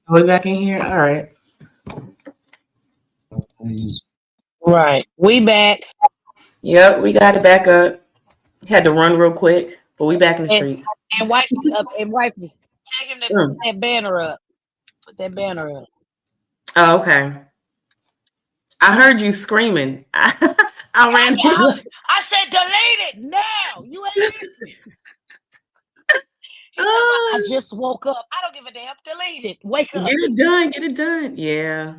Are we back in here? All right. Right. We back. Yep, we got it back up. Had to run real quick, but we back in the And streets. and wifey up and wifey. Tell him to put Mm. that banner up. Put that banner up. Oh, okay. I heard you screaming. I ran. I said delete it now. You ain't listening. He talking about I Ah, just woke up. I don't give a damn. Delete it. Wake get up. it done. Get it done. Yeah.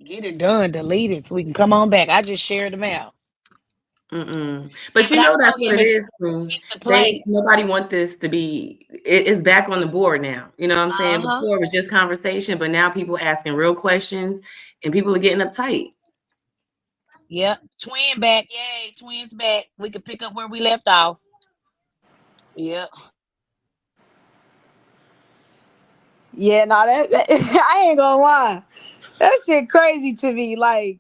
Get it done. Delete it so we can come on back. I just shared them out. But But you I know that's told what him it it's is, Crew. the They play. nobody want this to be. It's back on the board now. You know what I'm saying? Uh-huh. Before it was just conversation, but now people asking real questions, and people are getting uptight. Yep. Twin back. Yay. Twins back. We can pick up where we left off. Yep. Yeah, no, I ain't gonna lie. That shit crazy to me. Like,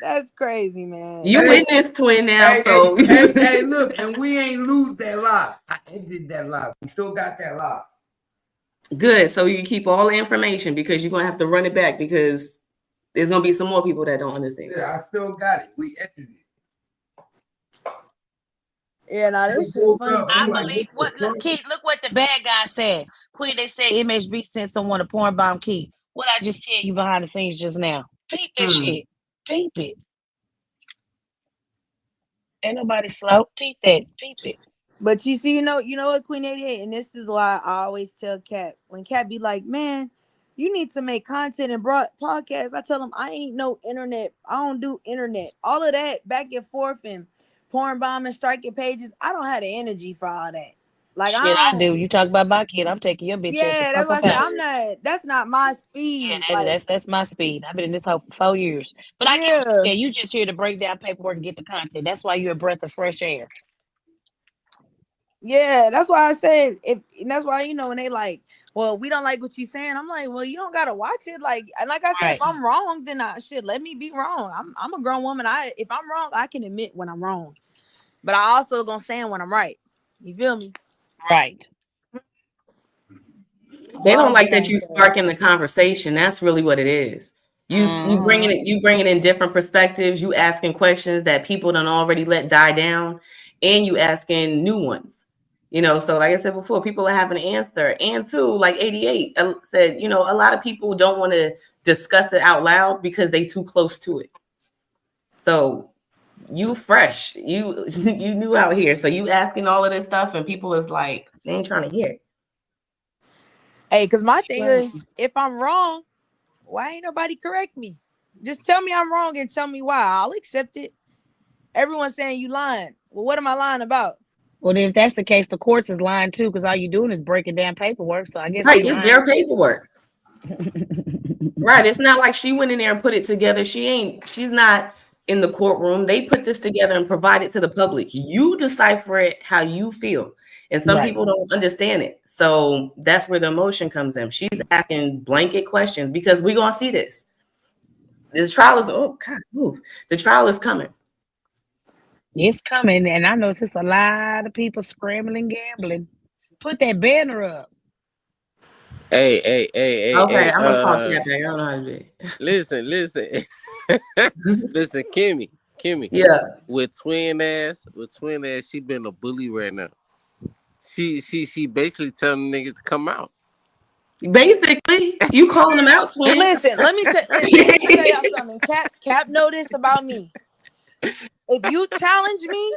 that's crazy, man. You Hey, witness twin now, hey, hey, so hey, hey, look, and we ain't lose that lot. I ended that lot. We still got that lot. good. So you keep all the information because you're gonna have to run it back because there's gonna be some more people that don't understand. Yeah, I still got it. We ended it. Yeah, no, They this shit woke funny up. to I I'm me. like, believe what the what look, fuck? Keith, look what the bad guy said. Queen, they said MHB sent someone a porn bomb key. What I just tell you behind the scenes just now. Peep that Hmm. shit. Peep it. Ain't nobody slow. Peep that. Peep it. But you know what, Queen 88, and this is why I always tell Cat when Cat be like, man, you need to make content and broad podcasts. I tell him I ain't no internet. I don't do internet. All of that back and forth and porn bombing, striking pages. I don't have the energy for all that. Like Shit, I I don't. do. You talk about my kid, I'm taking your bitch ass the Yeah, that's fuck why I up said out. I'm not. That's not my speed. Yeah, Like, that's my speed. I've been in this hoe for 4 years. But I get what yeah, you said. You just here to break down paperwork and get the content. That's why you're a breath of fresh air. yeah. That's why I said if. And that's why when they like, well, we don't like what you saying. I'm like, well, you don't gotta watch it. Like, and like I said, if Right. I'm wrong, then I should let me be wrong. I'm a grown woman. If I'm wrong, I can admit when I'm wrong. But I also gonna stand when I'm right. You feel me? Right. They don't Bars like that down. you sparking the conversation. That's really what it is. Mm-hmm. You bringing in different perspectives. You asking questions that people don't already let die down, and you asking new ones. You know, so like I said before, people are having an answer. And too, like 88 said, you know, a lot of people don't want to discuss it out loud because they too close to it. So you fresh, you new out here. So you asking all of this stuff, and people is like, they ain't trying to hear it. Hey, cause my thing Right. is, if I'm wrong, why ain't nobody correct me? Just tell me I'm wrong and tell me why. I'll accept it. Everyone's saying you lying. Well, what am I lying about? Well, if that's the case, the courts is lying too, because all you doing is breaking down paperwork. So I guess they Right, it's lying. their paperwork. Right. It's not like she went in there and put it together. She's not in the courtroom. They put this together and provide it to the public. You decipher it how you feel. And some Right. people don't understand it. So that's where the emotion comes in. She's asking blanket questions because we're gonna see this. This trial is oh God, move. The trial is coming. It's coming, and I know it's just a lot of people scrambling, gambling. Put that banner up. Okay, Hey. I'm gonna call Cat back. I don't know how to do it. Listen, listen, Kimmy. Yeah. With twin ass, she been a bully right now. She basically telling niggas to come out. Basically, you calling them out, twin. Listen, let me tell y'all something. Cap know this about me. If you challenge me,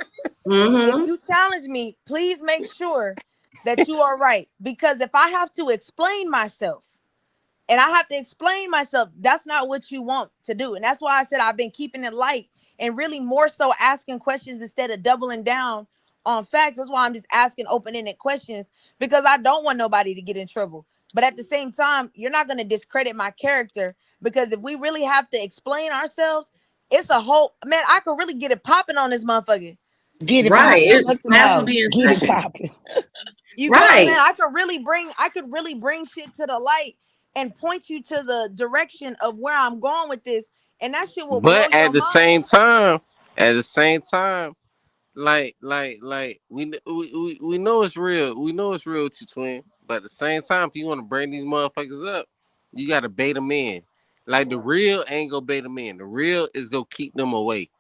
Mm-hmm. please make sure that you are right. Because if I have to explain myself, that's not what you want to do. And that's why I said I've been keeping it light and really more so asking questions instead of doubling down on facts. That's why I'm just asking open-ended questions because I don't want nobody to get in trouble. But at the same time, you're not going to discredit my character because if we really have to explain ourselves, it's a whole man. I could really get it popping on this motherfucker. Get it Right. popping. Fuck them Class will hoes. be in Get it session. popping. You get what I'm saying? Right. I could really bring shit to the light and point you to the direction of where I'm going with this, and that shit will blow But your mind. at the same time, like we know it's real. We know it's real with you, twin. But at the same time, if you want to bring these motherfuckers up, You gotta bait them in. Like the real ain't gonna bait them in. The real is gonna keep them away.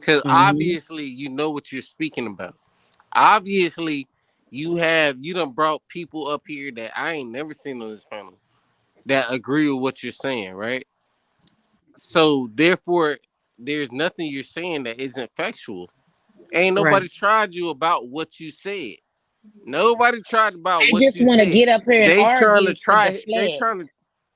Cause obviously you know what you're speaking about. Obviously you done brought people up here that I ain't never seen on this panel that agree with what you're saying, right? So therefore, there's nothing you're saying that isn't factual. Ain't Right. nobody tried you about what you said. Nobody tried about They what just you want to said. get up here and They trying to argue to try. They deflect. trying to.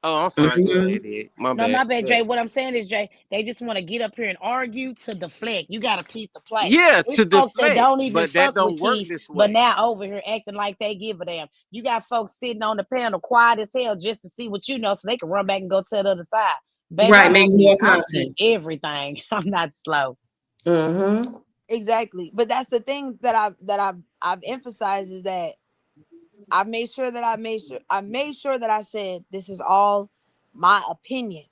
Oh, I'm sorry. Go Mhm. ahead, Ed. My No, bad. my bad, Go Jay. ahead. What I'm saying is, Jay, they just want to get up here and argue to deflect. You got to peep the play. Yeah, It's to folks that deflect, don't even but that fuck with don't work Keith, this but way. now over here acting like they give a damn. You got folks sitting on the panel quiet as hell just to see what you know so they can run back and go to the other side. Baby, Right, I'm make on more mute. I see content. everything. I'm not slow. Mm-hmm. Exactly. But that's the thing that I've emphasized is that I made sure that I said this is all my opinion.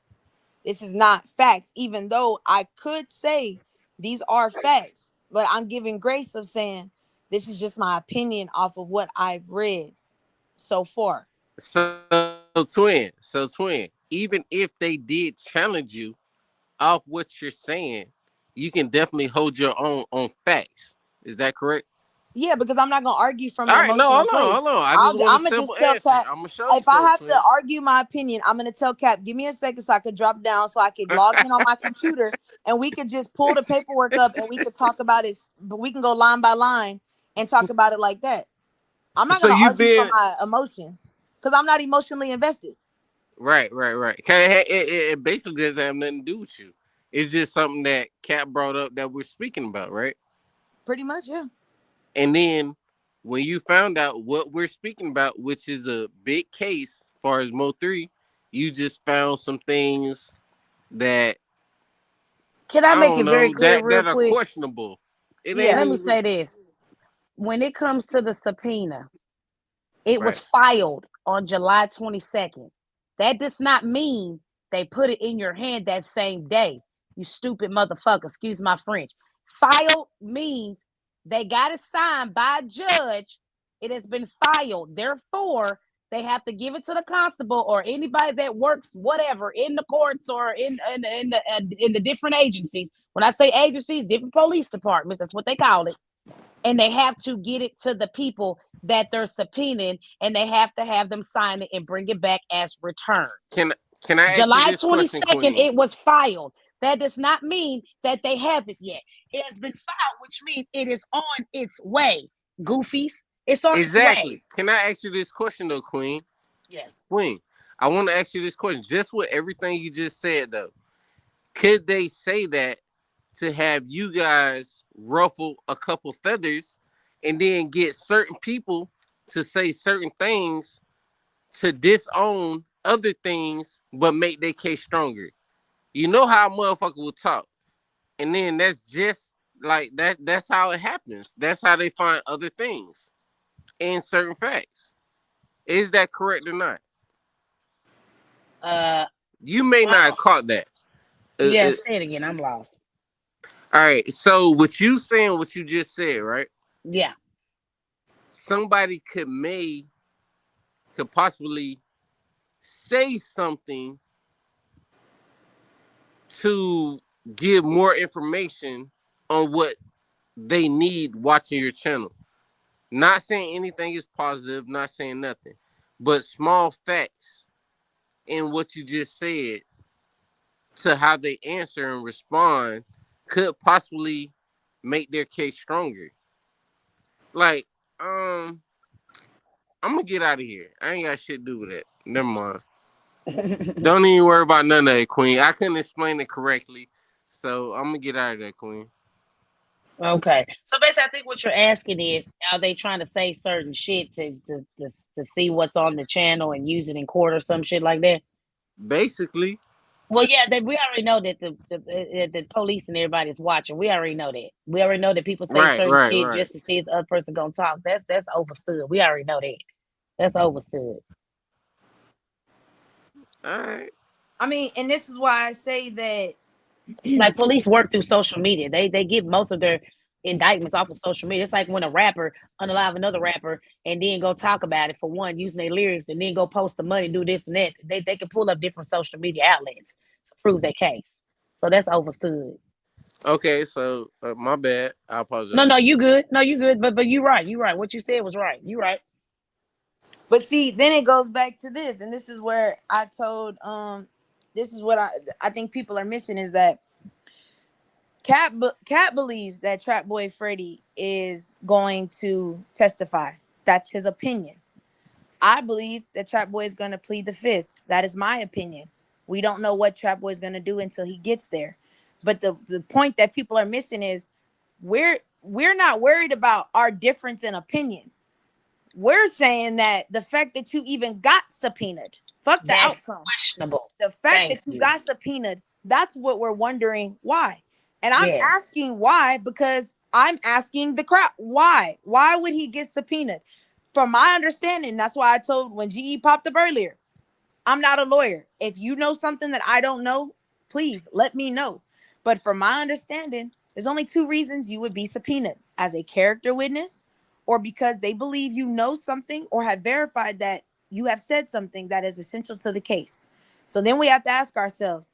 This is not facts, even though I could say these are facts, but I'm giving grace of saying this is just my opinion off of what I've read so far. So twin. Even if they did challenge you off what you're saying, you can definitely hold your own on facts. Is that correct? Yeah, because I'm not gonna argue from All an right. No, emotional hold place. on. I just want a I'm gonna simple just tell answer. Cap I'm gonna show you if I something, have to twin. argue my opinion. I'm gonna tell Cap, give me a second so I could drop down so I could log in on my computer and we could just pull the paperwork up and we could talk about it. But we can go line by line and talk about it like that. I'm not So gonna you argue from been my emotions because I'm not emotionally invested. right. Okay, it basically doesn't have nothing to do with you. It's just something that Cap brought up that we're speaking about, right? Pretty much, yeah. And then when you found out what we're speaking about, which is a big case as far as Mo 3, you just found some things that Can I I make don't it very know clear real that are quick? questionable. It ain't Yeah. Let me even say this. When it comes to the subpoena, it was right. filed on July 22nd. That does not mean they put it in your hand that same day. You stupid motherfucker. Excuse my French. Filed means they got it signed by a judge. It has been filed. Therefore, they have to give it to the constable or anybody that works whatever in the courts or in the different agencies. When I say agencies, different police departments, that's what they call it, and they have to get it to the people that they're subpoenaing, and they have to have them sign it and bring it back as returned. Can can I ask you July this question, 22nd, Queen? it was filed. That does not mean that they have it yet. It has been filed, which means it is on its way. Goofies, it's on its way. Exactly. Can I ask you this question though, Queen? Yes. Queen, I want to ask you this question. Just with everything you just said though, could they say that to have you guys ruffle a couple feathers and then get certain people to say certain things to disown other things but make their case stronger? You know how a motherfucker will talk. And then that's just like that's how it happens. That's how they find other things in certain facts. Is that correct or not? Uh, You may not have well, caught that. yeah, say it again. I'm lost. All right. So what you saying, what you just said, right? Yeah. Somebody could possibly say something to give more information on what they need watching your channel. Not saying anything is positive, not saying nothing, but small facts in what you just said to how they answer and respond could possibly make their case stronger. Like, I'm gonna get out of here. I ain't got shit to do with it. Never mind. Don't even worry about none of it, Queen. I couldn't explain it correctly, so I'm gonna get out of there, Queen. Okay. So basically, I think what you're asking is, are they trying to say certain shit to see what's on the channel and use it in court or some shit like that? Basically, Well, yeah, we already know that the police and everybody's watching. We already know that. We already know that people say right, certain right, shit right. just to see if the other person gonna talk. That's overstood. We already know that. That's overstood. All right. I mean, and this is why I say that Like police work through social media. They get most of their indictments off of social media. It's like when a rapper unalive another rapper and then go talk about it for one, using their lyrics, and then go post the money, do this and that. They can pull up different social media outlets to prove their case. So that's overstood. Okay, so my bad. I apologize. No, you good. No, you good. But you're right. You're right. What you said was right. You're right. But see, then it goes back to this, and this is where I told this is what I think people are missing, is that Cat believes that Trap Boy Freddy is going to testify. That's his opinion. I believe that Trap Boy is going to plead the fifth. That is my opinion. We don't know what Trap Boy is going to do until he gets there. But the point that people are missing is we're not worried about our difference in opinion. We're saying that the fact that you even got subpoenaed, fuck the outcome. Questionable. The fact that you got subpoenaed, that's what we're wondering why. And I'm asking why, because I'm asking the crowd why. Why would he get subpoenaed? From my understanding, that's why I told when GE popped up earlier, I'm not a lawyer. If you know something that I don't know, please let me know. But from my understanding, there's only two reasons you would be subpoenaed: as a character witness, or because they believe you know something or have verified that you have said something that is essential to the case. So then we have to ask ourselves,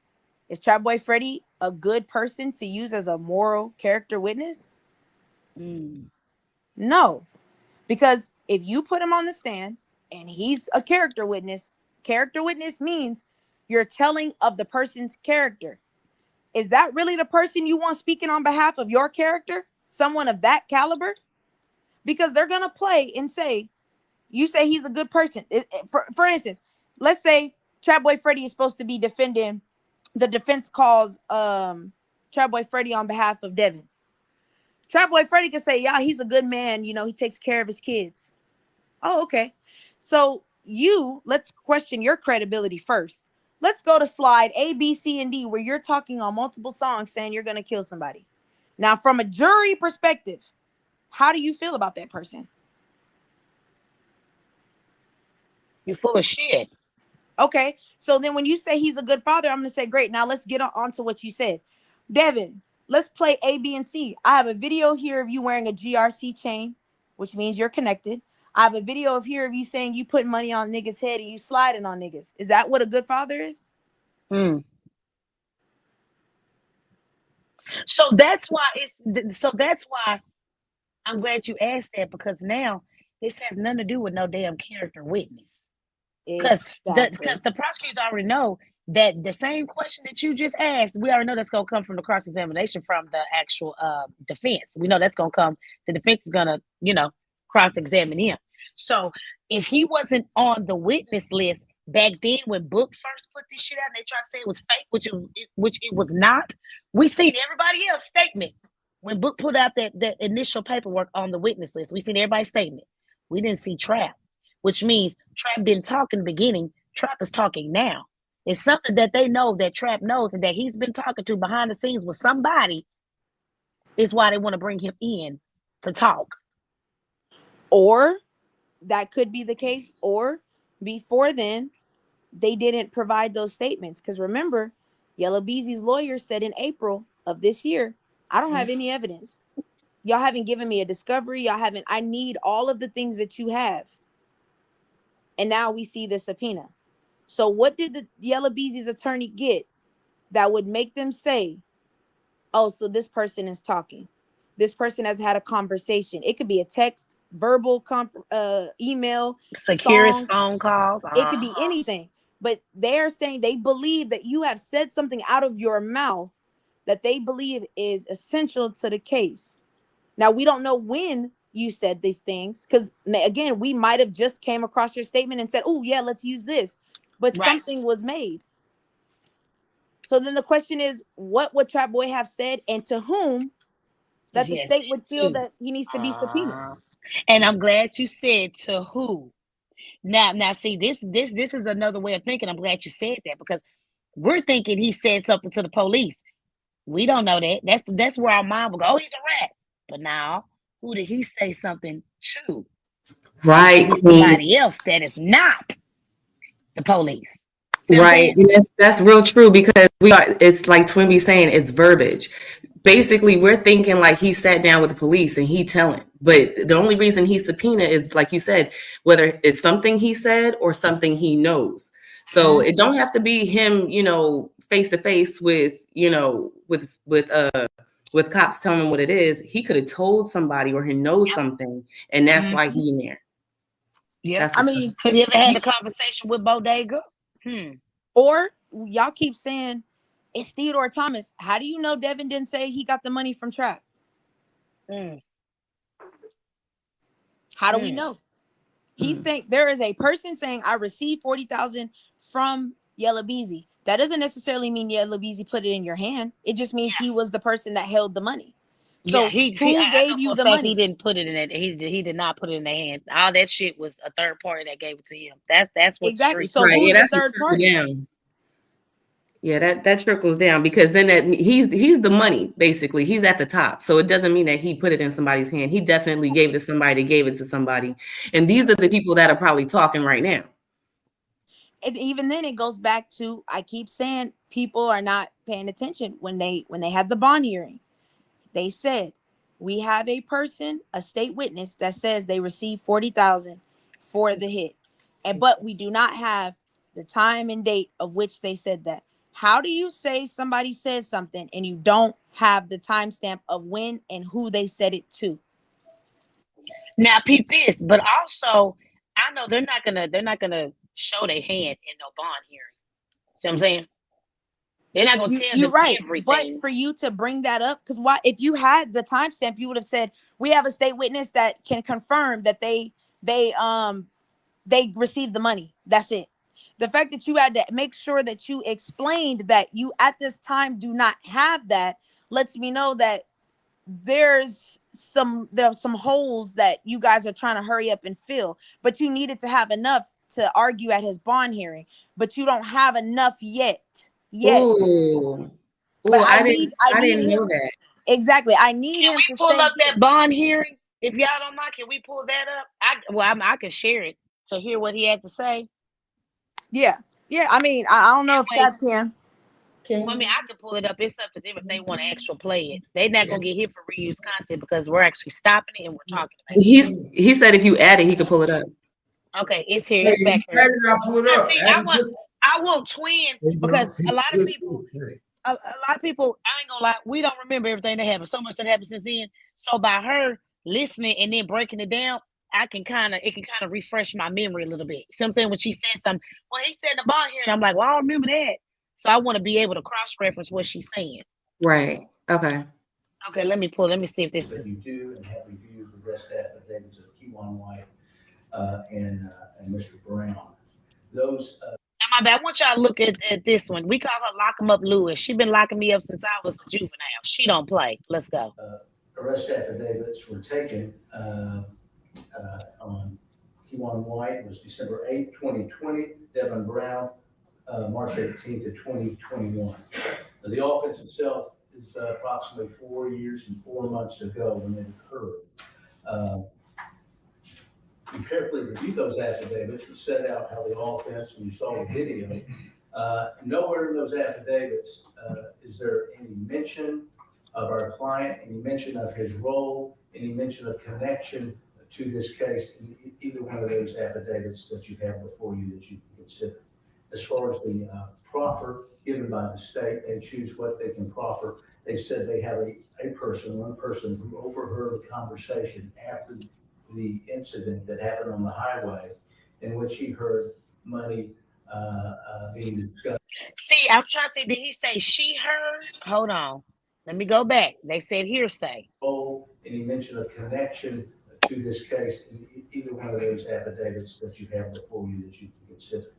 is Trap Boy Freddy a good person to use as a moral character witness? No, because if you put him on the stand and he's a character witness means you're telling of the person's character. Is that really the person you want speaking on behalf of your character? Someone of that caliber? Because they're going to play and say, you say he's a good person. For instance, let's say Trap Boy Freddy is supposed to be defending, the defense calls Trap Boy Freddy on behalf of Devin. Trap Boy Freddy can say, yeah, he's a good man. You know, he takes care of his kids. Oh, okay. So let's question your credibility first. Let's go to slide A, B, C, and D, where you're talking on multiple songs saying you're going to kill somebody. Now, from a jury perspective, how do you feel about that person? You're full of shit. Okay. So then when you say he's a good father, I'm going to say, great. Now let's get on to what you said. Devin, let's play A, B, and C. I have a video here of you wearing a GRC chain, which means you're connected. I have a video of here of you saying you put money on niggas' head and you sliding on niggas. Is that what a good father is? So that's why I'm glad you asked that, because now this has nothing to do with no damn character witness. Because the prosecutors already know that the same question that you just asked, we already know that's going to come from the cross-examination from the actual defense. We know that's going to come. The defense is going to, cross-examine him. So if he wasn't on the witness list back then when Book first put this shit out and they tried to say it was fake, which it was not, we seen everybody else's statement. When Book put out that initial paperwork on the witness list, we seen everybody's statement. We didn't see Trap, which means Trap didn't talk in the beginning. Trap is talking now. It's something that they know that Trap knows and that he's been talking to behind the scenes with somebody, is why they want to bring him in to talk. Or that could be the case. Or before then, they didn't provide those statements. Because remember, Yellow Beezy's lawyer said in April of this year, I don't have any evidence. Y'all haven't given me a discovery. I need all of the things that you have. And now we see the subpoena. So what did the Yellow Beezy's attorney get that would make them say, oh, so this person is talking. This person has had a conversation. It could be a text, verbal, email, security phone calls. It could be anything. But they're saying they believe that you have said something out of your mouth that they believe is essential to the case. Now, we don't know when you said these things, because, again, we might have just came across your statement and said, oh, yeah, let's use this. But something was made. So then the question is, what would Trap Boy have said, and to whom that the state would feel that he needs to be subpoenaed? And I'm glad you said to who. Now, see, this is another way of thinking. I'm glad you said that, because we're thinking he said something to the police. We don't know that. That's where our mind will go, oh, he's a rat. But now, who did he say something to? Right. Somebody else that is not the police. Right. That's real true, because it's like Twin be saying, it's verbiage. basically we're thinking like he sat down with the police and he telling, but the only reason he's subpoena is, like you said, whether it's something he said or something he knows. So it don't have to be him, face to face with, with cops telling him what it is. He could have told somebody or he knows something, and that's why he in there. Yeah, I mean, have you ever had a conversation with Bodega? Or y'all keep saying it's Theodore Thomas. How do you know Devin didn't say he got the money from Trap? How do we know? He's saying there is a person saying I received 40,000 from Yella Beezy. That doesn't necessarily mean Yella Beezy put it in your hand. It just means he was the person that held the money. So who gave you the money? He didn't put it in it. He did not put it in their hand. All that shit was a third party that gave it to him. That's what exactly. So who's the third party? Down. Yeah, that trickles down, because then he's the money, basically. He's at the top. So it doesn't mean that he put it in somebody's hand. He definitely gave it to somebody, gave it to somebody. And these are the people that are probably talking right now. And even then it goes back to, I keep saying people are not paying attention. When they had the bond hearing, they said, we have a person, a state witness that says they received 40,000 for the hit. But we do not have the time and date of which they said that. How do you say somebody says something and you don't have the timestamp of when and who they said it to? Now peep this, but also I know they're not gonna show their hand in no bond hearing. See what I'm saying? They're not gonna tell them everything. But for you to bring that up, because why? If you had the timestamp, you would have said we have a state witness that can confirm that they received the money. That's it. The fact that you had to make sure that you explained that you at this time do not have that lets me know that there's some holes that you guys are trying to hurry up and fill, but you needed to have enough to argue at his bond hearing, but you don't have enough yet. Ooh. But I didn't know that. Exactly. I need him to pull up that bond hearing. If y'all don't mind, can we pull that up? I can share it to hear what he had to say. Yeah. I mean, I don't know if that can. I mean, I can pull it up. It's up to them if they want to actually play it. They're not gonna get hit for reuse content because we're actually stopping it and we're talking about it. He said if you add it, he could pull it up. Okay, it's here. It's back here. See, I want twin because a lot of people, I ain't gonna lie, we don't remember everything that happened. So much that happened since then. So by her listening and then breaking it down, it can kind of refresh my memory a little bit. Something when she said something, well, he said the bond here, and I'm like, well, I don't remember that. So I want to be able to cross-reference what she's saying. Right. Okay. Okay, let me see if this is. You do and have reviewed the rest affidavits of Kewan White and Mr. Brown. Those. My bad. I want y'all to look at this one. We call her Lock 'em Up Lewis. She's been locking me up since I was a juvenile. She don't play. Let's go. Arrest affidavits were taken on Kewan White was December 8, 2020. Devin Brown, March 18th of 2021. The offense itself is approximately 4 years and 4 months ago when it occurred. You carefully reviewed those affidavits and set out how the offense, when you saw the video, nowhere in those affidavits is there any mention of our client, any mention of his role, any mention of connection to this case in either one of those affidavits that you have before you that you can consider. As far as the proffer given by the state, they choose what they can proffer. They said they have one person who overheard a conversation after the incident that happened on the highway in which he heard money being discussed. See, I'm trying to say, did he say she heard? Hold on. Let me go back. They said hearsay. Oh, any mention of connection to this case in either one of those affidavits that you have before you that you can consider.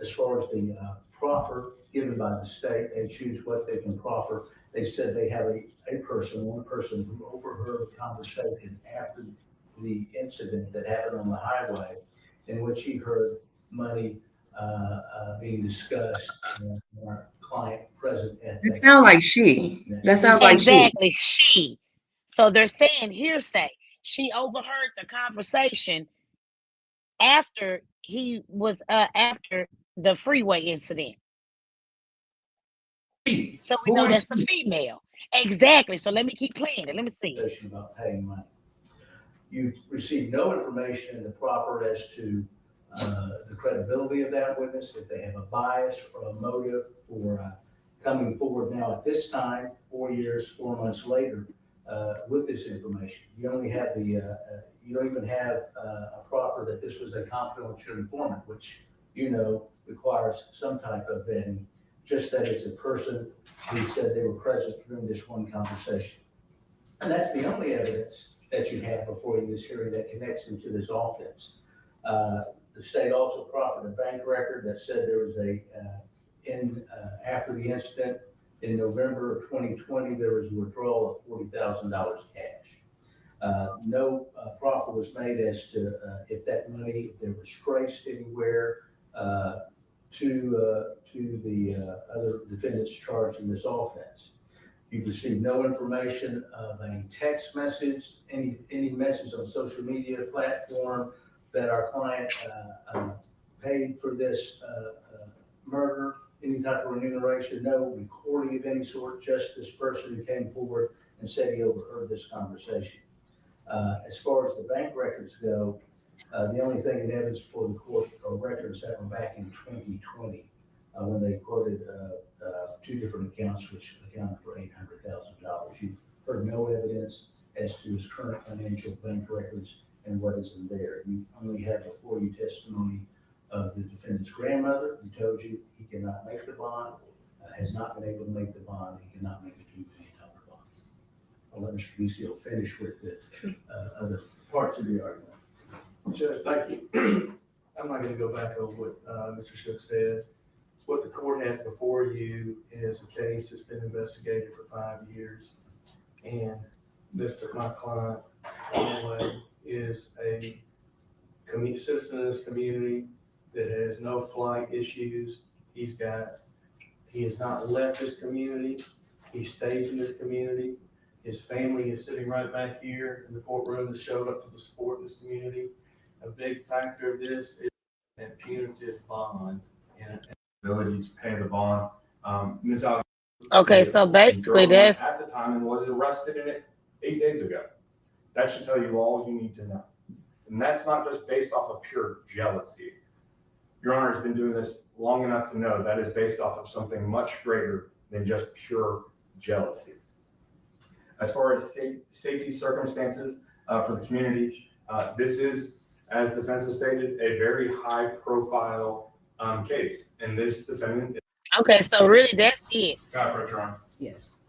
As far as the proffer given by the state, they choose what they can proffer. They said they have one person who overheard a conversation after the incident that happened on the highway in which he heard money being discussed and our client present at that. That sounds like she. That sounds like exactly she. So they're saying hearsay. She overheard the conversation after he was after the freeway incident. So we know that's a female. Exactly. So let me keep playing it. Let me see. About paying money. You receive no information in the proper as to the credibility of that witness, if they have a bias or a motive for coming forward now at this time, 4 years, 4 months later, with this information. You only have the, you don't even have a proper that this was a confidential informant, which you know requires some type of vetting, just that it's a person who said they were present during this one conversation. And that's the only evidence that you have before you this hearing that connects them to this offense. The state also proffered a bank record that said there was after the incident in November of 2020, there was a withdrawal of $40,000 cash. No proffer was made as to if that money, if there was traced anywhere to the other defendants charged in this offense. You've received no information of a text message, any message on social media platform that our client paid for this murder, any type of remuneration, no recording of any sort, just this person who came forward and said he overheard this conversation. As far as the bank records go, the only thing in evidence before the court are records that were back in 2020 when they quoted 2 different accounts which accounted for $800,000. You've heard no evidence as to his current financial bank records and what is in there. You only have before you testimony of the defendant's grandmother who told you he cannot make the bond, has not been able to make the bond, he cannot make the $2 million bond. I'll let Mr. Unsealed finish with the other parts of the argument. Judge, thank you. I'm not going to go back over what Mr. Shook said. What the court has before you is a case that's been investigated for 5 years, and my client, Kanye, is a citizen in this community that has no flight issues. He has not left this community. He stays in this community. His family is sitting right back here in the courtroom that showed up to the support in this community. A big factor of this is that punitive bond and ability to pay the bond. Ms. Alexander, Okay, so basically that's at the time and was arrested in it 8 days ago. That should tell you all you need to know. And that's not just based off of pure jealousy. Your Honor has been doing this long enough to know that is based off of something much greater than just pure jealousy. As far as safety circumstances for the community, this is, as defense has stated, a very high profile case. And this defendant. okay, so really that's it. Got it, Your Honor. Yes.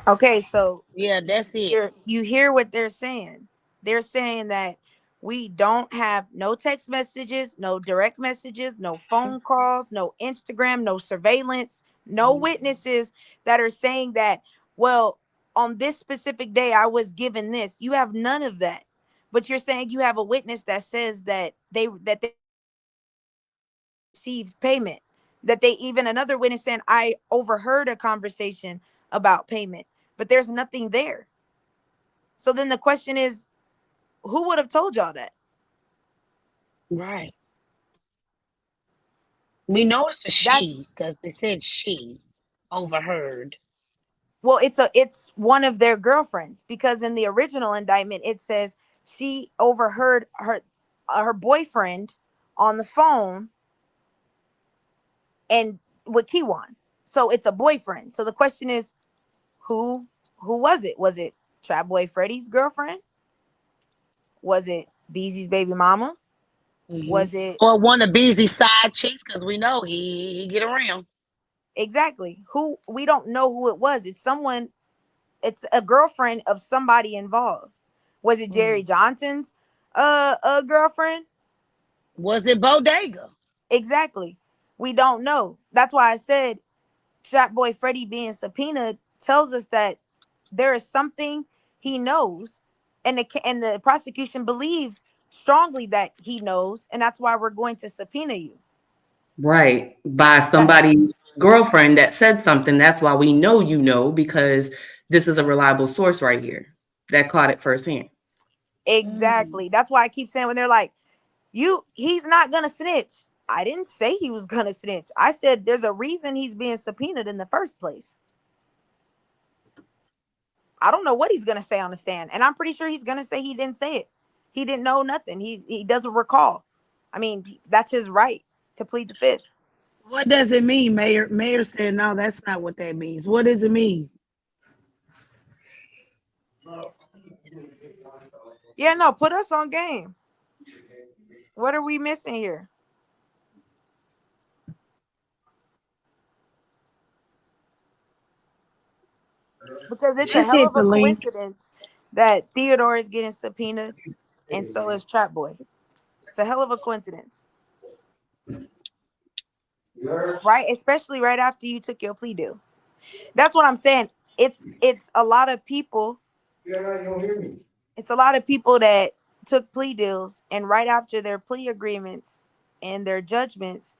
Okay, so Yeah, that's it. you hear what they're saying. They're saying that we don't have no text messages, no direct messages, no phone calls, no Instagram, no surveillance, no witnesses that are saying that, well, on this specific day, I was given this. You have none of that. But you're saying you have a witness that says that they received payment. That they even another witness saying, I overheard a conversation about payment, but there's nothing there. So then the question is, who would have told y'all that? Right. We know it's a she because they said she overheard. Well, it's one of their girlfriends, because in the original indictment it says she overheard her boyfriend on the phone and with Kiwan. So it's a boyfriend. So the question is, who was it? Was it Trap Boy Freddy's girlfriend? Was it Beezy's baby mama? Mm-hmm. Was it or one of Beezy's side chicks? Because we know he get around. Exactly. Who? We don't know who it was. It's someone. It's a girlfriend of somebody involved. Was it Jerry Johnson's girlfriend? Was it Bodega? Exactly. We don't know. That's why I said Trap Boy Freddy being subpoenaed tells us that there is something he knows, and the prosecution believes strongly that he knows, and that's why we're going to subpoena you. Right. By somebody's girlfriend that said something. That's why we know you know, because this is a reliable source right here that caught it firsthand. Exactly. That's why I keep saying when they're like, he's not gonna snitch. I didn't say he was gonna snitch. I said there's a reason he's being subpoenaed in the first place. I don't know what he's gonna say on the stand, and I'm pretty sure he's gonna say he didn't say it. He didn't know nothing. He doesn't recall. I mean, that's his right to plead the fifth. What does it mean, Mayor? Mayor said, no, that's not what that means. What does it mean? Yeah, no, put us on game. What are we missing here? Because it's a Just hell hit of the a link. coincidence that Theodore is getting subpoenaed and so is Trap Boy. It's a hell of a coincidence. Right? Especially right after you took your plea deal. That's what I'm saying. It's a lot of people. Yeah, you don't hear me. It's a lot of people that took plea deals and right after their plea agreements and their judgments,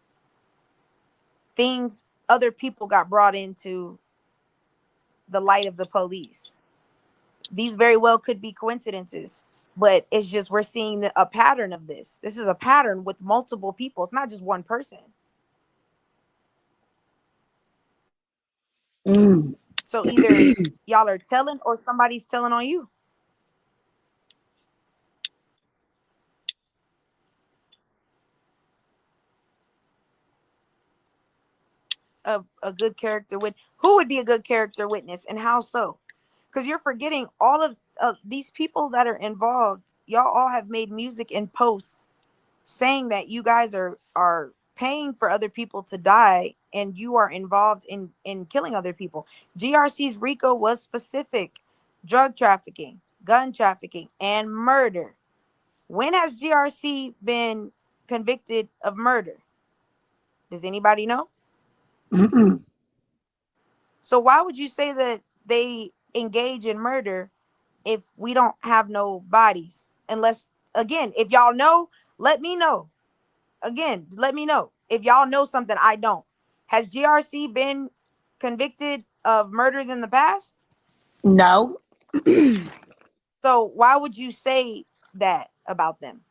things other people got brought into the light of the police. These very well could be coincidences, but it's just we're seeing a pattern of this. This is a pattern with multiple people. It's not just one person. Mm. So either y'all are telling or somebody's telling on you. A good character with who would be a good character witness and how so? Because you're forgetting all of these people that are involved. Y'all all have made music and posts saying that you guys are paying for other people to die and you are involved in killing other people. GRC's RICO was specific: drug trafficking, gun trafficking, and murder. When has GRC been convicted of murder? Does anybody know? Mm-mm. So why would you say that they engage in murder if we don't have no bodies? Unless, again, if y'all know, let me know. Again, let me know. If y'all know something I don't. Has GRC been convicted of murders in the past? No. So why would you say that about them?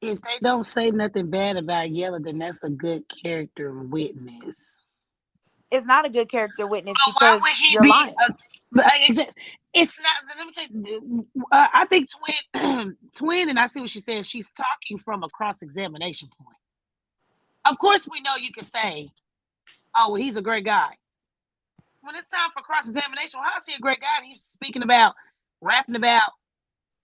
If they don't say nothing bad about Yella, then that's a good character witness. It's not a good character witness But why because would he you're be? lying. It's not. Let me tell you. I think Twin, and I see what she says. She's talking from a cross examination point. Of course, we know you can say, "Oh, well, he's a great guy." When it's time for cross examination, well, how is he a great guy? And he's speaking about, rapping about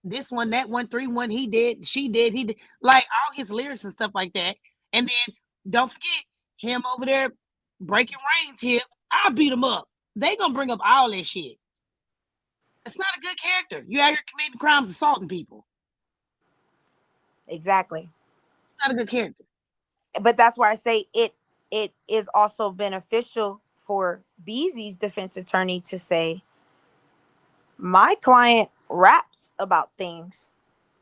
this one, that one, 3-1. He did, she did, he did, like all his lyrics and stuff like that. And then don't forget him over there breaking Rain's hip. I beat him up. They gonna bring up all that shit. It's not a good character. You out here committing crimes, assaulting people. Exactly. It's not a good character. But that's why I say it is also beneficial for Beezy's defense attorney to say, my client raps about things,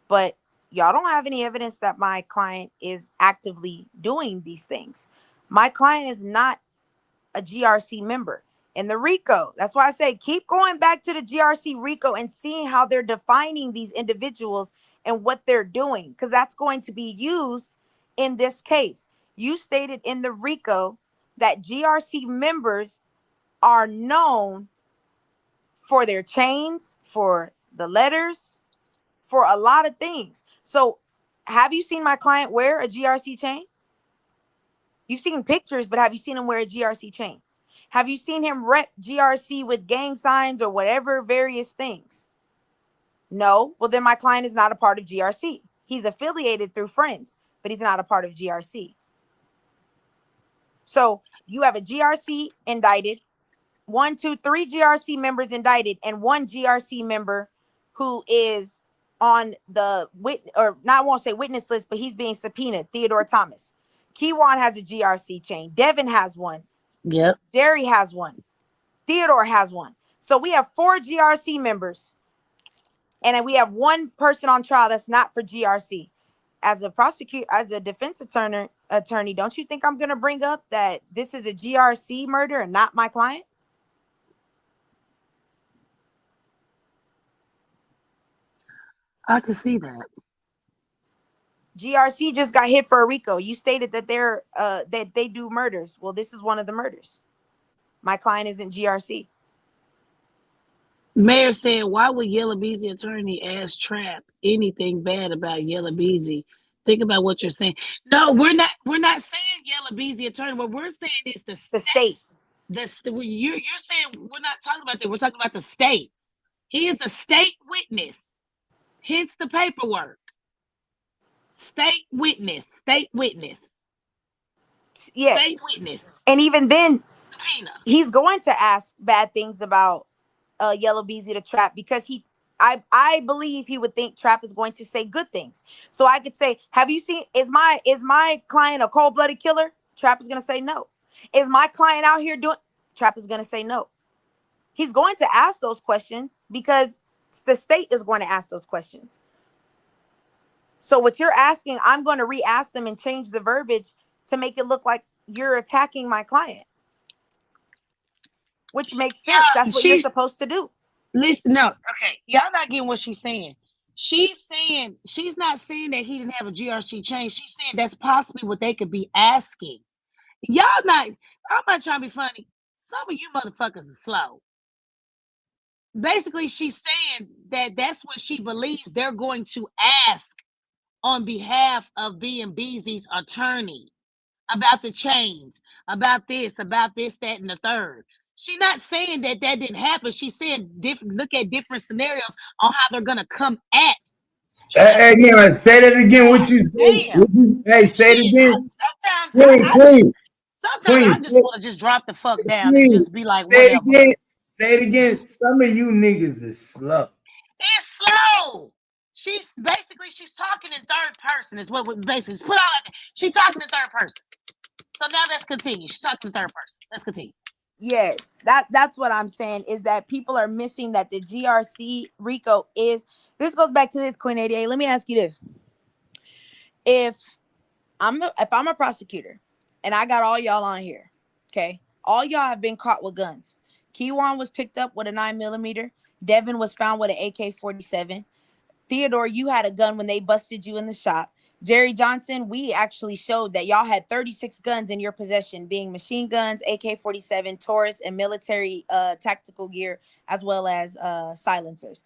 but y'all don't have any evidence that my client is actively doing these things. My client is not a GRC member. In the RICO, that's why I say keep going back to the GRC RICO and seeing how they're defining these individuals and what they're doing, because that's going to be used in this case. You stated in the RICO that GRC members are known for their chains, for the letters, for a lot of things. So, have you seen my client wear a GRC chain? You've seen pictures, but have you seen him wear a GRC chain? Have you seen him rep GRC with gang signs or whatever various things? No. Well, then my client is not a part of GRC. He's affiliated through friends, but he's not a part of GRC. So you have a GRC indicted, 1, 2, 3 GRC members indicted, and 1 GRC member who is on the I won't say witness list, but he's being subpoenaed, Theodore Thomas. Keywan has a GRC chain. Devin has one. Yep. Jerry has one. Theodore has one. So we have 4 GRC members, and then we have 1 person on trial that's not for GRC. As a prosecutor, as a defense attorney, don't you think I'm going to bring up that this is a GRC murder and not my client? I can see that. GRC just got hit for a RICO. You stated that that they do murders. Well, this is one of the murders. My client isn't GRC. Mayor said, why would Yellow Beezy attorney ask Trap anything bad about Yellow Beezy? Think about what you're saying. No, we're not saying Yellow Beezy attorney. What we're saying is the state. You're saying we're not talking about that. We're talking about the state. He is a state witness. Hence the paperwork. State witness. Yes. State witness. And even then, Subpoena. he's going to ask bad things about Yellow Beezy to Trap because I believe he would think Trap is going to say good things. So I could say, have you seen, is my client a cold-blooded killer? Trap is going to say no. Is my client out here doing, Trap is going to say no. He's going to ask those questions because the state is going to ask those questions. So what you're asking, I'm going to re-ask them and change the verbiage to make it look like you're attacking my client. Which makes sense. That's what you're supposed to do. Listen, no, okay. Y'all not getting what she's saying. She's not saying that he didn't have a GRC change. She's saying that's possibly what they could be asking. Y'all not, I'm not trying to be funny. Some of you motherfuckers are slow. Basically, she's saying that that's what she believes they're going to ask on behalf of BMBZ's attorney about the chains, about this, that, and the third. She's not saying that didn't happen. She's saying look at different scenarios on how they're gonna come at. Hey, man, say that again. What you say? Hey, say it again. Sometimes I just want to just drop the fuck down and just be like, whatever. Say it again. Some of you niggas is slow. It's slow. She's talking in third person. Is what we basically put all that. She's talking in third person. So now let's continue. She's talking in third person. Let's continue. Yes, that's what I'm saying is that people are missing that the GRC RICO is. This goes back to this, Queen 88. Let me ask you this: if I'm a prosecutor and I got all y'all on here, okay, all y'all have been caught with guns. Keywan was picked up with a 9mm. Devin was found with an AK-47. Theodore, you had a gun when they busted you in the shop. Jerry Johnson, we actually showed that y'all had 36 guns in your possession, being machine guns, AK-47, Taurus, and military tactical gear, as well as silencers.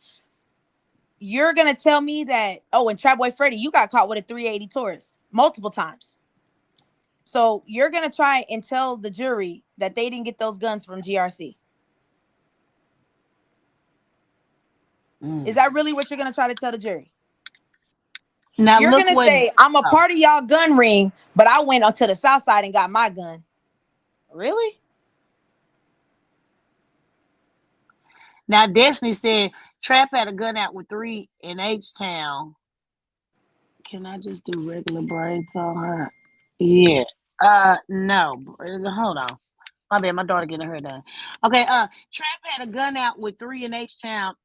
You're going to tell me that, oh, and Trap Boy Freddy, you got caught with a 380 Taurus multiple times. So you're going to try and tell the jury that they didn't get those guns from GRC. Is that really what you're going to try to tell the jury? Now you're going to say, I'm a part of y'all gun ring, but I went to the south side and got my gun. Really? Now, Destiny said, Trap had a gun out with 3 in H-Town. Can I just do regular braids on her? Yeah. No. Hold on. My bad. My daughter getting her done. Okay. Trap had a gun out with 3 in H-Town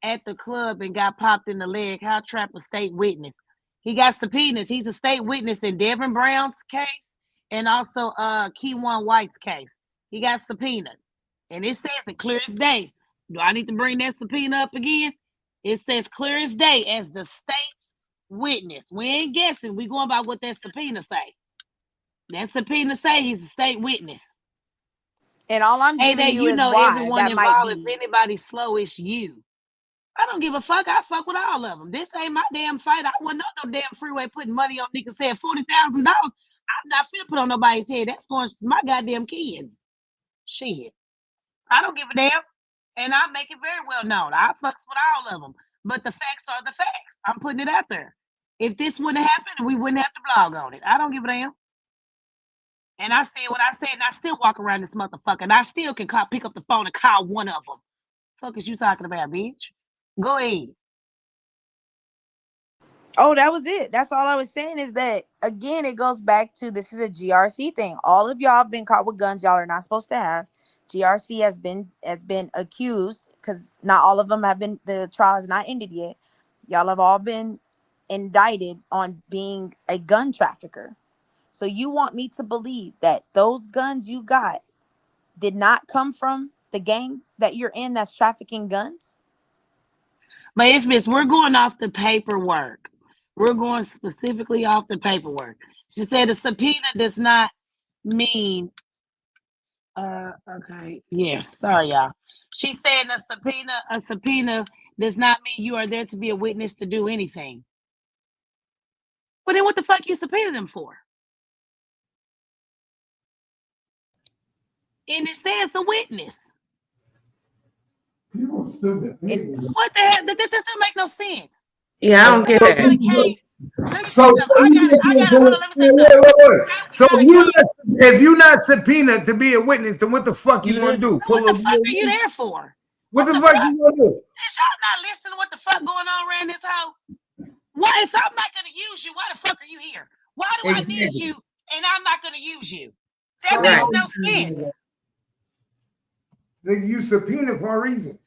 at the club and got popped in the leg. How Trap a state witness? He got subpoenas. He's a state witness in Devin Brown's case and also Keywan White's case. He got subpoenaed. And it says it clear as day. Do I need to bring that subpoena up again? It says clear as day as the state's witness. We ain't guessing. We going by what that subpoena say. That subpoena say he's a state witness. And all I'm giving you is why everyone that involved, might be. If anybody's slow, it's you. I don't give a fuck. I fuck with all of them. This ain't my damn fight. I wasn't on no damn freeway putting money on niggas saying $40,000. I'm not finna put on nobody's head. That's going to my goddamn kids. Shit. I don't give a damn. And I make it very well known. I fucks with all of them. But the facts are the facts. I'm putting it out there. If this wouldn't have happened, we wouldn't have to blog on it. I don't give a damn. And I said what I said, and I still walk around this motherfucker. And I still can pick up the phone and call one of them. Fuck is you talking about, bitch? Go ahead. Oh, that was it. That's all I was saying is that, again, it goes back to this is a GRC thing. All of y'all have been caught with guns y'all are not supposed to have. GRC has been accused because not all of them have been, the trial has not ended yet. Y'all have all been indicted on being a gun trafficker. So you want me to believe that those guns you got did not come from the gang that you're in that's trafficking guns? But if we're going off the paperwork, We're going specifically off the paperwork. She said a subpoena does not mean. Okay. Yeah. Sorry, y'all. She said a subpoena does not mean you are there to be a witness to do anything. But then what the fuck you subpoena them for? And it says the witness. People stupid. What the hell? That doesn't make no sense. Yeah, I don't get I got a that. case. Let me So, say something. Hold on, let me say something. wait. So if you're not subpoenaed to be a witness, then what the fuck you gonna do? What the fuck are you there for? What the fuck you gonna do? Is y'all not listening to what the fuck going on around this house? Why, if I'm not gonna use you, why the fuck are you here? Why do I need you and I'm not gonna use you? That makes no sense. You subpoenaed for a reason.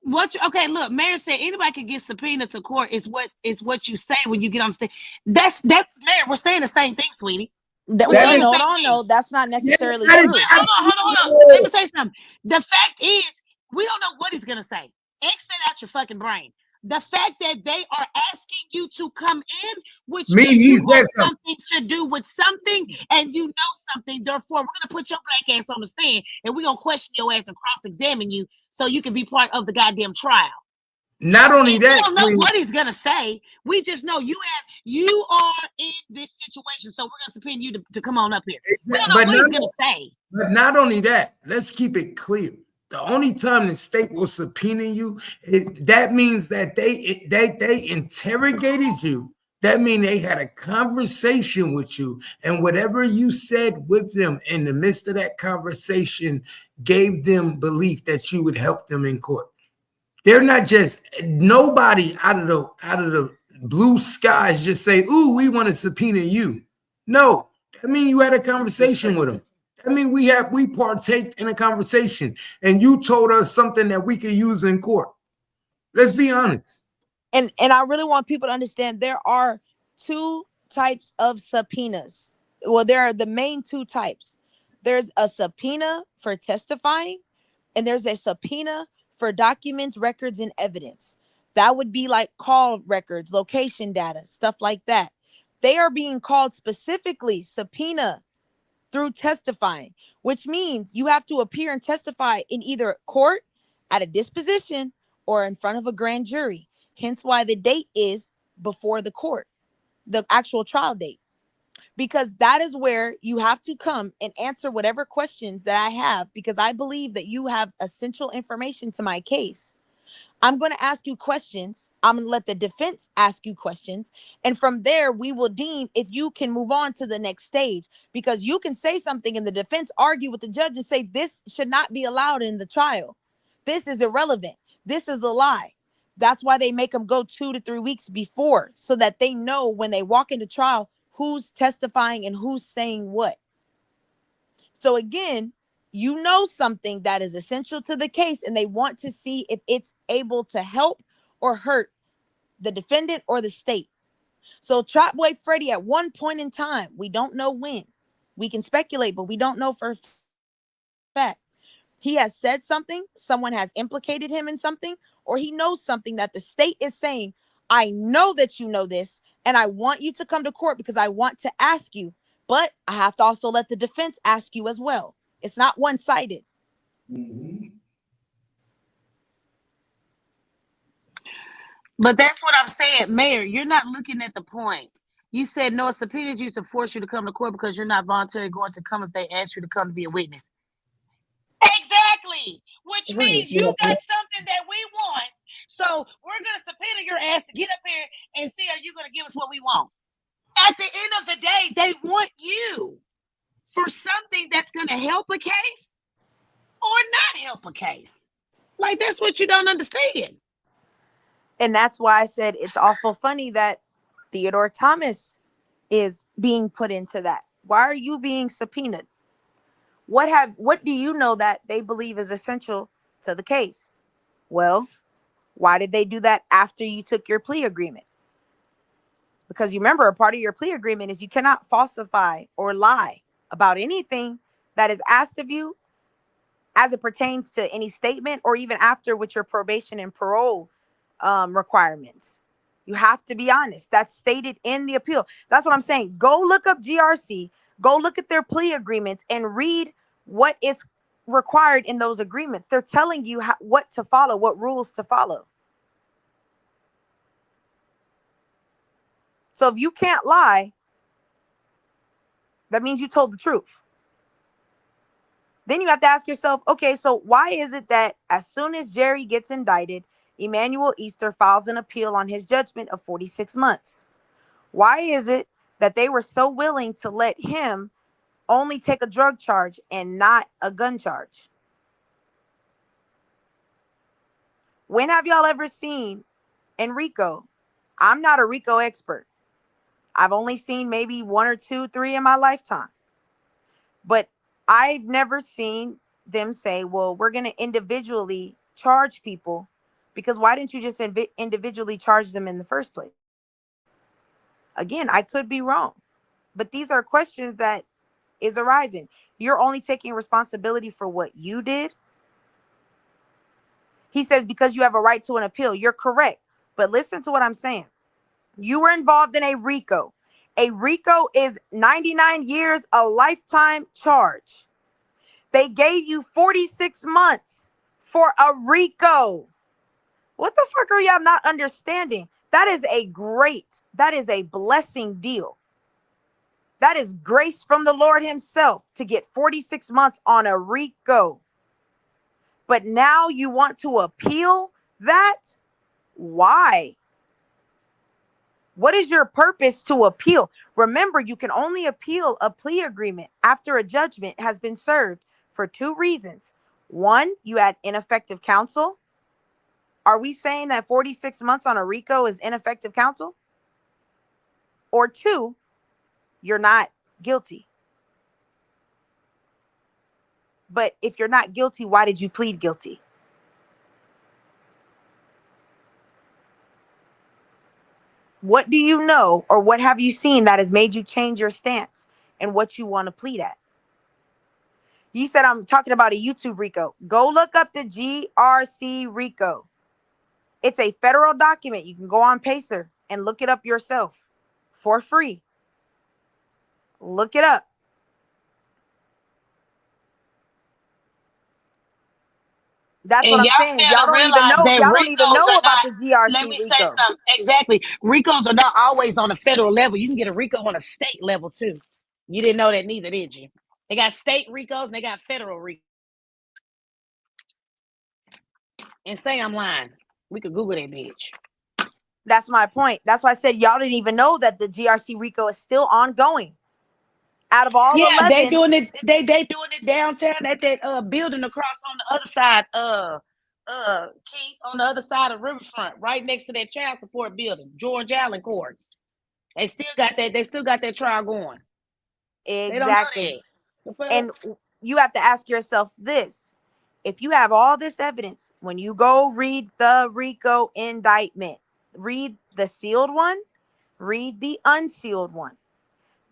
Okay, look, Mayor said anybody can get subpoenaed to court. It's what you say when you get on stage. That's Mayor, we're saying the same thing, sweetie. No, that's not necessarily true. Hold on. Let me say something. The fact is, we don't know what he's gonna say. X that out your fucking brain. The fact that they are asking you to come in, which means you have something to do with something, and you know something. Therefore, we're gonna put your black ass on the stand, and we're gonna question your ass and cross-examine you, so you can be part of the goddamn trial. Not only that, we don't know what he's gonna say. We just know you are in this situation, so we're gonna subpoena you to come on up here. We don't know what he's gonna say. But not only that, let's keep it clear. The only time the state will subpoena you, that means that they interrogated you. That means they had a conversation with you, and whatever you said with them in the midst of that conversation gave them belief that you would help them in court. They're not just nobody out of the blue skies just say, "Ooh, we want to subpoena you." No, I mean you had a conversation with them. I mean, we partake in a conversation, and you told us something that we could use in court. Let's be honest. And I really want people to understand there are two types of subpoenas. Well, there are the main two types. There's a subpoena for testifying, and there's a subpoena for documents, records, and evidence. That would be like call records, location data, stuff like that. They are being called specifically subpoena through testifying, which means you have to appear and testify in either court, at a disposition, or in front of a grand jury. Hence why the date is before the court, the actual trial date, because that is where you have to come and answer whatever questions that I have, because I believe that you have essential information to my case. I'm going to ask you questions. I'm going to let the defense ask you questions. And from there, we will deem if you can move on to the next stage, because you can say something and the defense argue with the judge and say, this should not be allowed in the trial. This is irrelevant. This is a lie. That's why they make them go 2 to 3 weeks before, so that they know when they walk into trial, who's testifying and who's saying what. So again, you know something that is essential to the case, and they want to see if it's able to help or hurt the defendant or the state. So Trap Boy Freddy, at one point in time, we don't know when. We can speculate, but we don't know for a fact. He has said something, someone has implicated him in something, or he knows something that the state is saying, I know that you know this, and I want you to come to court because I want to ask you, but I have to also let the defense ask you as well. It's not one-sided. Mm-hmm. But that's what I'm saying, Mayor. You're not looking at the point. You said no, subpoenas used to force you to come to court because you're not voluntarily going to come if they ask you to come to be a witness. Exactly. Which means you got something that we want. So we're going to subpoena your ass to get up here and see, are you going to give us what we want? At the end of the day, they want you for something that's going to help a case or not help a case. Like, that's what you don't understand. And that's why I said it's awful funny that Theodore Thomas is being put into that. Why are you being subpoenaed? What do you know that they believe is essential to the case? Well, why did they do that after you took your plea agreement? Because you remember, a part of your plea agreement is you cannot falsify or lie about anything that is asked of you as it pertains to any statement, or even after with your probation and parole requirements. You have to be honest. That's stated in the appeal. That's what I'm saying. Go look up GRC. Go look at their plea agreements and read what is required in those agreements. They're telling you what to follow, what rules to follow. So if you can't lie, that means you told the truth. Then you have to ask yourself, okay, so why is it that as soon as Jerry gets indicted, Emmanuel Easter files an appeal on his judgment of 46 months? Why is it that they were so willing to let him only take a drug charge and not a gun charge? When have y'all ever seen in RICO? I'm not a RICO expert. I've only seen maybe 1 or 2, 3 in my lifetime. But I've never seen them say, well, we're going to individually charge people, because why didn't you just individually charge them in the first place? Again, I could be wrong, but these are questions that is arising. You're only taking responsibility for what you did. He says, because you have a right to an appeal. You're correct. But listen to what I'm saying. You were involved in a RICO. A RICO is 99 years, a lifetime charge. They gave you 46 months for a RICO. What the fuck are y'all not understanding? That is a blessing deal. That is grace from the Lord himself to get 46 months on a RICO. But now you want to appeal that? Why? What is your purpose to appeal? Remember, you can only appeal a plea agreement after a judgment has been served for 2 reasons. 1, you had ineffective counsel. Are we saying that 46 months on a RICO is ineffective counsel? Or 2, you're not guilty. But if you're not guilty, why did you plead guilty? What do you know, or what have you seen that has made you change your stance and what you want to plead at? You said I'm talking about a YouTube RICO. Go look up the GRC RICO. It's a federal document. You can go on Pacer and look it up yourself for free. Look it up. That's what And I'm y'all saying. fail to realize that Y'all don't even RICOs know are about not, the let GRC me say RICO. something. Exactly. RICOs are not always on a federal level. You can get a RICO on a state level too. You didn't know that neither, did you? They got state RICOs and they got federal RICOs. And say I'm lying. We could Google that bitch. That's my point. That's why I said y'all didn't even know that the GRC RICO is still ongoing. Out of all Yeah, 11, they doing it. They doing it downtown at that building across on the other side. Keith, on the other side of Riverfront, right next to that child support building, George Allen Court. They still got that. They still got that trial going. exactly. They don't know that. And you have to ask yourself this. If you have all this evidence, when you go read the RICO indictment, read the sealed one, read the unsealed one.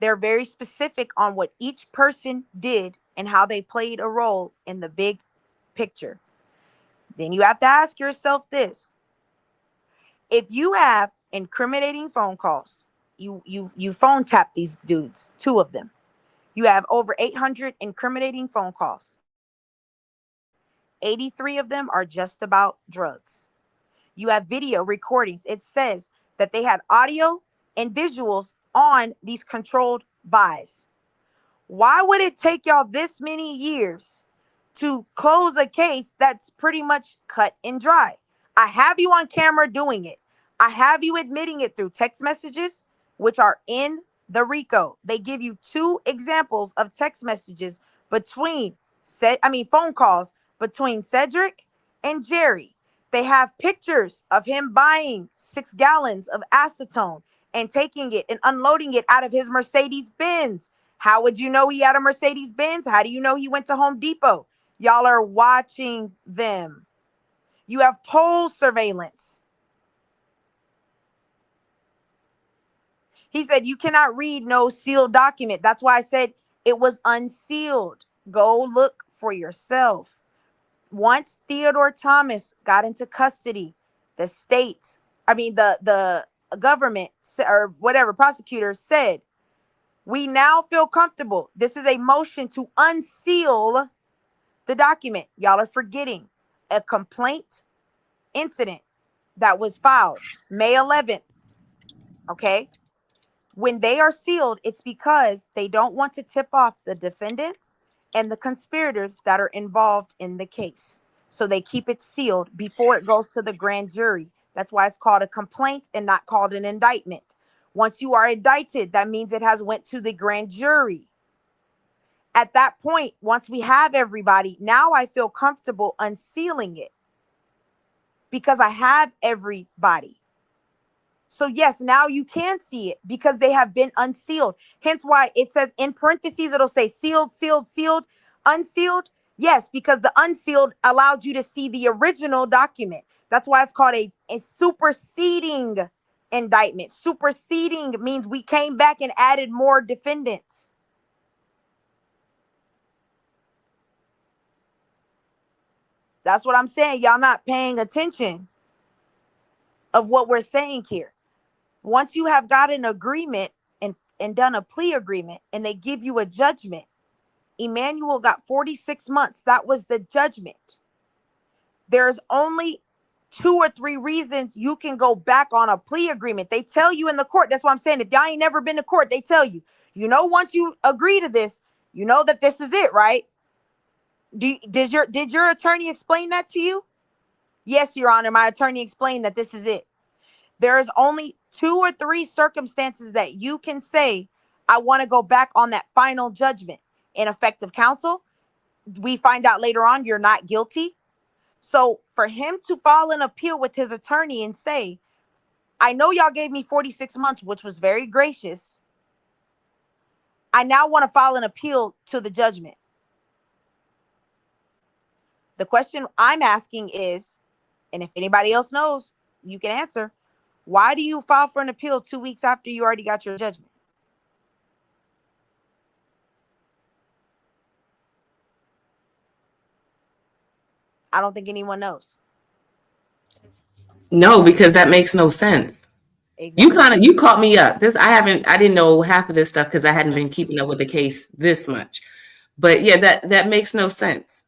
They're very specific on what each person did and how they played a role in the big picture. Then you have to ask yourself this. If you have incriminating phone calls, you phone tap these dudes, 2 of them. You have over 800 incriminating phone calls. 83 of them are just about drugs. You have video recordings. It says that they had audio and visuals on these controlled buys. Why would it take y'all this many years to close a case that's pretty much cut and dry? I have you on camera doing it. I have you admitting it through text messages, which are in the RICO. They give you 2 examples of text messages phone calls between Cedric and Jerry. They have pictures of him buying 6 gallons of acetone and taking it and unloading it out of his Mercedes Benz. How would you know he had a Mercedes Benz? How do you know he went to Home Depot? Y'all are watching them. You have poll surveillance. He said you cannot read no sealed document. That's why I said it was unsealed. Go look for yourself. Once Theodore Thomas got into custody, the government or whatever prosecutor said, we now feel comfortable. This is a motion to unseal the document. Y'all are forgetting a complaint incident that was filed May 11th. Okay. When they are sealed, it's because they don't want to tip off the defendants and the conspirators that are involved in the case. So they keep it sealed before it goes to the grand jury. That's why it's called a complaint and not called an indictment. Once you are indicted, that means it has went to the grand jury. At that point, once we have everybody, now I feel comfortable unsealing it because I have everybody. So yes, now you can see it because they have been unsealed. Hence why it says in parentheses, it'll say sealed, sealed, sealed, unsealed. Yes, because the unsealed allowed you to see the original document. That's why it's called a superseding indictment. Superseding means we came back and added more defendants. That's what I'm saying. Y'all not paying attention of what we're saying here. Once you have got an agreement and done a plea agreement and they give you a judgment, Emmanuel got 46 months. That was the judgment. There's only 2 or 3 reasons you can go back on a plea agreement. They tell you in the court. That's what I'm saying. If y'all ain't never been to court, they tell you, once you agree to this, you know that this is it, right? Did your attorney explain that to you? Yes, Your Honor. My attorney explained that this is it. There's only 2 or 3 circumstances that you can say, I want to go back on that final judgment. Ineffective counsel. We find out later on you're not guilty. So for him to file an appeal with his attorney and say, I know y'all gave me 46 months, which was very gracious. I now want to file an appeal to the judgment. The question I'm asking is, and if anybody else knows, you can answer. Why do you file for an appeal 2 weeks after you already got your judgment? I don't think anyone knows. No, because that makes no sense. Exactly. You caught me up. I didn't know half of this stuff because I hadn't been keeping up with the case this much. But yeah, that makes no sense.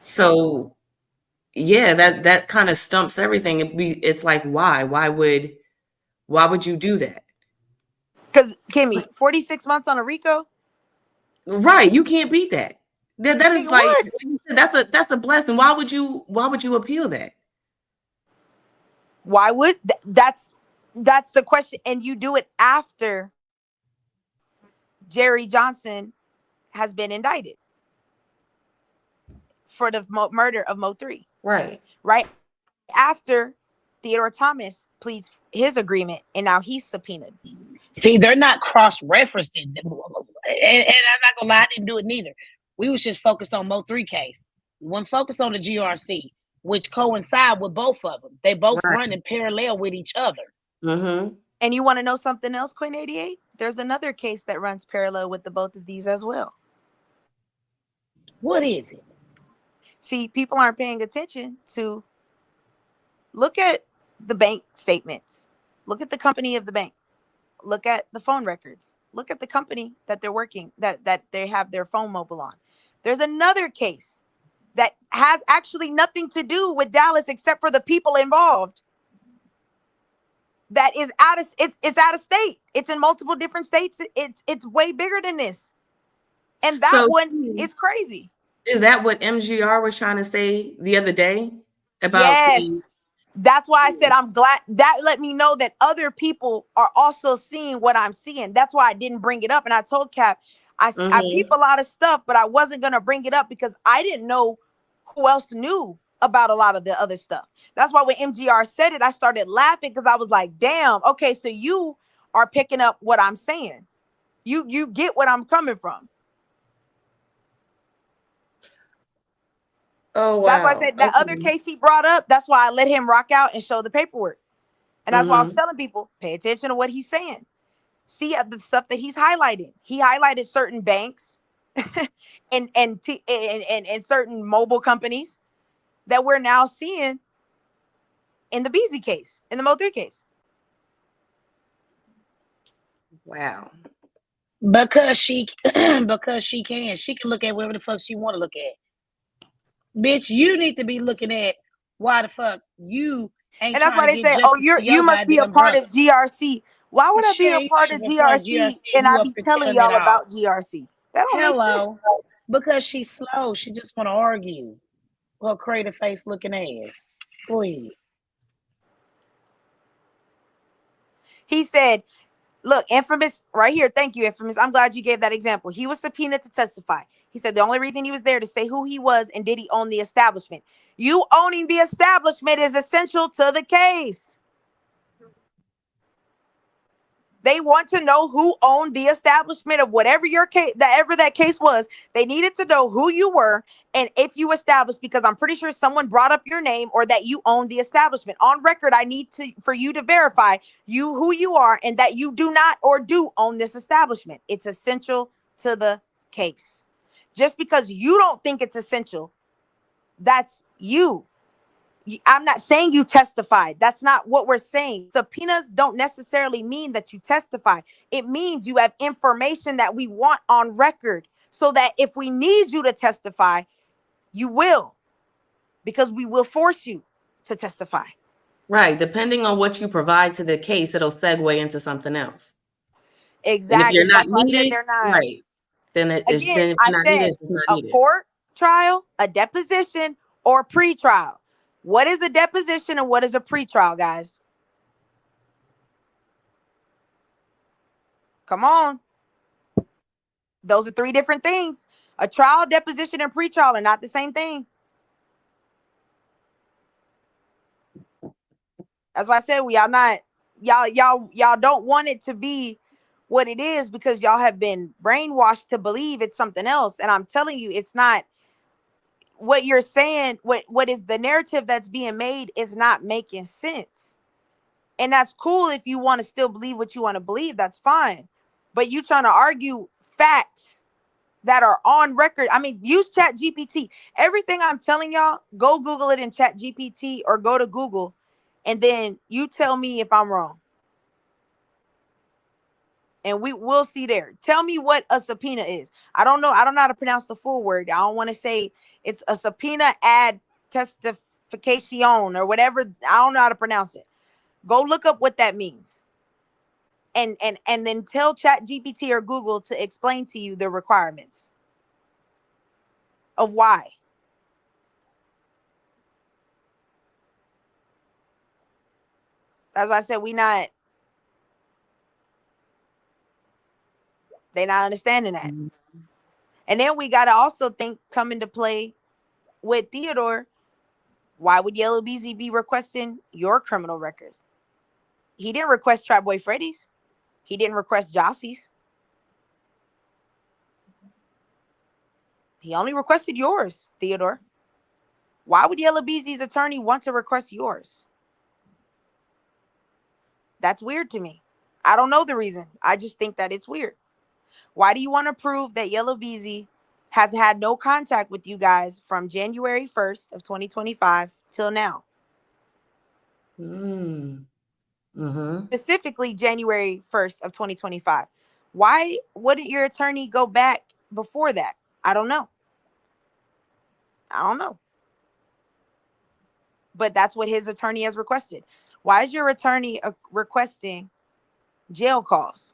So yeah, that kind of stumps everything. It's like, why would you do that? Because Kimmy, 46 months on a RICO? Right, you can't beat that. That is like, what? that's a blessing. Why would you appeal that? Why would that's the question? And you do it after Jerry Johnson has been indicted for the murder of Mo 3. Right. Right after Theodore Thomas pleads his agreement, and now he's subpoenaed. See, they're not cross-referencing. And I'm not gonna lie, I didn't do it neither. We was just focused on Mo 3 case. We weren't focused on the GRC, which coincide with both of them. They both run in parallel with each other. Mm-hmm. And you want to know something else, Queen 88? There's another case that runs parallel with the both of these as well. What is it? See, people aren't paying attention to look at the bank statements. Look at the company of the bank. Look at the phone records. Look at the company that they're working, that they have their phone mobile on. There's another case that has actually nothing to do with Dallas except for the people involved. That is it's out of state. It's in multiple different states. It's way bigger than this. And that one is crazy. Is that what MGR was trying to say the other day about? Yes. That's why I said I'm glad that let me know that other people are also seeing what I'm seeing. That's why I didn't bring it up. And I told Cap, I peep a lot of stuff, but I wasn't going to bring it up because I didn't know who else knew about a lot of the other stuff. That's why when MGR said it, I started laughing because I was like, damn, okay, so you are picking up what I'm saying. You get what I'm coming from. Oh, wow. That's why I said that other case he brought up, that's why I let him rock out and show the paperwork. And that's why I was telling people, pay attention to what he's saying. See the stuff that he's highlighting. He highlighted certain banks and certain mobile companies that we're now seeing in the Beasley case, in the Mo 3 case. Wow. Because she because she can look at whatever the fuck she want to look at. Bitch, you need to be looking at why the fuck you ain't And that's why trying to they get say, oh, justice for you your must be a goddamn part brother. of GRC. Why would I be a Shit, you part ain't of even part of GRC GRC and you I up be here telling telling it y'all all. about GRC? That don't make Hello. sense. Because she's slow. She just want to argue. Her crater face looking ass. Go ahead. He said, look, Infamous, right here. Thank you, Infamous. I'm glad you gave that example. He was subpoenaed to testify. He said the only reason he was there to say who he was and did he own the establishment. You owning the establishment is essential to the case. They want to know who owned the establishment of whatever your case, that case was. They needed to know who you were and if you established, because I'm pretty sure someone brought up your name or that you own the establishment. On record, I need for you to verify who you are and that you do not or do own this establishment. It's essential to the case. Just because you don't think it's essential, that's you. I'm not saying you testified. That's not what we're saying. Subpoenas don't necessarily mean that you testify. It means you have information that we want on record so that if we need you to testify, you will, because we will force you to testify. Right. Depending on what you provide to the case, it'll segue into something else. And if you're Exactly. not That's why I said needed, they're not. right, then it is. Again, Then if I you're not needed, said it's not a needed. court trial, a deposition, or pre-trial. What is a deposition and what is a pre-trial, guys? Come on. Those are three different things. A trial, deposition, and pre-trial are not the same thing. That's why I said y'all don't want it to be what it is because y'all have been brainwashed to believe it's something else. And I'm telling you, it's not what you're saying. What is the narrative that's being made is not making sense. And that's cool if you want to still believe what you want to believe. That's fine. But you trying to argue facts that are on record. I mean, use Chat GPT. Everything I'm telling y'all, go Google it in Chat GPT or go to Google, and then you tell me if I'm wrong. And will see there. Tell me what a subpoena is. I don't know. I don't know how to pronounce the full word. I don't want to say it's a subpoena ad testification or whatever. I don't know how to pronounce it. Go look up what that means. And then tell Chat GPT or Google to explain to you the requirements of why. That's why I said they're not understanding that. Mm-hmm. And then we got to also come into play with Theodore. Why would Yellow Beezy be requesting your criminal record? He didn't request Trap Boy Freddy's. He didn't request Jossie's. He only requested yours, Theodore. Why would Yellow Beezy's attorney want to request yours? That's weird to me. I don't know the reason. I just think that it's weird. Why do you want to prove that Yellow Beezy has had no contact with you guys from January 1st of 2025 till now? Mm-hmm. Specifically January 1st of 2025. Why wouldn't your attorney go back before that? I don't know. But that's what his attorney has requested. Why is your attorney requesting jail calls?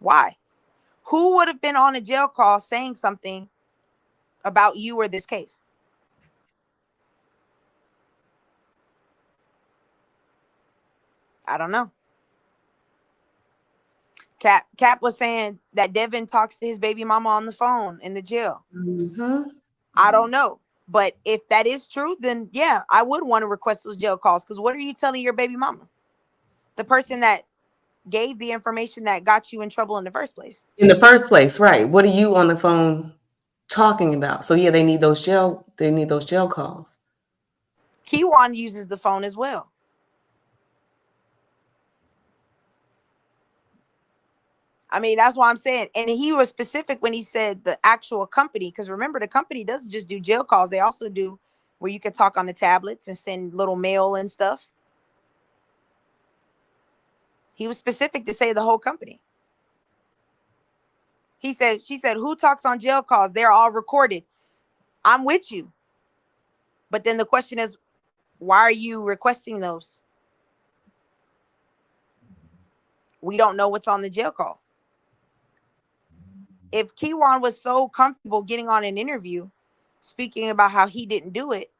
Why? Who would have been on a jail call saying something about you or this case? I don't know. Cap was saying that Devin talks to his baby mama on the phone in the jail. Mm-hmm. I don't know. But if that is true, then yeah, I would want to request those jail calls. Because what are you telling your baby mama? The person that gave the information that got you in trouble in the first place. In the first place, right. What are you on the phone talking about? So yeah, they need those jail calls. Kiwan uses the phone as well. I mean, that's why I'm saying. And he was specific when he said the actual company, because remember, the company doesn't just do jail calls. They also do where you can talk on the tablets and send little mail and stuff. He was specific to say the whole company. She said, who talks on jail calls? They're all recorded. I'm with you. But then the question is, why are you requesting those? We don't know what's on the jail call. If Keywan was so comfortable getting on an interview, speaking about how he didn't do it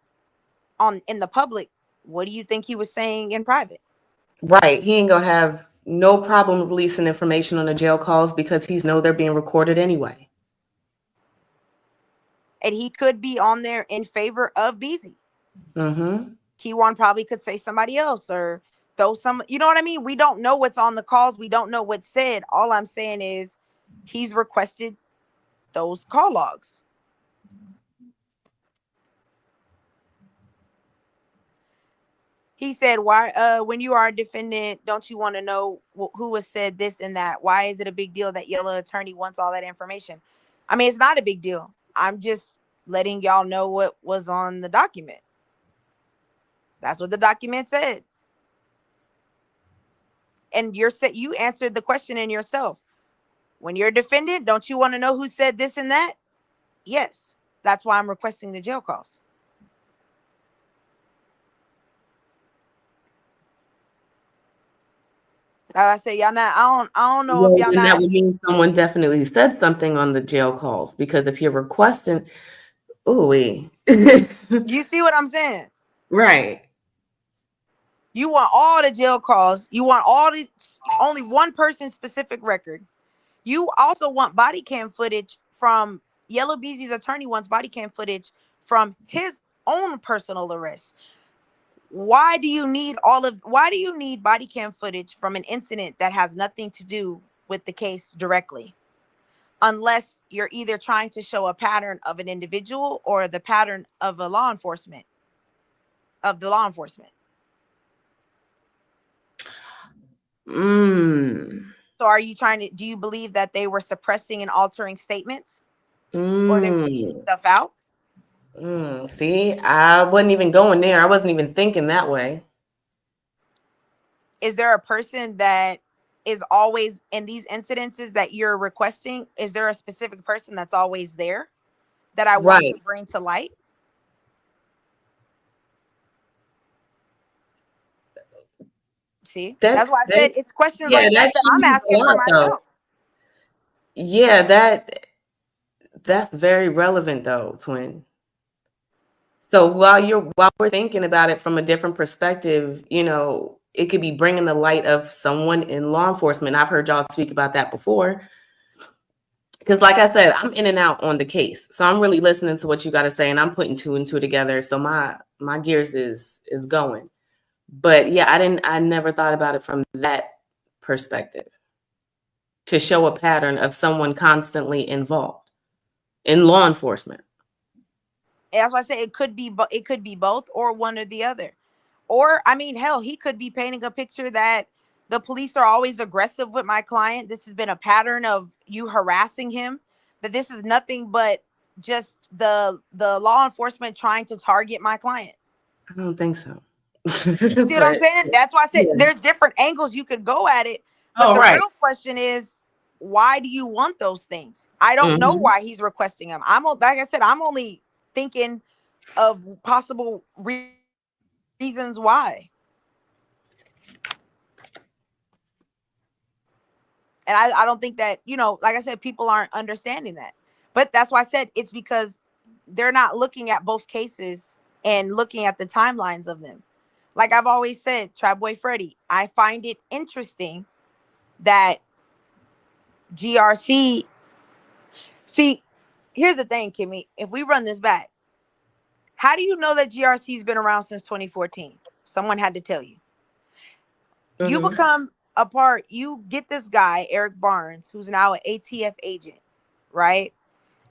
in the public, what do you think he was saying in private? Right. He ain't gonna have no problem releasing information on the jail calls because he's know they're being recorded anyway. And he could be on there in favor of Beezy. Mm-hmm. Keywan probably could say somebody else or throw some, you know what I mean? We don't know what's on the calls. We don't know what's said. All I'm saying is he's requested those call logs. He said, why, when you are a defendant, don't you want to know who has said this and that? Why is it a big deal that yellow attorney wants all that information? I mean, it's not a big deal. I'm just letting y'all know what was on the document. That's what the document said. And you answered the question in yourself. When you're a defendant, don't you want to know who said this and that? Yes. That's why I'm requesting the jail calls. I say y'all not. I don't know if y'all Then not. that would mean someone definitely said something on the jail calls because if you're requesting, you see what I'm saying? Right. You want all the jail calls. You want only one person's specific record. You also want body cam footage from Yellow Beezy's attorney wants body cam footage from his own personal arrest. Why do you need body cam footage from an incident that has nothing to do with the case directly? Unless you're either trying to show a pattern of an individual or the pattern of the law enforcement. So are you do you believe that they were suppressing and altering statements? Or they were leaving stuff out? See, I wasn't even going there. I wasn't even thinking that way. Is there a person that is always in these incidences that you're requesting? Is there a specific person that's always there that I want to bring to light? See, that's why I said it's questions like that I'm asking for myself. Yeah, that's very relevant though, twin. So while we're thinking about it from a different perspective, it could be bringing the light of someone in law enforcement. I've heard y'all speak about that before. Because like I said, I'm in and out on the case. So I'm really listening to what you got to say and I'm putting two and two together. So my gears is going. But yeah, I never thought about it from that perspective. To show a pattern of someone constantly involved in law enforcement. That's why I say it could be both or one or the other. Or, I mean, hell, he could be painting a picture that the police are always aggressive with my client. This has been a pattern of you harassing him. That this is nothing but just the law enforcement trying to target my client. I don't think so. See what I'm saying? That's why I said there's different angles you could go at it. But the real question is, why do you want those things? I don't know why he's requesting them. Like I said, I'm only thinking of possible reasons why. And I don't think that, like I said, people aren't understanding that. But that's why I said it's because they're not looking at both cases and looking at the timelines of them. Like I've always said, Tribe Boy Freddy, I find it interesting that GRC. See, here's the thing, Kimmy. If we run this back, how do you know that GRC has been around since 2014? Someone had to tell you. You become a part, you get this guy, Eric Barnes, who's now an ATF agent, right?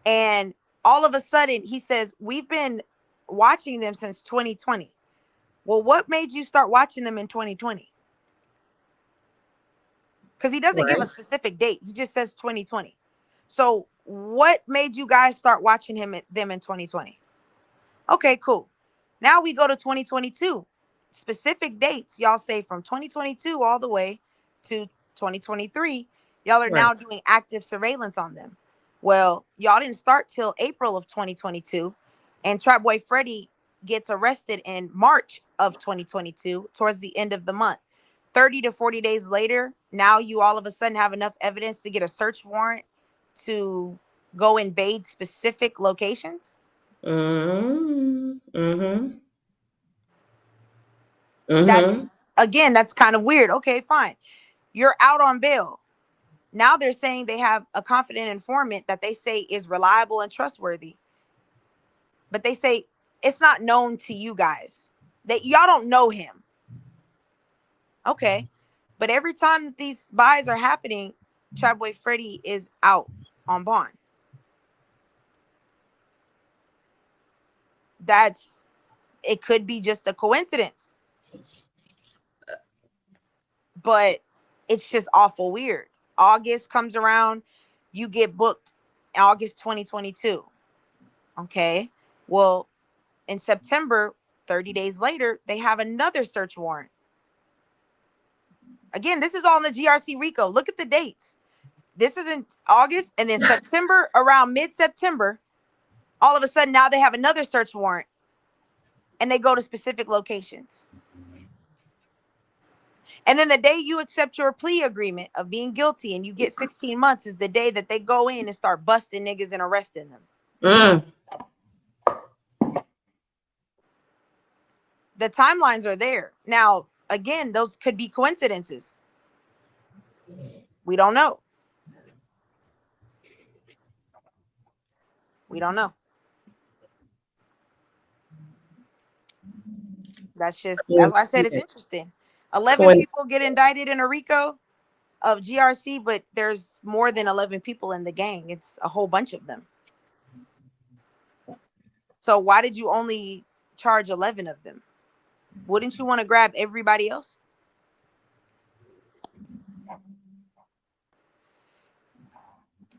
And all of a sudden he says, we've been watching them since 2020. Well, what made you start watching them in 2020? Because he doesn't give a specific date. He just says 2020. So what made you guys start watching them in 2020? Okay, cool. Now we go to 2022. Specific dates, y'all say from 2022 all the way to 2023, y'all are Right. now doing active surveillance on them. Well, y'all didn't start till April of 2022, and Trap Boy Freddy gets arrested in March of 2022, towards the end of the month. 30 to 40 days later, now you all of a sudden have enough evidence to get a search warrant to go invade specific locations. That's, again, that's kind of weird. Okay, fine. You're out on bail. Now they're saying they have a confident informant that they say is reliable and trustworthy. But they say it's not known to you guys, that y'all don't know him. Okay. But every time that these buys are happening, Trap Boy Freddy is out on bond. It could be just a coincidence, but it's just awful weird. August comes around, you get booked in August 2022. Okay. Well, in September, 30 days later, they have another search warrant. Again, this is all in the GRC RICO. Look at the dates. This is in August, and then September, around mid-September, all of a sudden now they have another search warrant, and they go to specific locations. And then the day you accept your plea agreement of being guilty and you get 16 months is the day that they go in and start busting niggas and arresting them. The timelines are there. Now, again, those could be coincidences. We don't know. We don't know. That's why I said it's interesting. 11 people get indicted in a RICO of GRC, but there's more than 11 people in the gang. It's a whole bunch of them. So why did you only charge 11 of them? Wouldn't you want to grab everybody else?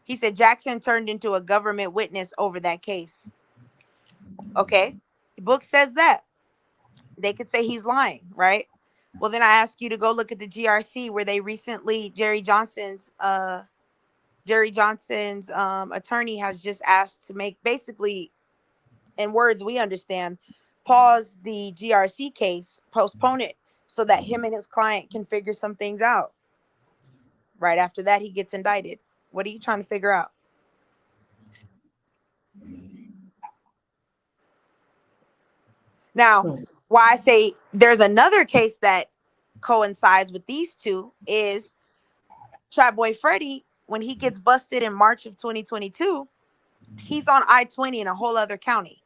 He said Jackson turned into a government witness over that case. Okay. The book says that. They could say he's lying, right? Well, then I ask you to go look at the GRC where they recently, Jerry Johnson's attorney has just asked to make, basically, in words we understand, pause the GRC case, postpone it, so that him and his client can figure some things out. Right after that, he gets indicted. What are you trying to figure out? Now, why I say there's another case that coincides with these two is Trap Boy Freddy, when he gets busted in March of 2022, he's on I-20 in a whole other county.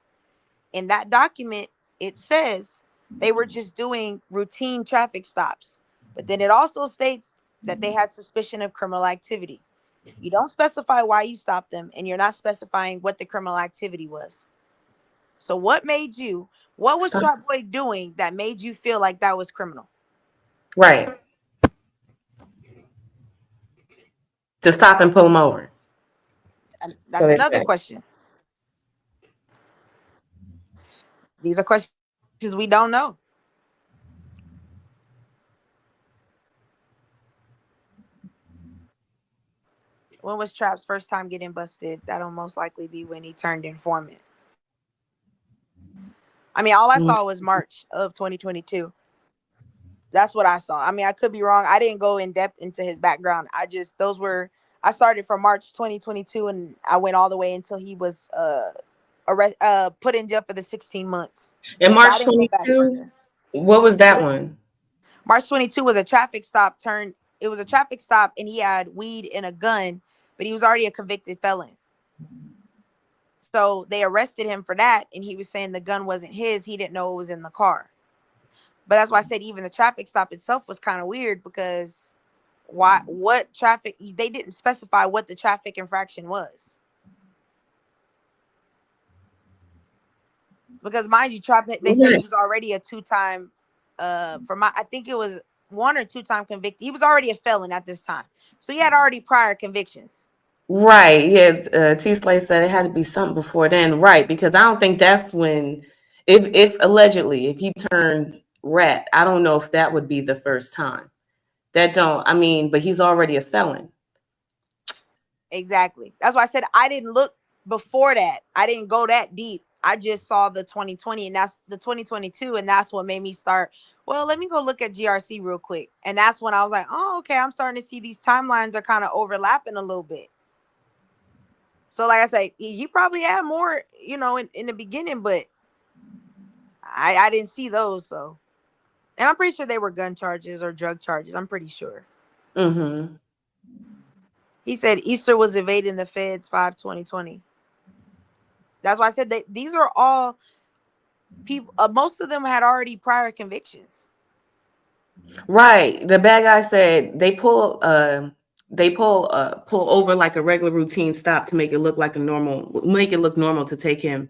In that document, it says they were just doing routine traffic stops. But then it also states that they had suspicion of criminal activity. You don't specify why you stopped them, and you're not specifying what the criminal activity was. So what was Trap Boy doing that made you feel like that was criminal? Right. To stop and pull him over. And that's another question. These are questions we don't know. When was Trap's first time getting busted? That'll most likely be when he turned informant. I mean, all I saw was March of 2022. That's what I saw. I mean, I could be wrong. I didn't go in depth into his background. I started from March 2022 and I went all the way until he was put in jail for the 16 months. In March 22, what was that one? March 22 was a traffic stop it was a traffic stop and he had weed and a gun, but he was already a convicted felon. So they arrested him for that, and he was saying the gun wasn't his. He didn't know it was in the car. But that's why I said even the traffic stop itself was kind of weird, because they didn't specify what the traffic infraction was. Because mind you, they said he was already a two-time, I think it was 1 or 2 time convicted. He was already a felon at this time. So he had already prior convictions. Right. Yeah. T Slay said it had to be something before then. Right. Because I don't think that's when, if allegedly, if he turned rat, I don't know if that would be the first time. that don't, I mean, but he's already a felon. Exactly. That's why I said I didn't look before that. I didn't go that deep. I just saw the 2020 and that's the 2022. And that's what made me start. Well, let me go look at GRC real quick. And that's when I was like, oh, okay, I'm starting to see these timelines are kind of overlapping a little bit. So like I said, you probably had more, you know, in the beginning, but I didn't see those. So, and I'm pretty sure they were gun charges or drug charges. I'm pretty sure. Mm-hmm. He said Easter was evading the feds 5/2020. That's why I said that these are all people. Most of them had already prior convictions. Right. The bad guy said pull over like a regular routine stop to make it look normal to take him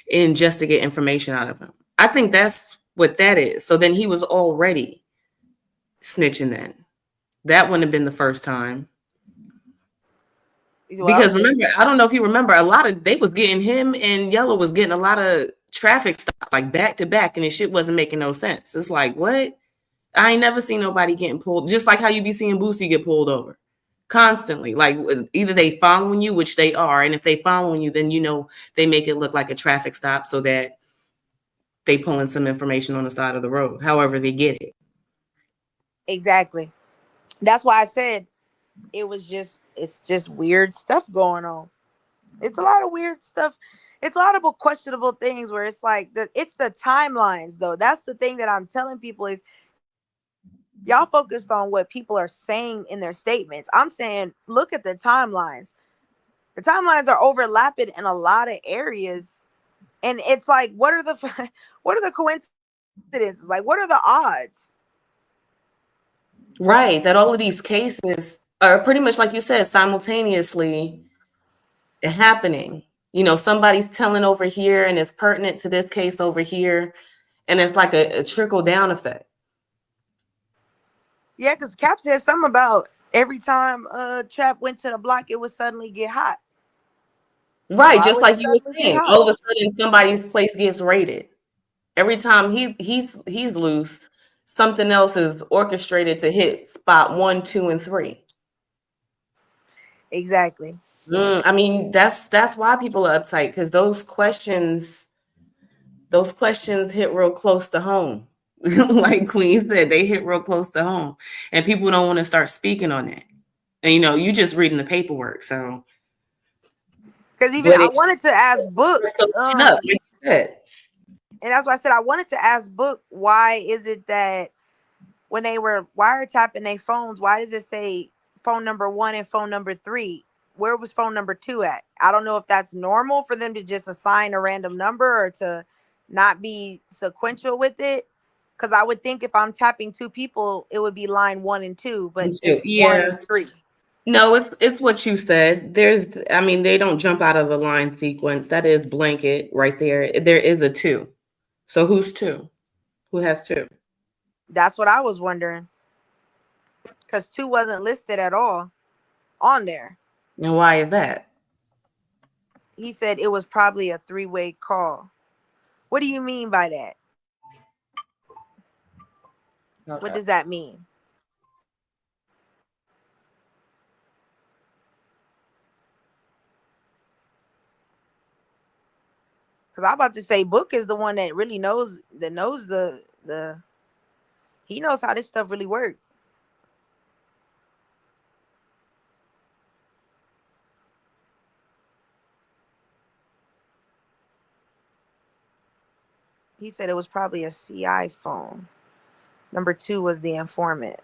in just to get information out of him. I think that's what that is. So then he was already snitching then. That wouldn't have been the first time. Well, Because remember, I don't know if you remember, they was getting him and Yellow was getting a lot of traffic stops like back to back, and the shit wasn't making no sense. It's like, what? I ain't never seen nobody getting pulled, just like how you be seeing Boosie get pulled over constantly. Like either they following you, which they are, and if they following you, then you know they make it look like a traffic stop so that they pulling some information on the side of the road. However they get it. exactly. That's why I said it's just weird stuff going on. It's a lot of weird stuff. It's a lot of questionable things where it's like it's the timelines though. That's the thing that I'm telling people is y'all focused on what people are saying in their statements. I'm saying look at the timelines. The timelines are overlapping in a lot of areas. And it's like, what are the coincidences? Like, what are the odds? Right. That all of these cases are pretty much, like you said, simultaneously happening. You know, somebody's telling over here and it's pertinent to this case over here. And it's like a trickle down effect. Yeah, because Cap said something about every time Trap went to the block, it would suddenly get hot. Right, Why just would it like you were suddenly get saying, hot? all of a sudden somebody's place gets raided. Every time he's loose, something else is orchestrated to hit spot 1, 2, and 3. Exactly. I mean, that's why people are uptight, because those questions hit real close to home. Like Queen said, they hit real close to home, and people don't want to start speaking on that. And you know, you just reading the paperwork, so. Because even I wanted to ask Book, up, like you said. And that's why I said I wanted to ask Book, why is it that when they were wiretapping their phones, why does it say phone number 1 and phone number 3? Where was phone number 2 at? I don't know if that's normal for them to just assign a random number or to not be sequential with it. Because I would think if I'm tapping 2 people, it would be line 1 and 2, but it's 1 and 3. No, it's what you said. I mean, they don't jump out of the line sequence. That is blanket right there. There is a 2. So who's 2? Who has 2? That's what I was wondering. Because 2 wasn't listed at all on there. And why is that? He said it was probably a 3-way call. What do you mean by that? Okay. What does that mean? Because I'm about to say Book is the one that really knows the he knows how this stuff really works. He said it was probably a CI phone. Number 2 was the informant.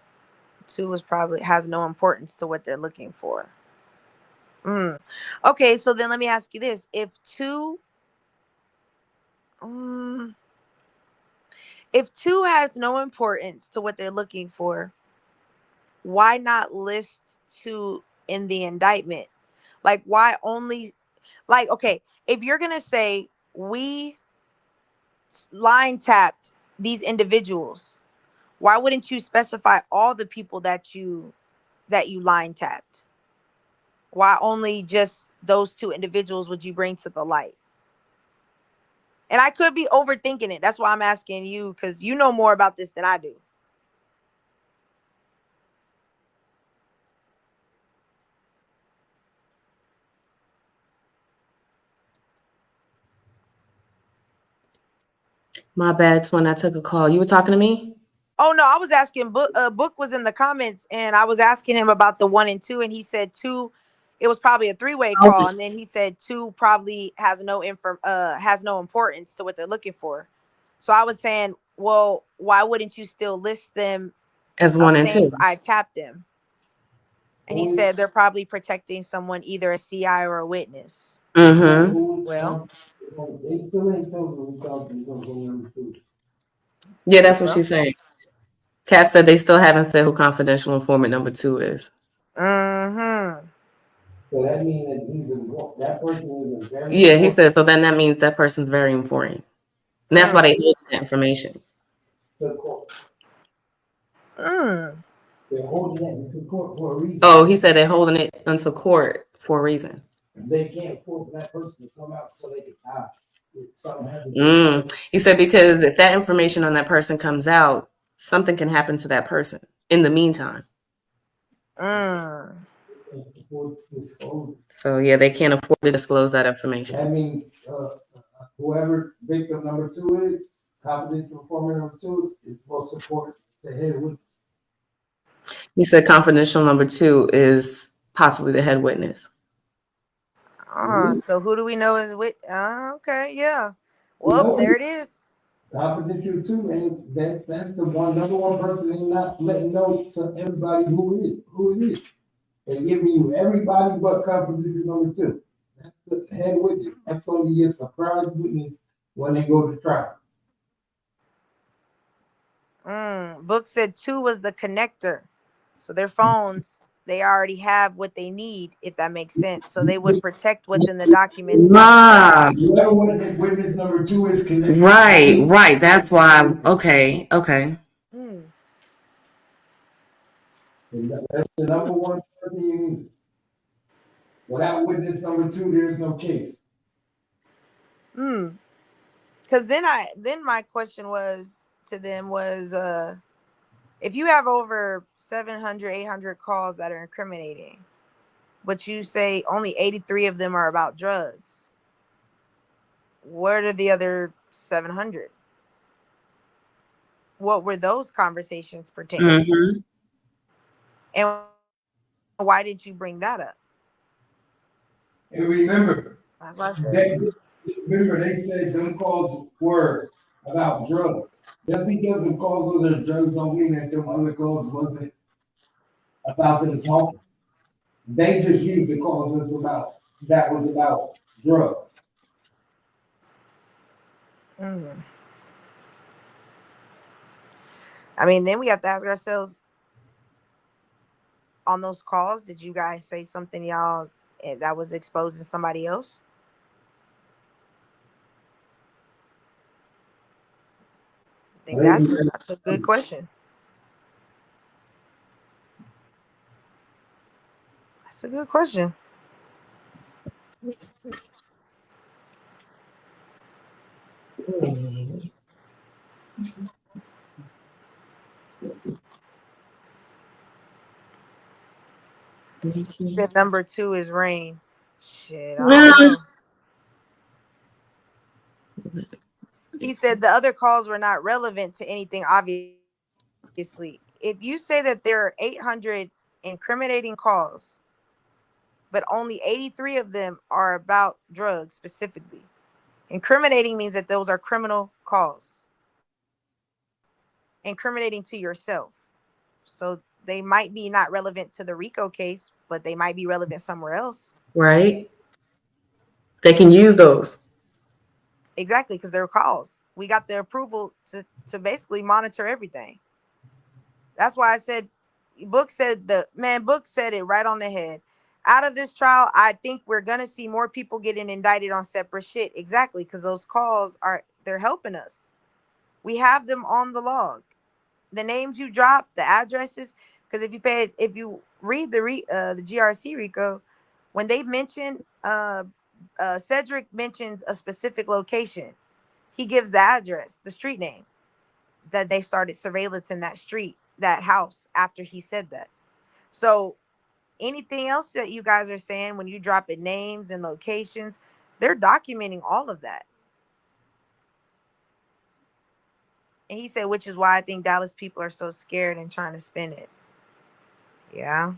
2 was probably has no importance to what they're looking for. Okay, so then let me ask you this. If 2 has no importance to what they're looking for, why not list 2 in the indictment? Like, why only, like, okay, if you're going to say we line tapped these individuals, why wouldn't you specify all the people that you line tapped? Why only just those 2 individuals would you bring to the light? And I could be overthinking it. That's why I'm asking you, because you know more about this than I do. My bad, Twin. I took a call. You were talking to me? Oh no, I was asking Book. Book was in the comments, and I was asking him about the 1 and 2, and he said 2. It was probably a 3-way call, and then he said 2 probably has no importance to what they're looking for. So I was saying, well, why wouldn't you still list them As 1 and saying 2. I tapped them? And he said they're probably protecting someone, either a CI or a witness. Mm-hmm. Well, They still ain't told them about number 2. Yeah, that's what she's saying. Cap said they still haven't said who confidential informant number 2 is. Mm-hmm. So that means that that person is very Yeah, he said, so then that means that person's very important. And that's why they hold that information. They're holding that into court for a reason. Oh, he said they're holding it until court for a reason. They can't force that person to come out so they can die. He said because if that information on that person comes out, something can happen to that person in the meantime. So yeah, they can't afford to disclose that information. That means whoever victim number 2 is, confidential informant number 2 is supposed to support the head witness. He said confidential number 2 is possibly the head witness. So who do we know is with? Okay, yeah. Well, there it is. Confidential 2, and that's the number one person and not letting know to everybody who it is. They're giving you everybody but confidential number 2. That's the head witness. That's only a surprise witness when they go to trial. Book said 2 was the connector. So their phones, they already have what they need, if that makes sense. So they would protect what's in the documents. Witness number 2 is connected. Right. That's why. Okay. That's the number one person you need. Without witness number 2, there's no case. Because then my question was to them was, if you have over 700, 800 calls that are incriminating, but you say only 83 of them are about drugs, where are the other 700? What were those conversations pertaining? And why did you bring that up? And remember, that's what I said. They said them calls were about drugs. Just because the calls were drugs don't mean that them other calls wasn't about them talking. They just used the calls as about drugs. I mean, then we have to ask ourselves, on those calls, did you guys say something y'all that was exposing somebody else? I think that's a good question. That's a good question. Number 2 is Rain. Shit, I don't know. He said the other calls were not relevant to anything, obviously. If you say that there are 800 incriminating calls, but only 83 of them are about drugs specifically, incriminating means that those are criminal calls. Incriminating to yourself. So they might be not relevant to the RICO case, but they might be relevant somewhere else. Right. They can use those. Exactly, because they're calls. We got the approval to basically monitor everything. That's why I said, Book said it right on the head. Out of this trial, I think we're gonna see more people getting indicted on separate shit. Exactly, because those calls they're helping us. We have them on the log. The names you drop, the addresses, because if you read the GRC RICO, when they mention Cedric mentions a specific location, he gives the address, the street name, that they started surveillance in that street, that house, after he said that. So anything else that you guys are saying, when you drop in names and locations, they're documenting all of that. And he said, which is why I think Dallas people are so scared and trying to spin it. Yeah.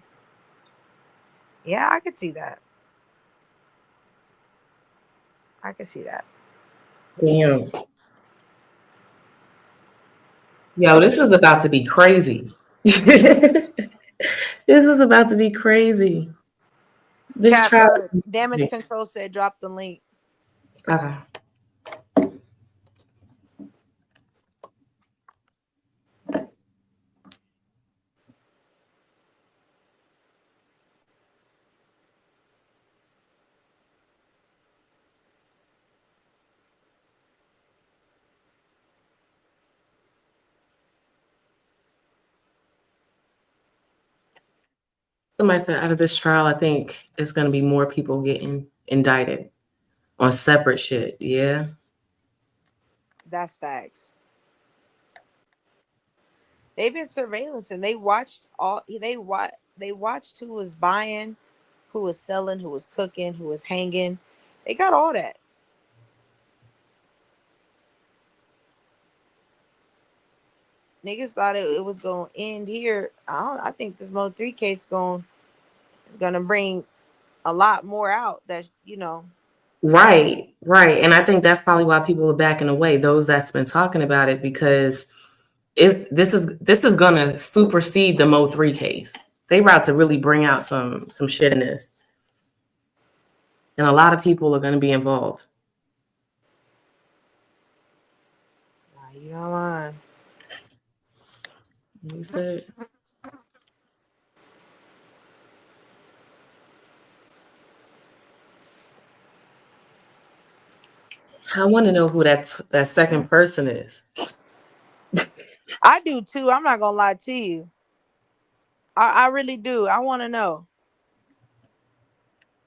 Yeah, I could see that. I could see that. Damn. Yo, this is about to be crazy. This is about to be crazy. This Cap, trial. damage control said drop the link. Okay. Somebody said out of this trial, I think it's going to be more people getting indicted on separate shit. Yeah. That's facts. They've been surveillance and they watched who was buying, who was selling, who was cooking, who was hanging. They got all that. Niggas thought it was gonna end here. I think this Mo 3 case is gonna bring a lot more out that Right. And I think that's probably why people are backing away, those that's been talking about it, because this is gonna supersede the Mo 3 case. They about to really bring out some shit in this. And a lot of people are gonna be involved. Nah, you don't lying. You said I want to know who that second person is. I do too. I'm not gonna lie to you. I really do. I want to know.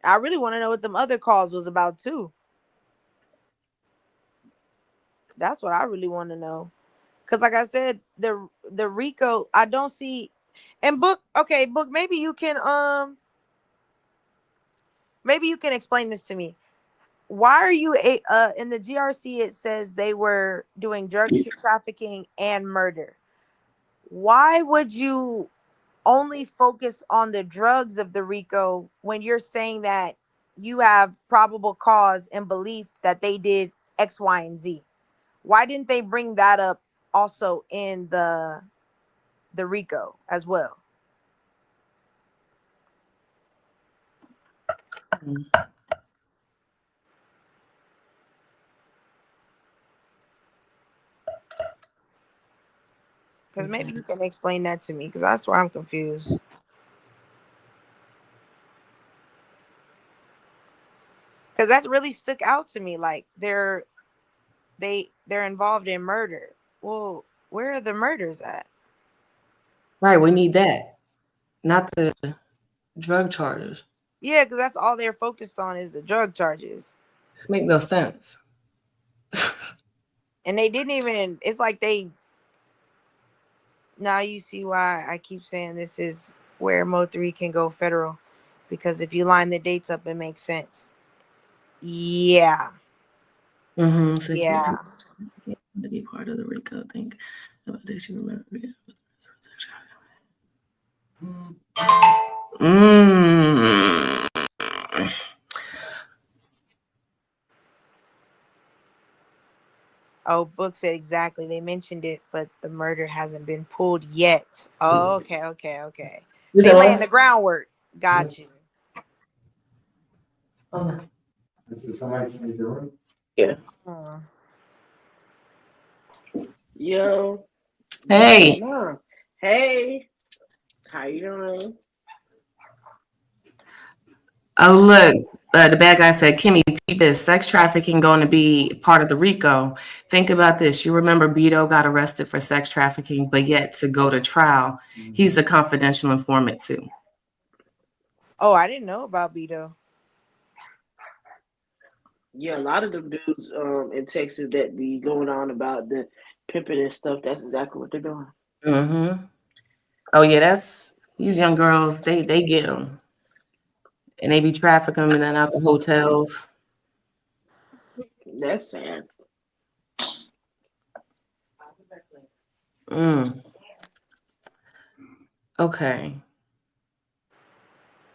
I really want to know what them other calls was about too. That's what I really want to know. Cause like I said, the RICO, I don't see. And Book, maybe you can explain this to me. Why are you in the GRC? It says they were doing drug trafficking and murder. Why would you only focus on the drugs of the RICO when you're saying that you have probable cause and belief that they did X, Y, and Z? Why didn't they bring that up also in the RICO as well? Because maybe you can explain that to me, because that's where I'm confused. Because that really stuck out to me. Like they're involved in murder. Well, where are the murders at? Right, we need that, not the drug charges. Yeah, because that's all they're focused on is the drug charges. Make no sense. And they didn't even. It's like they. Now you see why I keep saying this is where Mo 3 can go federal, because if you line the dates up, it makes sense. Yeah. Mm-hmm. So Yeah. to be part of the RICO thing about this, you remember? Oh, Book said exactly. They mentioned it, but the murder hasn't been pulled yet. Oh, okay. They laying the groundwork. Got you. Yeah. Yo. Hey. Hey. How you doing? Oh, look. The bad guy said, Kimmy, peep this. Sex trafficking going to be part of the RICO. Think about this. You remember Beto got arrested for sex trafficking, but yet to go to trial, he's a confidential informant too. Oh, I didn't know about Beto. Yeah, a lot of them dudes in Texas that be going on about the pimping and stuff, that's exactly what they're doing. Mm-hmm. Oh, yeah, these young girls, they get them. And they be trafficking them and then out the hotels. That's sad. Okay.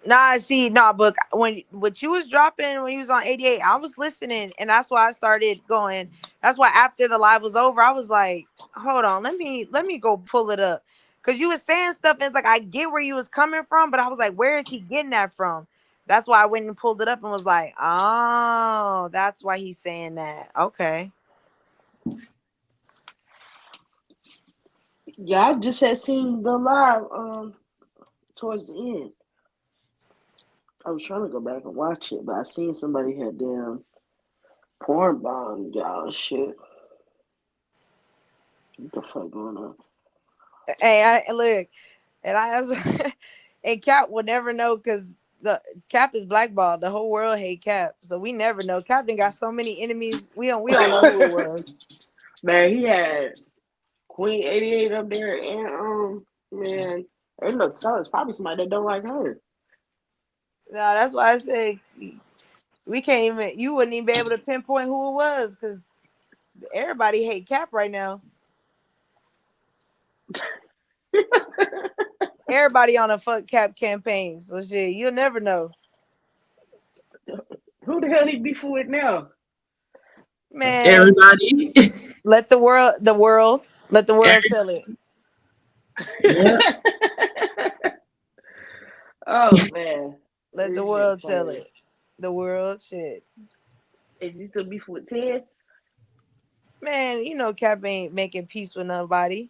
Nah, see, nah, but when what you was dropping when you was on 88, I was listening, and that's why I started going. That's why after the live was over, I was like, hold on, let me go pull it up. Cause you was saying stuff, and it's like I get where you was coming from, but I was like, where is he getting that from? That's why I went and pulled it up and was like, oh, that's why he's saying that. Okay. Yeah, I just had seen the live towards the end. I was trying to go back and watch it, but I seen somebody had damn porn bomb y'all and shit. What the fuck going on? Hey, I look, and I was, and Cap would never know because the Cap is blackballed. The whole world hate Cap, so we never know. Cap done got so many enemies. We don't know who it was. Man, he had Queen 88 up there, and man, ain't no tell. It's probably somebody that don't like her. No, that's why I say we can't even. You wouldn't even be able to pinpoint who it was because everybody hate Cap right now. Everybody on a fuck Cap campaign. So shit, you'll never know. Who the hell he beefing with now? Man, Everybody. let the world tell it. Yeah. Oh man, Let the this shit world tell funny. it. The world shit. Is he still beefing with Ted? Man, you know Cap ain't making peace with nobody.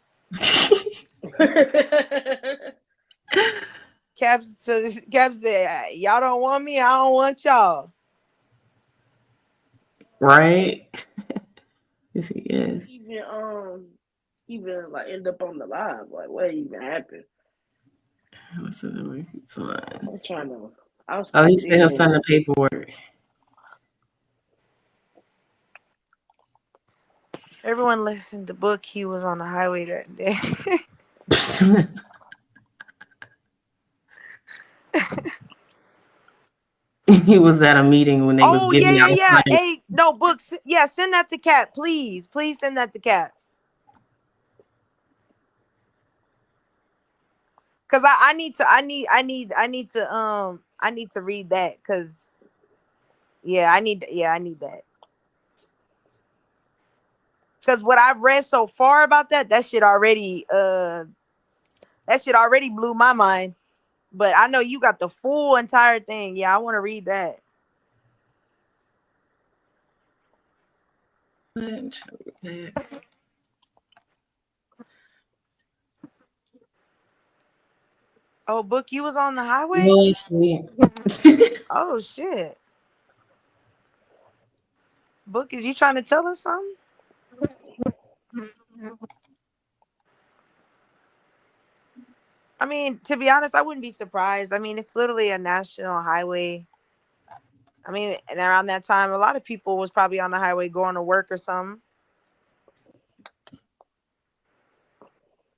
Cap said, y'all don't want me, I don't want y'all. Right? Yes, he is. Even like end up on the live. Like what even happened? What's the number? I'm trying to. I was Oh, he just said he'll seeing. sign the paperwork. Everyone listened to Book. He was on the highway that day. He was at a meeting when they was Oh, giving out yeah. money. Hey, no, Books. Yeah, send that to Cap, please. Please send that to Cap. Cause I need to read that. Cause I need that. Cause what I've read so far about that shit already blew my mind. But I know you got the full entire thing. Yeah, I want to read that. Oh, Book, you was on the highway? Oh shit. Book, is you trying to tell us something? I mean, to be honest, I wouldn't be surprised. I mean, it's literally a national highway. I mean, and around that time, a lot of people was probably on the highway going to work or something.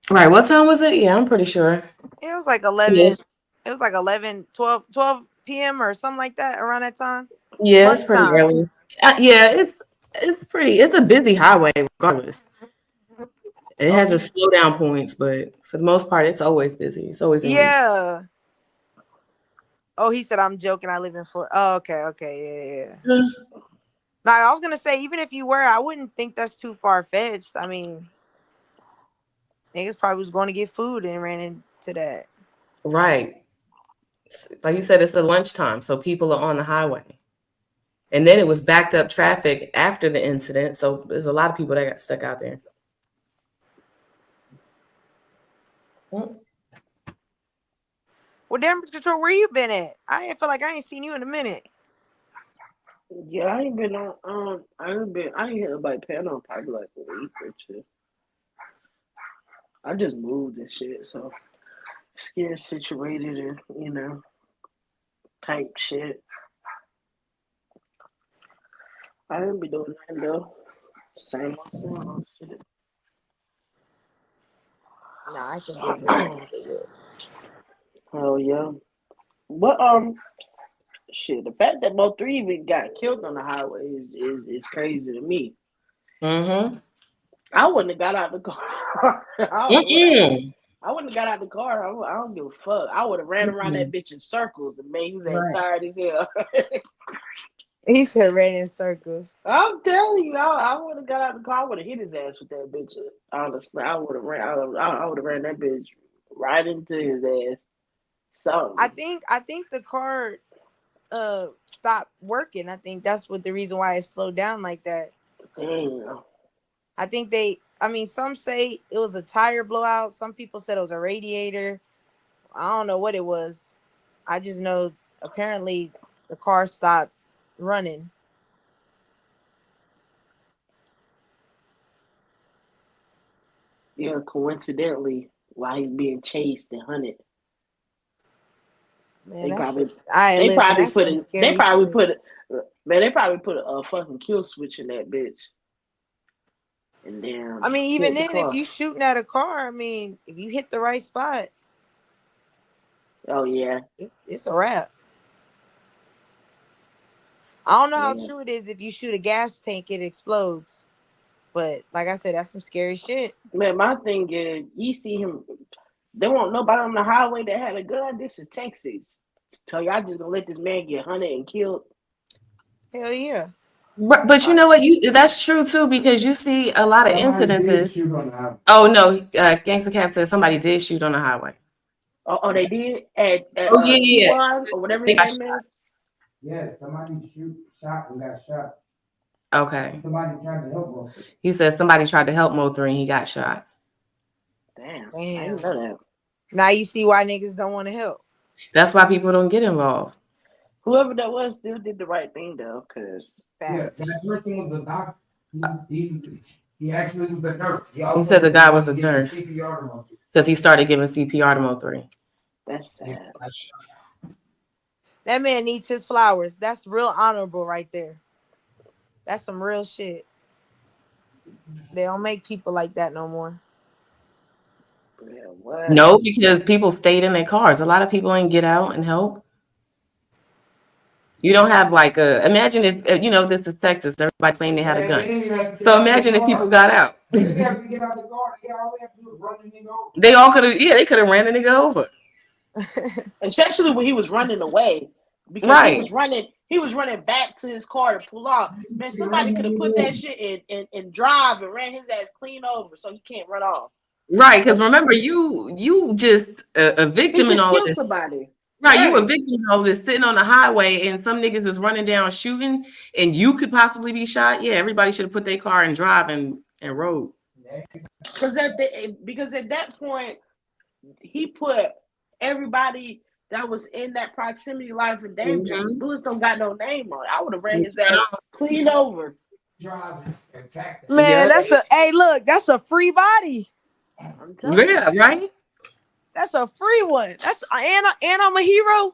Right. What time was it? Yeah, I'm pretty sure. It was like 11. Yes. It was like 11, 12 p.m. or something like that around that time. Yeah, it's pretty Lunchtime. early. Yeah, it's a busy highway regardless. It Oh, has its slow down points, but for the most part, it's always busy. It's always in use. yeah. Oh, he said, I'm joking. I live in Florida. Oh, okay. Yeah. Now, I was going to say, even if you were, I wouldn't think that's too far fetched. I mean, niggas probably was going to get food and ran into that. Right. Like you said, it's the lunchtime, so people are on the highway. And then it was backed up traffic after the incident, so there's a lot of people that got stuck out there. Well, Damage Control, where you been at? I feel like I ain't seen you in a minute. Yeah, I ain't been on. I ain't hit nobody paying on probably like a week or two. I just moved and shit, so just getting situated and type shit. I ain't be doing nothing though. Same old shit. Nah, I can dig it. Hell yeah. But shit, the fact that both three even got killed on the highway is crazy to me. Mm-hmm. I wouldn't have got out the car. Mm-mm. I wouldn't have got out the car. I don't give a fuck. I would have ran around that bitch in circles and made his ass tired as hell. He said ran in circles. I'm telling you, I would have got out the car. I would have hit his ass with that bitch. Honestly, I would have ran. I would have ran that bitch right into his ass. So I think the car stopped working. I think that's what the reason why it slowed down like that. damn. I think some say it was a tire blowout. Some people said it was a radiator. I don't know what it was. I just know apparently the car stopped running. Yeah, coincidentally, while he's being chased and hunted, Man, they probably put a fucking kill switch in that bitch. And then I mean, even killed the then, if car. you shooting at a car, I mean, if you hit the right spot, Oh yeah, it's a wrap. I don't know how Yeah. true it is. If you shoot a gas tank, it explodes. But like I said, that's some scary shit. man. My thing is, you see him. There won't nobody on the highway that had a gun. This is Texas. So y'all just gonna let this man get hunted and killed? Hell yeah. But you know what? That's true too, because you see a lot of incidences. Oh no, Gangsta Cap said somebody did shoot on the highway. Oh, they did at Oh yeah, T1 or whatever they his got name is. Yeah, somebody shot and got shot. Okay. Somebody tried to help him. He said somebody tried to help Mo3 and he got shot. Damn. I didn't know that. Now you see why niggas don't want to help. That's why people don't get involved. Whoever that was still did the right thing though, because Yeah, that person was a doctor. He actually was a nurse. He said the guy was a nurse because he started giving CPR to Mo3. that's sad. That man needs his flowers. That's real honorable right there. That's some real shit. They don't make people like that no more. Yeah, what? No, because people stayed in their cars. A lot of people ain't get out and help. You don't have like imagine if this is Texas, everybody claimed they had a gun. So imagine if people got out. They didn't have to get out of the car. All they have to do is run the nigga over. They all could have, they could have ran the nigga over. Especially when he was running away. Because he was running back to his car to pull off. Man, somebody could have put that shit in drive and ran his ass clean over so he can't run off. Right, because remember, you just a victim in all of this. Somebody. Right, you a victim of all this, sitting on the highway, and some niggas is running down shooting, and you could possibly be shot. Yeah, everybody should have put their car in drive and rode. Because at that point, he put everybody that was in that proximity life in danger. Mm-hmm. Bullets don't got no name on it. I would have ran his ass clean over. Man, that's a free body. Yeah, right. That's a free one. That's and I'm a hero.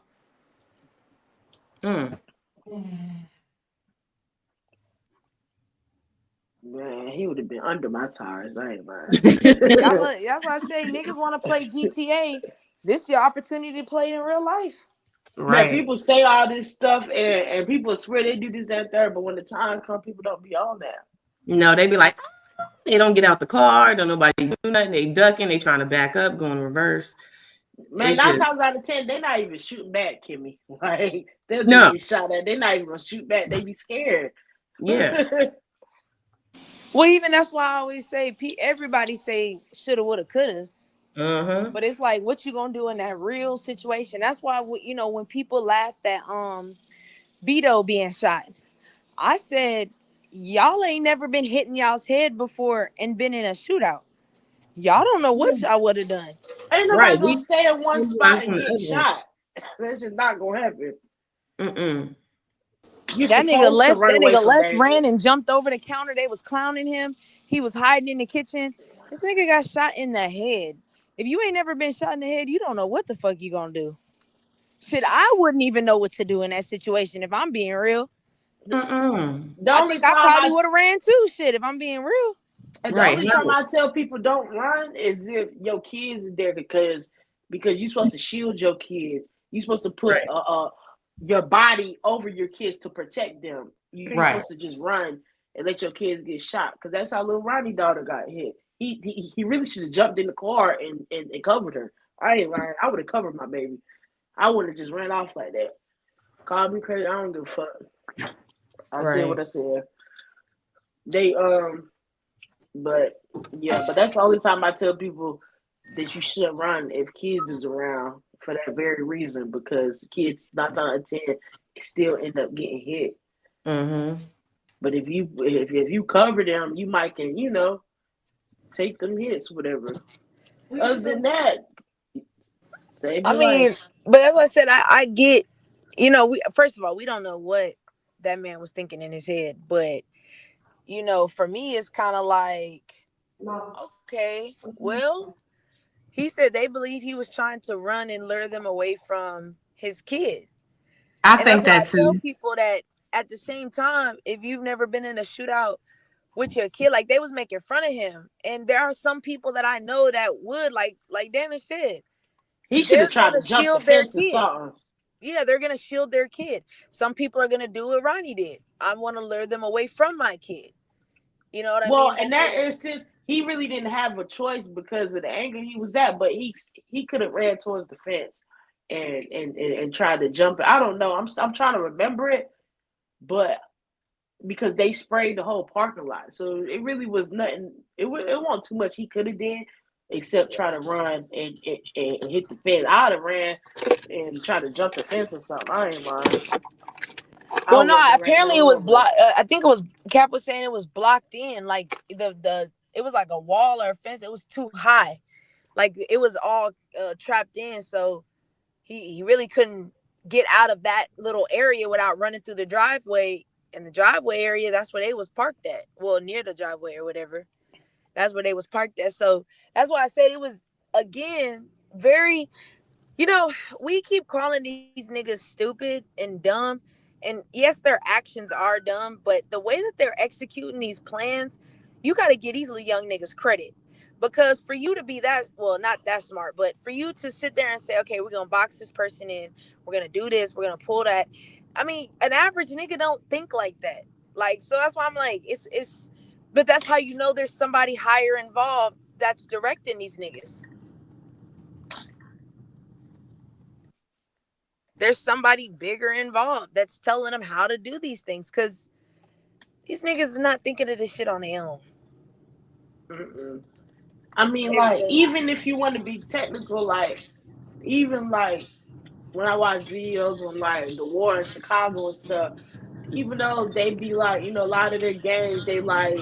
Man, he would have been under my tires. I ain't lying. That's why I say niggas want to play GTA. This is your opportunity to play in real life. Right. Man, people say all this stuff and people swear they do this, that, and third, but when the time comes, people don't be on that. No, they be like, they don't get out the car, don't nobody do nothing, they ducking, they trying to back up, going reverse. Man, 9 times out of 10, they're not even shooting back, Kimmy. Like, they'll just get shot at. They're not even gonna shoot back. They be scared. Yeah. Well, even that's why I always say, everybody say shoulda, woulda, couldas. But it's like, what you gonna do in that real situation? That's why, when people laughed at Beto being shot, I said, y'all ain't never been hitting y'all's head before and been in a shootout. Y'all don't know what y'all would have done. Ain't nobody gonna stay in one spot and get shot. That's just not gonna happen. That nigga left, ran and jumped over the counter. They was clowning him. He was hiding in the kitchen. This nigga got shot in the head. If you ain't never been shot in the head, you don't know what the fuck you gonna do. Shit, I wouldn't even know what to do in that situation if I'm being real. I probably would have ran too. Shit, if I'm being real. And the only time I tell people don't run is if your kids are there because you're supposed to shield your kids. You're supposed to put your body over your kids to protect them. You're supposed to just run and let your kids get shot. Because that's how little Ronnie daughter got hit. He really should have jumped in the car and covered her. I ain't lying. I would have covered my baby. I wouldn't have just ran off like that. Call me crazy. I don't give a fuck. I said what I said. They but yeah, but that's the only time I tell people that you should run if kids is around for that very reason, because kids 9 times out of 10 still end up getting hit. Mm-hmm. But if you cover them, you might can, you know, take them hits, whatever. Other than that, save your life. But that's what I said. I get, you know, first of all, we don't know what that man was thinking in his head, but you know, for me, it's kind of like, okay, well, he said they believe he was trying to run and lure them away from his kid. I And think that's why that I tell too. people that at the same time, if you've never been in a shootout with your kid, like they was making fun of him, and there are some people that I know that would, like Damage said, He should have they're tried to gonna jump the shield their fence or kid. something. Yeah, they're gonna shield their kid. Some people are gonna do what Ronnie did. I want to lure them away from my kid. You know what I Well, mean? in that Hopefully, instance, he really didn't have a choice because of the angle he was at, but he could have ran towards the fence and tried to jump it. I don't know. I'm trying to remember it, but because they sprayed the whole parking lot, so it really was nothing. It wasn't too much he could have did except try to run and hit the fence. I'd have ran and tried to jump the fence or something. I ain't lying. well, no, apparently it was blocked. I think it was Cap was saying it was blocked in, like the it was like a wall or a fence. It was too high, like it was all trapped in. So he really couldn't get out of that little area without running through the driveway. In the driveway area, that's where they was parked at. Well, near the driveway or whatever. That's where they was parked at. So that's why I said it was, again, very, you know, we keep calling these niggas stupid and dumb. And yes, their actions are dumb, but the way that they're executing these plans, you got to give these little young niggas credit. Because for you to be that, well, not that smart, but for you to sit there and say, okay, we're going to box this person in, we're going to do this, we're going to pull that. I mean, an average nigga don't think like that. Like, so that's why I'm like, but that's how you know there's somebody higher involved that's directing these niggas. There's somebody bigger involved that's telling them how to do these things, because these niggas are not thinking of this shit on their own. Mm-mm. I mean, like, even if you want to be technical, like, even like when I watch videos on like the war in Chicago and stuff, even though they be like, you know, a lot of their gangs, they like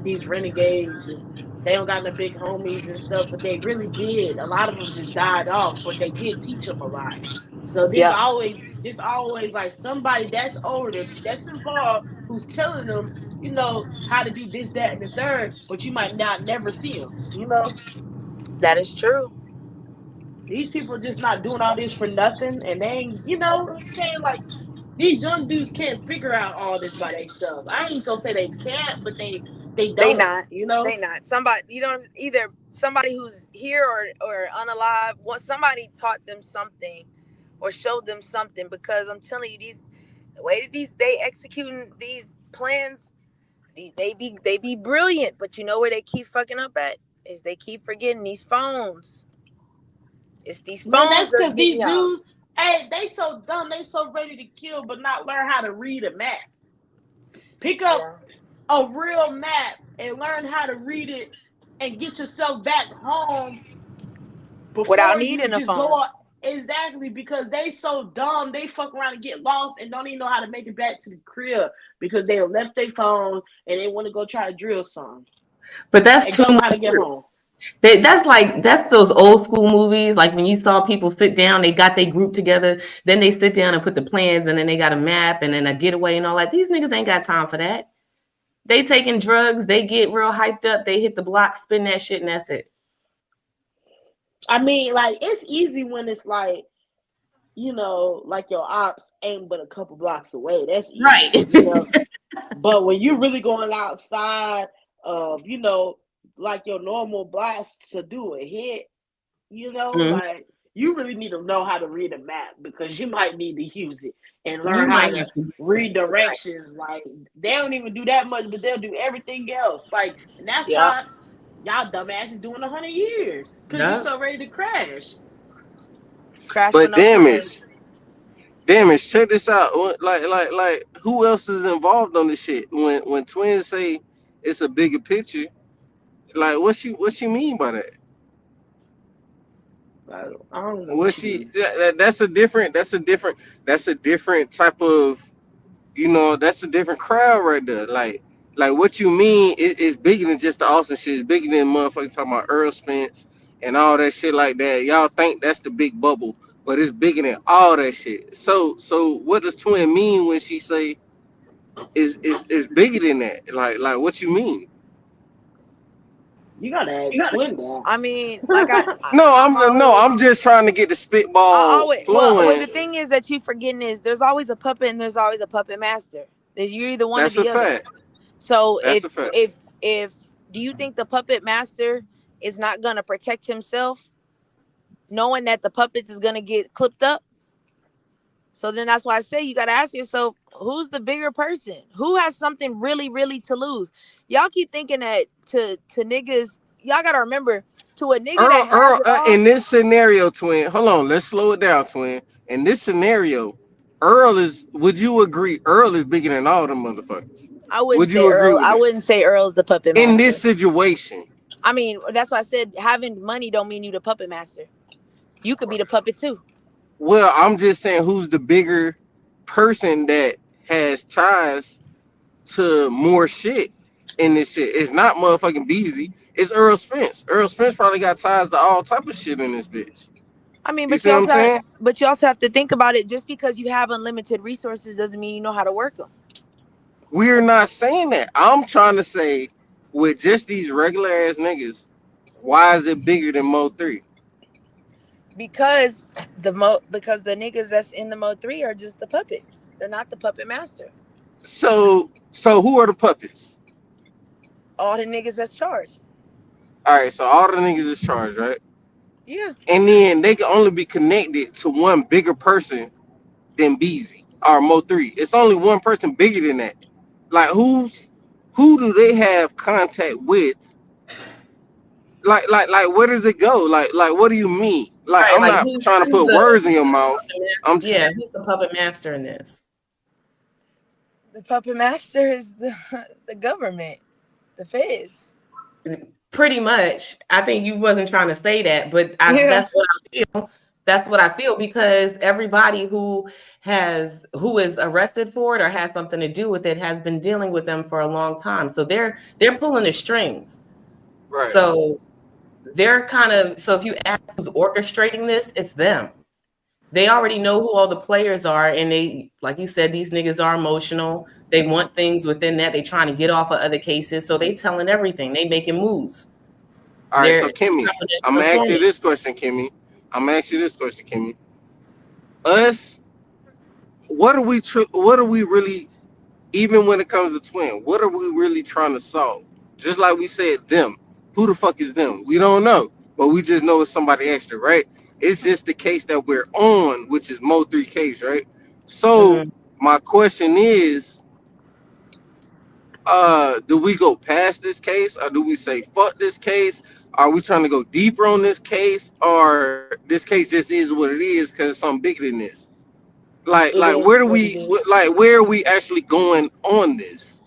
these renegades and they don't got no big homies and stuff, but they really did. A lot of them just died off, but they did teach them a lot. So there's always like somebody that's older, that's involved, who's telling them, you know, how to do this, that, and the third, but you might not never see them, you know? That is true. These people are just not doing all this for nothing, and they ain't, you know, I'm saying, like, these young dudes can't figure out all this by themselves. I ain't gonna say they can't, but they They don't, not. you know? They not. Somebody, you know, either somebody who's here or unalive, somebody taught them something or showed them something, because I'm telling you, the way that they executing these plans, they be brilliant, but you know where they keep fucking up at is they keep forgetting these phones. It's these Man, phones that's that's because getting these y'all. dudes, hey, they so dumb, they so ready to kill, but not learn how to read a map. Pick up a real map and learn how to read it and get yourself back home Without before you needing a just go phone. out. Exactly, because they so dumb, they fuck around and get lost and don't even know how to make it back to the crib because they left their phone and they want to go try to drill some. But that's They too don't know how much. to get home. That's those old school movies. Like when you saw people sit down, they got their group together, then they sit down and put the plans, and then they got a map and then a getaway and all that. These niggas ain't got time for that. They taking drugs, they get real hyped up, they hit the block, spin that shit, and that's it. I mean, like, it's easy when it's like, you know, like your ops ain't but a couple blocks away. That's easy, Right. you know. But when you're really going outside of, you know, like your normal blocks to do a hit, you know, like You really need to know how to read a map because you might need to use it and You learn how might to have to. read directions. Like they don't even do that much, but they'll do everything else. Like, and that's Yeah. why y'all dumbasses doing 100 years because you're Yeah. so ready to crash. Crash for But no play. damage. Check this out. Like, who else is involved on this shit? When twins say it's a bigger picture, like, what she mean by that? I don't know what you mean. That's a different. That's a different type of. That's a different crowd right there. Like what you mean is bigger than just the Austin shit. It's bigger than motherfucking talking about Earl Spence and all that shit like that. Y'all think that's the big bubble, but it's bigger than all that shit. So what does Twin mean when she say is bigger than that? Like what you mean? You gotta ask Twin now. I mean, like No, I'm always, I'm just trying to get the I spitball always, well, flowing. the thing is that you forgetting is there's always a puppet and there's always a puppet master. You're either one or That's a the other. fact. So That's a fact. if do you think the puppet master is not gonna protect himself, knowing that the puppets is gonna get clipped up? So then that's why I say you gotta ask yourself, who's the bigger person? Who has something really, really to lose? Y'all keep thinking that to niggas, y'all gotta remember to a nigga that has Earl, it all. in this scenario, Twin. Hold on, let's slow it down, Twin. In this scenario, Earl is. Would you agree? Earl is bigger than all them motherfuckers. I wouldn't Would say you agree Earl. with I that? wouldn't say Earl's the puppet In master. this situation, I mean, that's why I said having money don't mean you the puppet master. You could be the puppet too. well, I'm just saying, who's the bigger person that has ties to more shit in this shit? It's not motherfucking Beezy. It's Earl Spence. Earl Spence probably got ties to all type of shit in this bitch. I mean, You see what I'm saying? but you also have to think about it. Just because you have unlimited resources doesn't mean you know how to work them. We're not saying that. I'm trying to say, with just these regular ass niggas, why is it bigger than Mo 3? Because because the niggas that's in the Mode 3 are just the puppets. They're not the puppet master. So who are the puppets? All the niggas that's charged. All right, so all the niggas is charged, right? Yeah. And then they can only be connected to one bigger person than Beezy or Mo 3. It's only one person bigger than that. Like who do they have contact with? Like where does it go? Like what do you mean? Like Right. I'm Like not trying to who's put the words in your mouth. I'm yeah, who's the puppet master in this? The puppet master is the government, the feds. Pretty much. I think you wasn't trying to say that, but Yeah. that's what I feel. That's what I feel because everybody who is arrested for it or has something to do with it has been dealing with them for a long time. So they're pulling the strings. right. So they're so if you ask who's orchestrating this, it's them. They already know who all the players are, and they, like you said, these niggas are emotional. They want things within that. They trying to get off of other cases, so they telling everything. They making moves. All right, They're so Kimmy, confidential I'm gonna ask you informants. this question, Kimmy. Us, what are we really, even when it comes to Twin, what are we really trying to solve? Just like we said, them. Who the fuck is them? We don't know, but we just know it's somebody extra, right? It's just the case that we're on, which is Mo 3 case, right? So my question is, do we go past this case or do we say fuck this case? Are we trying to go deeper on this case, or this case just is what it is because it's something bigger than this? Like It is where do what it we is. like where are we actually going on this?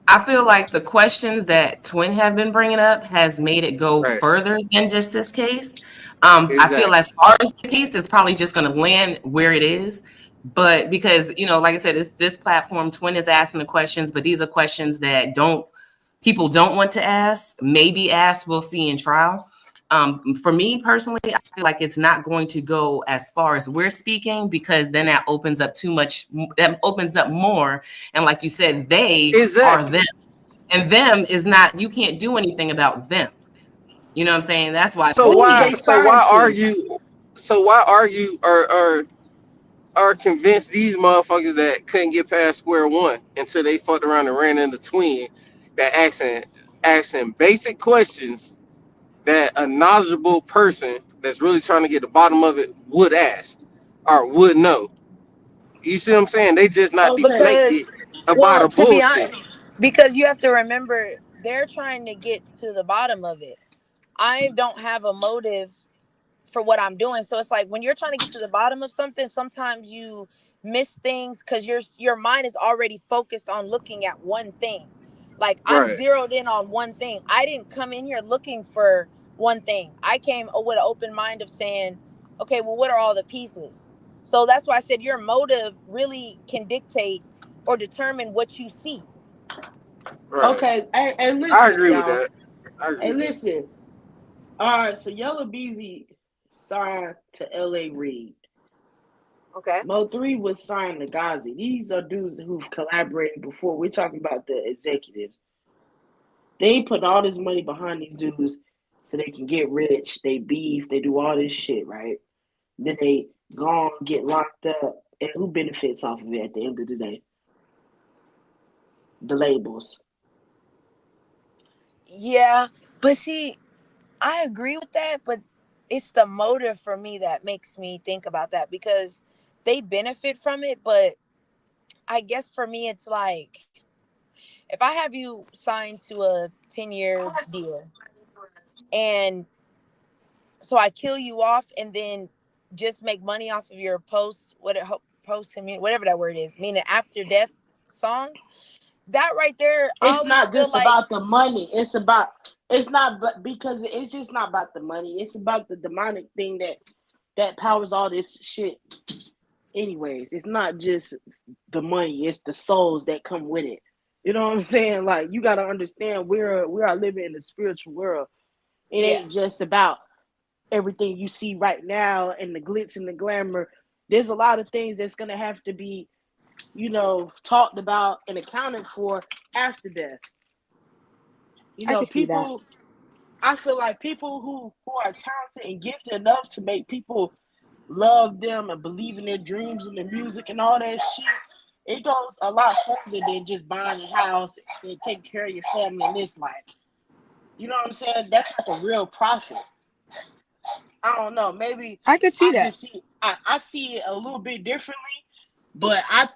I feel like the questions that Twin have been bringing up has made it go Right. further than just this case. I feel Exactly. as far as the case, it's probably just going to land where it is. But because, like I said, it's this platform, Twin is asking the questions, but these are questions that people don't want to ask, maybe ask, we'll see in trial. For me personally, I feel like it's not going to go as far as we're speaking because then that opens up more. And like you said, they are them. And them is not, you can't do anything about them. You know what I'm saying? That's why. So Who why they signed to? argue or convince these motherfuckers that couldn't get past square one until they fucked around and ran into Twin that asking basic questions that a knowledgeable person that's really trying to get the bottom of it would ask or would know. You see what I'm saying? They just not Okay. Because, deflating it about well, a to be bullshit. honest, because you have to remember they're trying to get to the bottom of it. I don't have a motive for what I'm doing. So it's like when you're trying to get to the bottom of something, sometimes you miss things because your mind is already focused on looking at one thing. Like I'm Right. zeroed in on one thing. I didn't come in here looking for one thing. I came with an open mind of saying, okay, well, what are all the pieces? So that's why I said your motive really can dictate or determine what you see. Right. Okay. And I listen, agree with y'all. that. I agree And with that. listen. All right. So Yellow Beezy signed to L.A. Reid. Okay. Mo3 was signed to Ghazi. These are dudes who've collaborated before. We're talking about the executives. They put all this money behind these dudes so they can get rich. They beef. They do all this shit, right? Then they go on, get locked up. And who benefits off of it at the end of the day? The labels. Yeah, but see, I agree with that, but it's the motive for me that makes me think about that because they benefit from it, but I guess for me it's like if I have you signed to a 10-year deal and so I kill you off and then just make money off of your whatever that word is, meaning after death songs, that right there, I It's always not feel just like about the money. It's not but because it's just not about the money. It's about the demonic thing that powers all this shit. Anyways, it's not just the money, it's the souls that come with it. You know what I'm saying? Like you gotta understand we are living in the spiritual world. It yeah, ain't just about everything you see right now and the glitz and the glamour. There's a lot of things that's gonna have to be, talked about and accounted for after death. I could see that. People, I feel like people who are talented and gifted enough to make people love them and believe in their dreams and their music and all that shit, it goes a lot further than just buying a house and taking care of your family in this life. You know what I'm saying? That's like a real profit. I don't know. Maybe I could see that. I see it a little bit differently, but I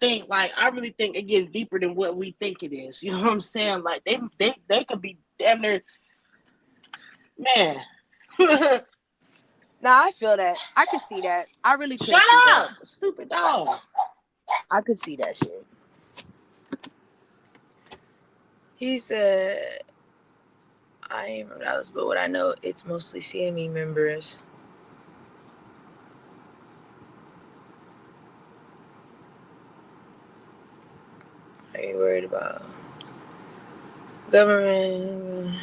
really think it gets deeper than what we think it is. You know what I'm saying? Like they could be damn near, man. Now I feel that. I could see that. I really could Shut see that. up, stupid dog. I could see that shit. He said, I ain't from Dallas, but what I know, it's mostly CME members. I ain't worried about government.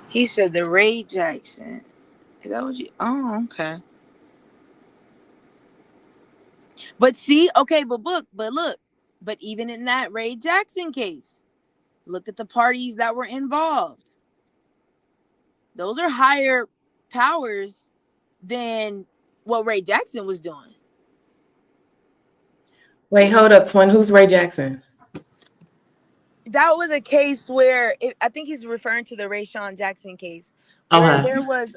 He said the Ray Jackson. Is that what you? Oh, okay. But see, okay, but look, but even in that Ray Jackson case, look at the parties that were involved. Those are higher powers than what Ray Jackson was doing. Wait, hold up, twin. Who's Ray Jackson? That was a case where I think he's referring to the Ray Sean Jackson case, where Okay. there was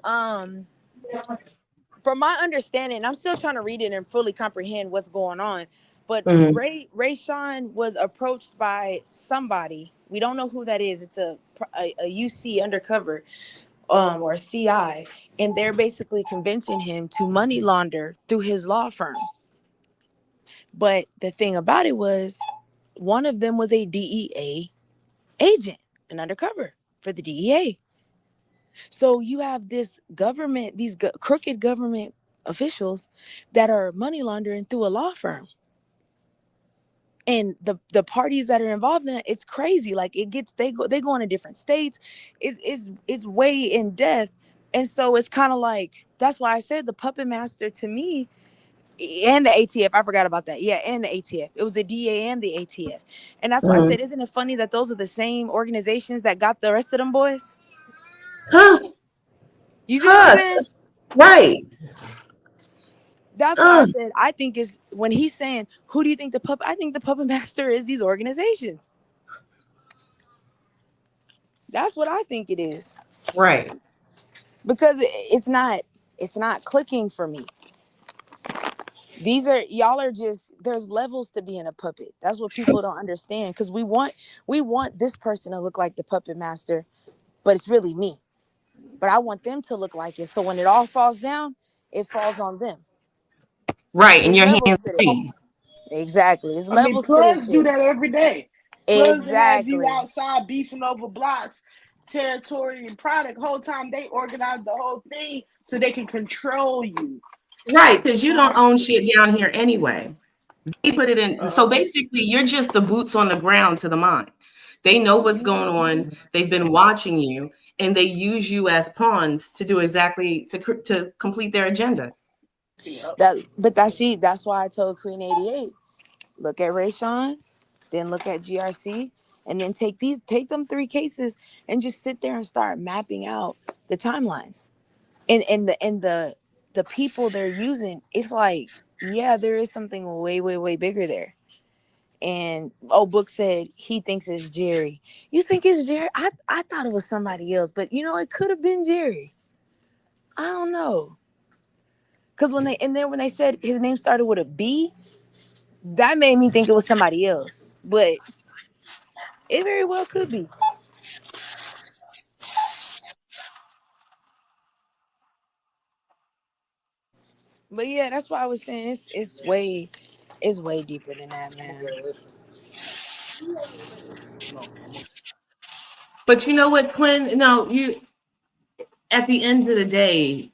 from my understanding, I'm still trying to read it and fully comprehend what's going on. But Mm-hmm. Ray Sean was approached by somebody. We don't know who that is. It's a UC undercover or CI, and they're basically convincing him to money launder through his law firm. But the thing about it was, one of them was a DEA agent, an undercover for the DEA. So you have this government, these crooked government officials that are money laundering through a law firm. And the parties that are involved in it, it's crazy. Like they go into different states. It's way in depth. And so it's kind of like, that's why I said the puppet master to me, and the ATF, I forgot about that. Yeah, and the ATF. It was the DA and the ATF. And that's why I said, isn't it funny that those are the same organizations that got the rest of them boys? Huh. You see what I'm Huh. saying? Right. That's why I said, I think is when he's saying, who do you think the puppet? I think the puppet master is these organizations. That's what I think it is. Right. Because it's not clicking for me. Y'all are just, there's levels to being a puppet. That's what people don't understand. Because we want this person to look like the puppet master, but it's really me. But I want them to look like it. So when it all falls down, it falls on them. Right. And There's your levels hands to this. Exactly. There's I mean, levels to this plugs do shit. that every day. Plugs that have you Exactly. outside beefing over blocks, territory, and product. Whole time they organize the whole thing so they can control you. Right, because you don't own shit down here anyway. They put it in. So Uh-huh. basically, you're just the boots on the ground to the mind. They know what's going on. They've been watching you, and they use you as pawns to do exactly to complete their agenda. Yep. That's why I told Queen 88, look at Rayshawn, then look at GRC, and then take them 3 cases and just sit there and start mapping out the timelines. And the people they're using, it's like, yeah, there is something way, way, way bigger there. And Book said he thinks it's Jerry. You think it's Jerry? I thought it was somebody else, but it could have been Jerry. I don't know. Because when they said his name started with a B, that made me think it was somebody else. But it very well could be. But yeah, that's why I was saying it's way deeper than that, man. But you know what, Twin? No, you. At the end of the day,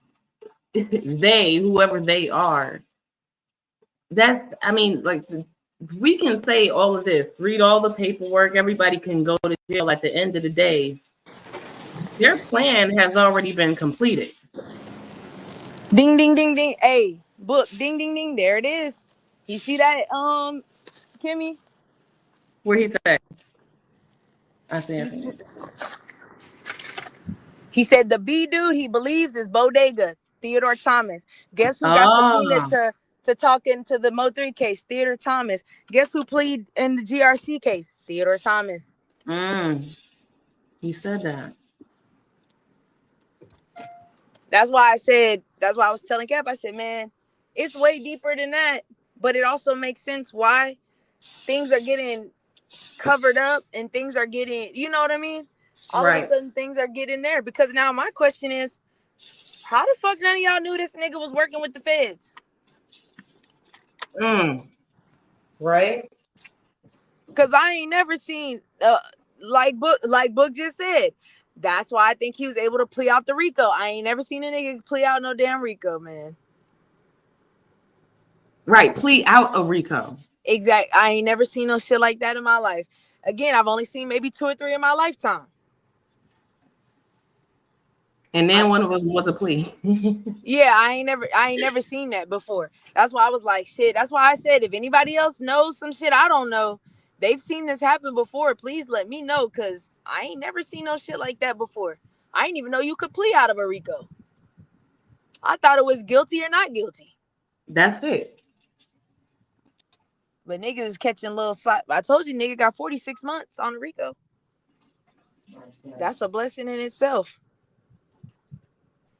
whoever they are, I mean, like, we can say all of this, read all the paperwork, everybody can go to jail. At the end of the day, their plan has already been completed. Ding ding ding ding. Hey, Book, ding ding ding. There it is. You see that, Kimmy? Where he said, I see it. He said the B dude he believes is Bodega, Theodore Thomas. Guess who got subpoenaed Oh, to talk into the Mo3 case? Theodore Thomas. Guess who pleaded in the GRC case? Theodore Thomas. he said that. That's why I was telling Cap, I said, man, it's way deeper than that. But it also makes sense why things are getting covered up and things are getting, you know what I mean? All of a sudden things are getting there. Because now my question is, how the fuck none of y'all knew this nigga was working with the feds? Right? Because I ain't never seen, like Book just said, that's why I think he was able to plea out the RICO. I ain't never seen a nigga plea out no damn RICO, man. Right, plea out a RICO. Exact. I ain't never seen no shit like that in my life. Again, I've only seen maybe 2 or 3 in my lifetime. And then one of them was a plea. Yeah, I ain't never seen that before. That's why I was like, shit. That's why I said, if anybody else knows some shit I don't know, they've seen this happen before, please let me know, because I ain't never seen no shit like that before. I didn't even know you could plea out of a RICO. I thought it was guilty or not guilty. That's it. But niggas is catching little slap. I told you, nigga got 46 months on a RICO. That's a blessing in itself.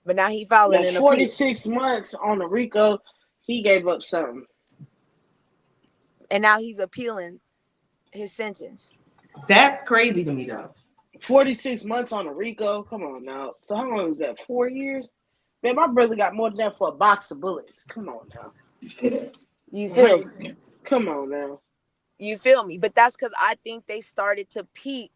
But now he filing an appeal. 46 months on the RICO, he gave up something. And now he's appealing his sentence. That's crazy to me, though. 46 months on a RICO? Come on now. So how long is that? 4 years? Man, my brother got more than that for a box of bullets. Come on now. You feel me? Come on now. You feel me? But that's because I think they started to peep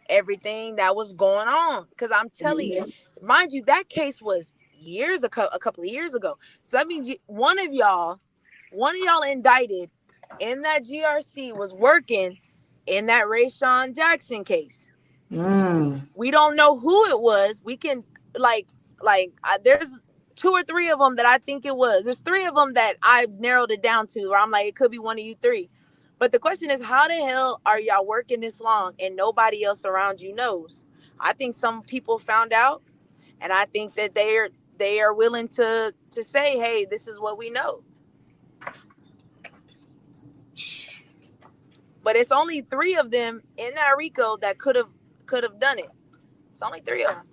everything that was going on. Because I'm telling you, mind you, that case was a couple of years ago. So that means one of y'all indicted in that GRC was working in that Rayshawn Jackson case. We don't know who it was. We can there's 2 or 3 of them that I think it was. There's 3 of them that I narrowed it down to, where I'm like, it could be one of you 3. But the question is, how the hell are y'all working this long and nobody else around you knows? I think some people found out, and I think that they are willing to say, hey, this is what we know. But it's only 3 of them in that RICO that could could have done it. It's only 3 of them.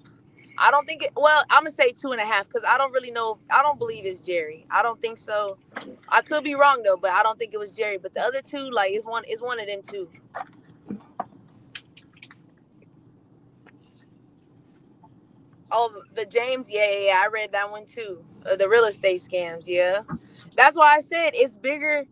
I don't think it. Well, I'm gonna say 2.5 because I don't really know. I don't believe it's Jerry. I don't think so. I could be wrong though, but I don't think it was Jerry. But the other two, like, it's one of them too. Oh, but James, yeah, I read that one too. The real estate scams, yeah. That's why I said it's bigger.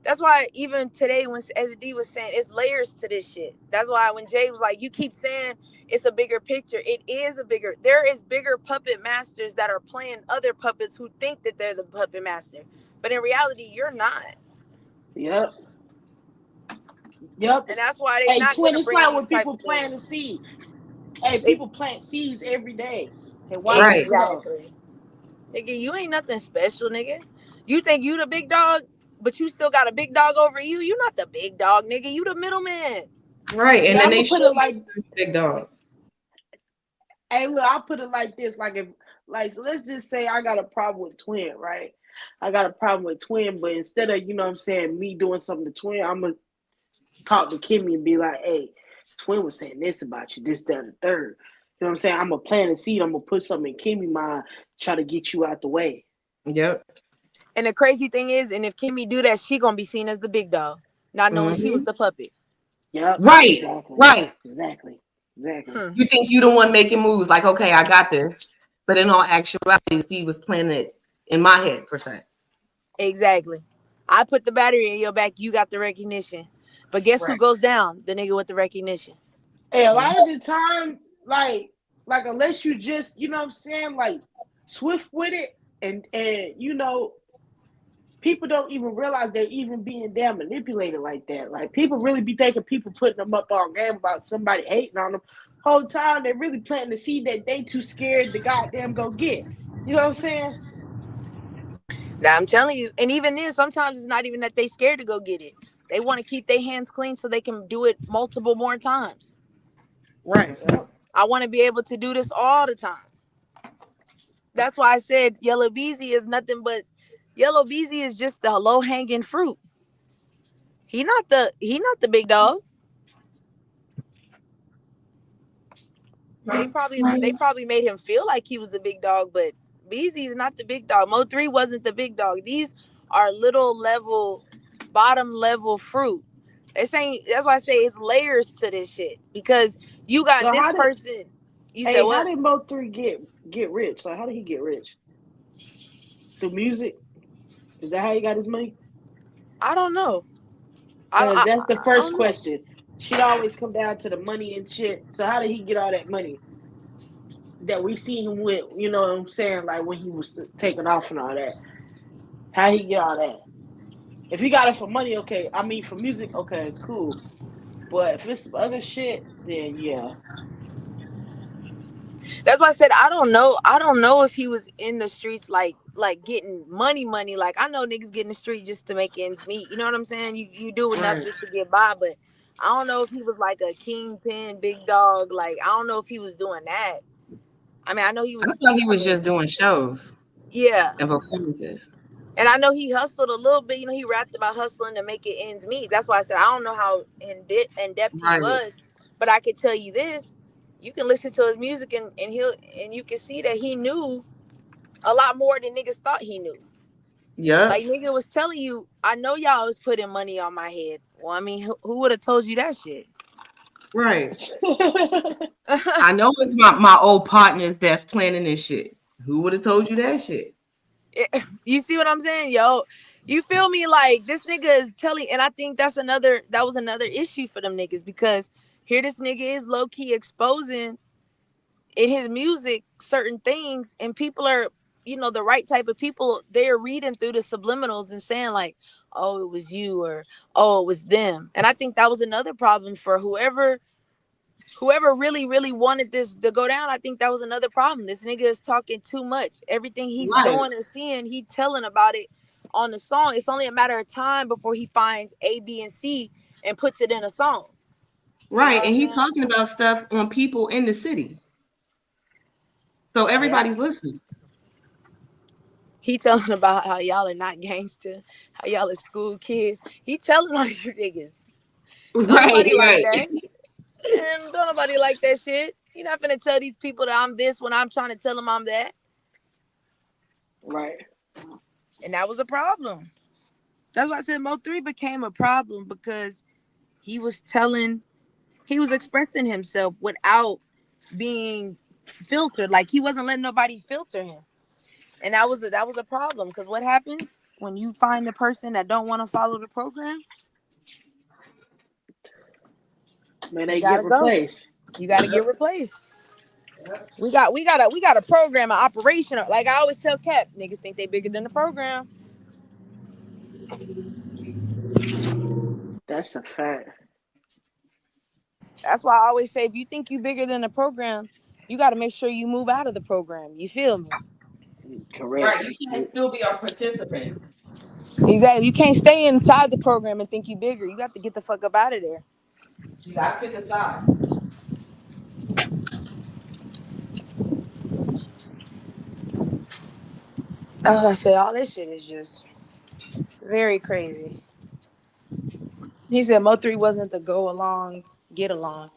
That's why even today when SD was saying it's layers to this shit. That's why when Jay was like, you keep saying it's a bigger picture. It is a bigger. There is bigger puppet masters that are playing other puppets who think that they're the puppet master, but in reality, you're not. Yep. And that's why they're Hey, not twin, gonna it's bring like these when type people of plant a things. seed. Hey, people plant seeds every day and watch Right. it grow. Exactly. Nigga, you ain't nothing special, nigga. You think you the big dog, but you still got a big dog over you. You not the big dog, nigga. You the middleman. Right. And Yeah, then I'm they gonna put show it like, you big dog. hey, look, I'll put it like this. Like if, like, so let's just say I got a problem with twin, right? I got a problem with twin, but instead of, you know what I'm saying, me doing something to twin, I'm gonna talk to Kimmy and be like, hey, twin was saying this about you, this, that, and the third. You know what I'm saying? I'm gonna plant a seed. I'm gonna put something in Kimmy mind, try to get you out the way. Yep. And the crazy thing is, and if Kimmy do that, she gonna be seen as the big dog, not knowing she was the puppet. Yep. Right. Exactly. Right. Exactly. You think you the one making moves, like, okay, I got this. But in all actuality, the seed was planted in my head, per se. Exactly. I put the battery in your back, you got the recognition. But guess who goes down? The nigga with the recognition. Hey, a lot of the time, like unless you just, you know what I'm saying, like swift with it, and you know, people don't even realize they're even being damn manipulated like that. Like people really be thinking people putting them up on game about somebody hating on them. Whole time they're really planting the seed that they too scared to goddamn go get. You know what I'm saying? Now I'm telling you, and even then, sometimes it's not even that they scared to go get it. They want to keep their hands clean so they can do it multiple more times. Right. I want to be able to do this all the time. That's why I said Yellow Beezy is nothing but Yellow Beezy is just the low hanging fruit. He not the big dog. They probably made him feel like he was the big dog, but Beezy is not the big dog. Mo3 wasn't the big dog. These are little level, bottom level fruit. They saying that's why I say it's layers to this shit because you got So this person. You said what? How did Mo3 get rich? Like how did he get rich? Through music? Is that how he got his money? I don't know. That's the first question. She'd always come down to the money and shit. So how did he get all that money that we've seen him with? You know what I'm saying? Like when he was taking off and all that. How he get all that? If he got it for money, okay. I mean for music, okay, cool. But if it's some other shit, then yeah. That's why I said I don't know. I don't know if he was in the streets like getting money. Like I know niggas get in the street just to make ends meet. You know what I'm saying? You do enough just to get by, but I don't know if he was like a kingpin, big dog. Like I don't know if he was doing that. I mean, I know he was. I thought he was just doing shows. Yeah. And performances. And I know he hustled a little bit. You know, he rapped about hustling to make it ends meet. That's why I said I don't know how in depth he was, but I could tell you this. You can listen to his music and you can see that he knew a lot more than niggas thought he knew. Yeah. Like nigga was telling you, I know y'all was putting money on my head. Well, I mean, who would have told you that shit? Right. I know it's my old partners that's planning this shit. Who would have told you that shit? You see what I'm saying? Yo, you feel me? Like this nigga is telling, and I think that was another issue for them niggas because here this nigga is low key exposing in his music certain things, and people are, you know, the right type of people, they're reading through the subliminals and saying like, oh, it was you, or oh, it was them. And I think that was another problem for whoever really, really wanted this to go down. I think that was another problem. This nigga is talking too much. Everything he's doing or seeing, he telling about it on the song. It's only a matter of time before he finds A, B, and C and puts it in a song. Right. You know, and he's talking about stuff on people in the city. So everybody's listening. He telling about how y'all are not gangster, how y'all are school kids. He telling all you niggas. Nobody like that. And don't nobody like that shit. You're not gonna tell these people that I'm this when I'm trying to tell them I'm that. Right. And that was a problem. That's why I said Mo3 became a problem because he was expressing himself without being filtered. Like he wasn't letting nobody filter him. And that was a problem. Because what happens when you find a person that don't want to follow the program? Man, You they get gotta go. replaced. You gotta get replaced. We got a program, an operation. Like I always tell Cap, niggas think they bigger than the program. That's a fact. That's why I always say, if you think you bigger than the program, you got to make sure you move out of the program. You feel me? Correct. Right. You can't still be a participant. Exactly. You can't stay inside the program and think you bigger. You got to get the fuck up out of there. You got to pick a side. I say all this shit is just very crazy. He said Mo3 wasn't the go along, get along.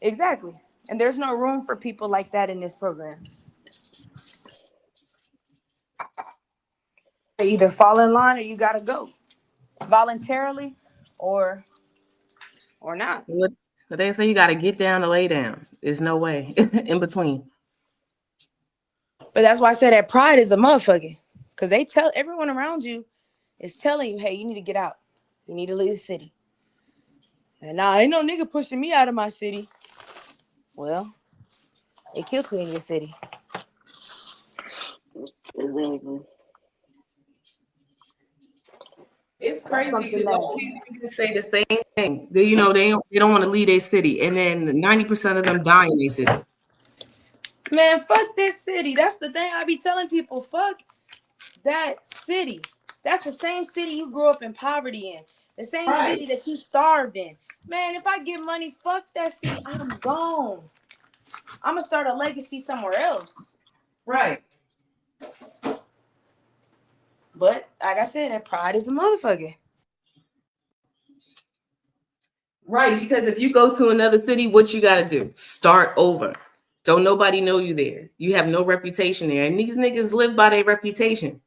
Exactly. And there's no room for people like that in this program. They either fall in line or you got to go voluntarily or not. What they say, you got to get down to lay down. There's no way in between. But that's why I said that pride is a motherfucker. Because they tell everyone around you is telling you, hey, you need to get out. You need to leave the city. And now ain't no nigga pushing me out of my city. Well, they killed you in your city. Exactly. It's That's crazy something because that, all these people say the same thing. They don't want to leave their city, and then 90% of them die in their city. man, fuck this city. That's the thing I be telling people. Fuck that city. That's the same city you grew up in poverty in. The same city that you starved in. Man, if I get money, fuck that city. I'm gone. I'm going to start a legacy somewhere else. Right. But like I said, that pride is a motherfucker. Right, because if you go to another city, what you got to do? Start over. Don't nobody know you there. You have no reputation there. And these niggas live by their reputation.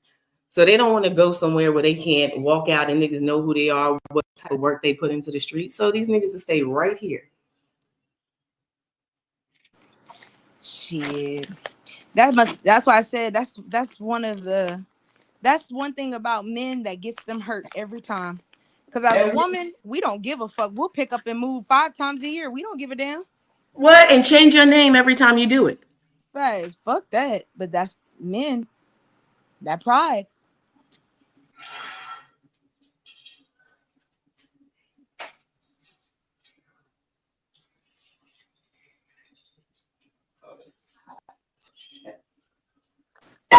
So they don't want to go somewhere where they can't walk out and niggas know who they are, what type of work they put into the street. So these niggas will stay right here. Shit. That's why I said that's one thing about men that gets them hurt every time. Because as a woman, we don't give a fuck. We'll pick up and move 5 times a year. We don't give a damn. What? And change your name every time you do it. Guys, fuck that. But that's men. That pride.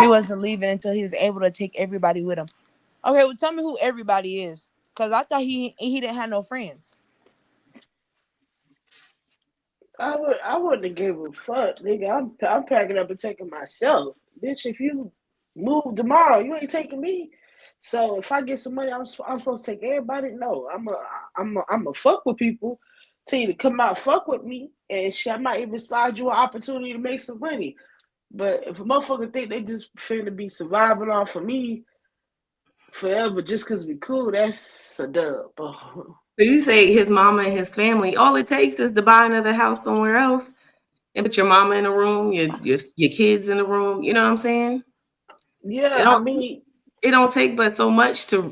He wasn't leaving until he was able to take everybody with him. Okay, well, tell me who everybody is. Because I thought he didn't have no friends. I wouldn't have gave a fuck, nigga. I'm packing up and taking myself. Bitch, if you move tomorrow, you ain't taking me. So if I get some money, I'm supposed to take everybody. No, I'm a fuck with people. Tell you to come out fuck with me, and shit, I might even slide you an opportunity to make some money. But if a motherfucker think they just finna be surviving off of me forever just because we cool, that's a dub. So you say his mama and his family, all it takes is to buy another house somewhere else and put your mama in a room, your kids in the room. You know what I'm saying? Yeah, it don't take but so much to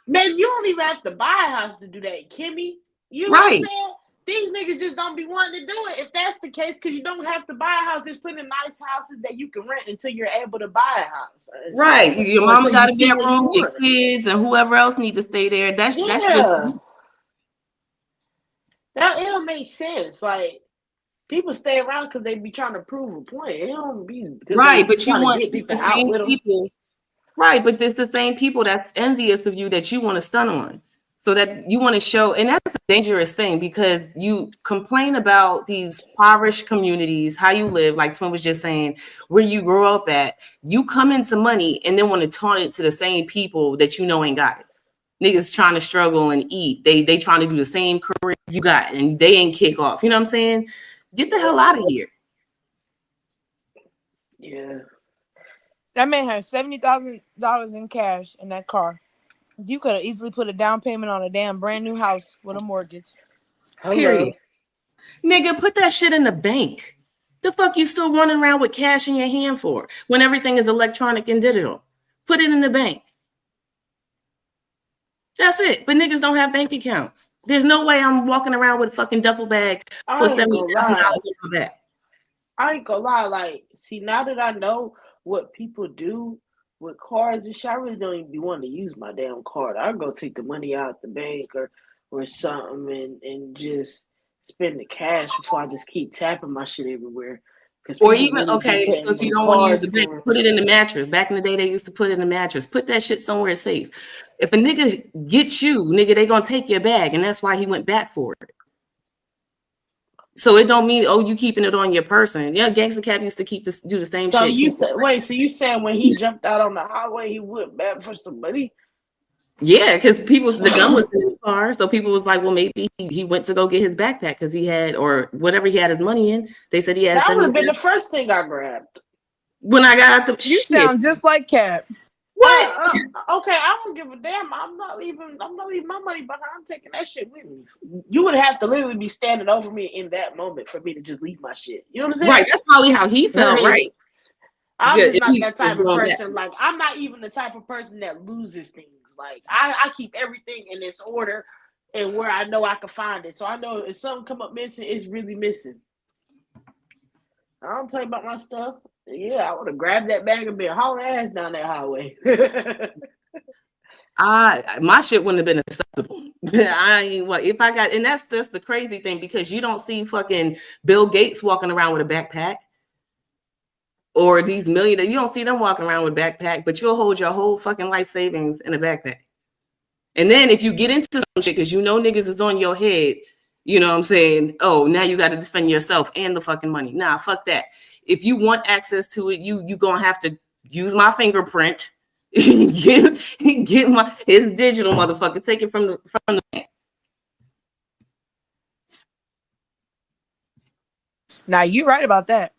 man, you don't even have to buy a house to do that, Kimmy. You know what I'm saying? These niggas just don't be wanting to do it. If that's the case, because you don't have to buy a house, there's plenty of nice houses that you can rent until you're able to buy a house. Right. Your mama got a bedroom, your kids and whoever else need to stay there. That's just now it don't make sense. Like, people stay around because they be trying to prove a point. It don't be right, but you want to get people the out same with them. people. Right, but it's the same people that's envious of you that you want to stun on. So that you want to show, and that's a dangerous thing because you complain about these impoverished communities, how you live, like Twin was just saying, where you grew up at. You come into money and then want to taunt it to the same people that you know ain't got it. Niggas trying to struggle and eat. They trying to do the same career you got, and they ain't kick off. You know what I'm saying? Get the hell out of here. Yeah. That man had $70,000 in cash in that car. You could have easily put a down payment on a damn brand new house with a mortgage. Period. Nigga, put that shit in the bank. The fuck you still running around with cash in your hand for when everything is electronic and digital? Put it in the bank. That's it. But niggas don't have bank accounts. There's no way I'm walking around with a fucking duffel bag for $70,000 in my back. I ain't gonna lie. Like, see, now that I know what people do with cards and shit, I really don't even be wanting to use my damn card. I go take the money out the bank or something and just spend the cash before I just keep tapping my shit everywhere. Or even, okay, so if you don't want to use the bank, put it in the mattress. Back in the day, they used to put it in the mattress. Put that shit somewhere safe. If a nigga gets you, nigga, they gonna take your bag, and that's why he went back for it. So it don't mean, oh, you keeping it on your person. Yeah, Gangsta Cap used to do the same so shit. You said, wait, so you saying when he jumped out on the highway, he went back for somebody? Yeah, because the gun was in the car, so people was like, well, maybe he went to go get his backpack because he had, or whatever he had his money in. They said he had. That would have been the first thing I grabbed. When I got out the You sound just like Cap. What? Okay, I don't give a damn. I'm not leaving my money behind. I'm taking that shit with me. You would have to literally be standing over me in that moment for me to just leave my shit. You know what I'm saying? Right. That's probably how he felt, right? I'm just not that type of person. Like, I'm not even the type of person that loses things. Like, I keep everything in its order and where I know I can find it. So I know if something come up missing, it's really missing. I don't play about my stuff. Yeah, I would have grabbed that bag and been hauling ass down that highway. My shit wouldn't have been accessible. If I got, and that's the crazy thing, because you don't see fucking Bill Gates walking around with a backpack. Or these millionaires, you don't see them walking around with a backpack, but you'll hold your whole fucking life savings in a backpack. And then if you get into some shit, because you know niggas is on your head, you know what I'm saying? Oh, now you got to defend yourself and the fucking money. Nah, fuck that. If you want access to it, you gonna have to use my fingerprint. get it's digital, motherfucker. Take it from the bank. Now you're right about that.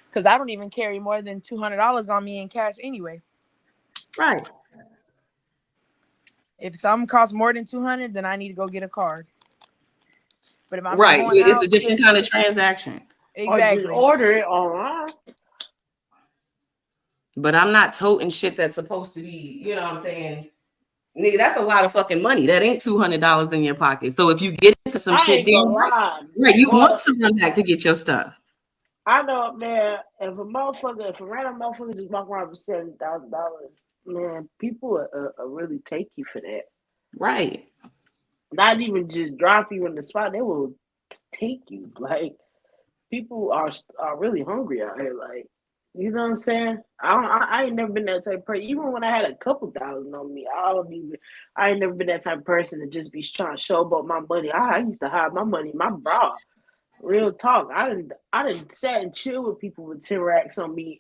Because I don't even carry more than $200 on me in cash anyway. Right. If something costs more than $200, then I need to go get a card. But if I'm right, going it's out, a different kind of transaction. Exactly. Or order it online. But I'm not toting shit that's supposed to be, you know what I'm saying? Nigga, that's a lot of fucking money. That ain't $200 in your pocket. So if you get into some shit, you want to run back to get your stuff. I know, man. If a random motherfucker just walk around with $70,000, man, people will really take you for that. Right. Not even just drop you in the spot; they will take you. Like, people are really hungry out here. Like, you know what I'm saying? I ain't never been that type of person. Even when I had a couple thousand on me, I ain't never been that type of person to just be trying to show about my money. I used to hide my money in my bra. Real talk. I didn't sat and chill with people with 10 racks on me,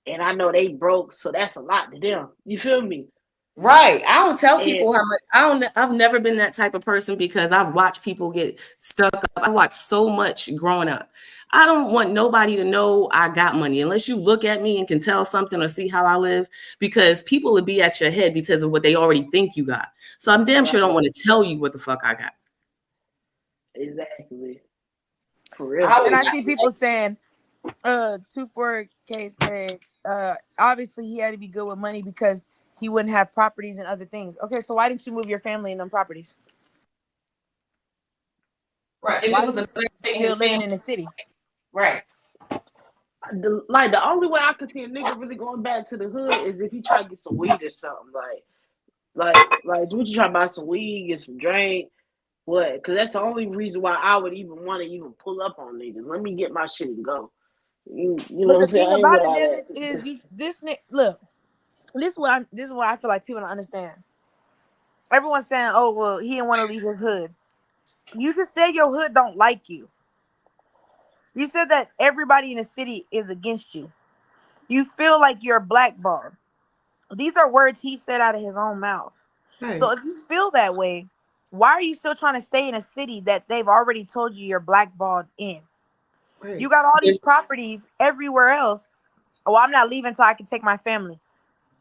and I know they broke, so that's a lot to them. You feel me? Right. I don't tell people how much. I've never been that type of person because I've watched people get stuck up. I watched so much growing up. I don't want nobody to know I got money unless you look at me and can tell something or see how I live, because people will be at your head because of what they already think you got. So I'm damn sure don't want to tell you what the fuck I got. Exactly. For real. And I see people saying, 24K said, obviously he had to be good with money because he wouldn't have properties and other things. Okay, so why didn't you move your family in them properties? Right. Why was still living in the city? Right. The only way I could see a nigga really going back to the hood is if he try to get some weed or something. Like what you try to buy some weed, get some drink. What? Because that's the only reason why I would even want to even pull up on niggas. Let me get my shit and go. You know what I'm saying? The thing about it is this is what I feel like people don't understand. Everyone's saying, "Oh, well, he didn't want to leave his hood." You just said your hood don't like you. You said that everybody in the city is against you. You feel like you're blackballed. These are words he said out of his own mouth. Right. So if you feel that way, why are you still trying to stay in a city that they've already told you you're blackballed in? Right. You got all these properties everywhere else. Oh, I'm not leaving until I can take my family.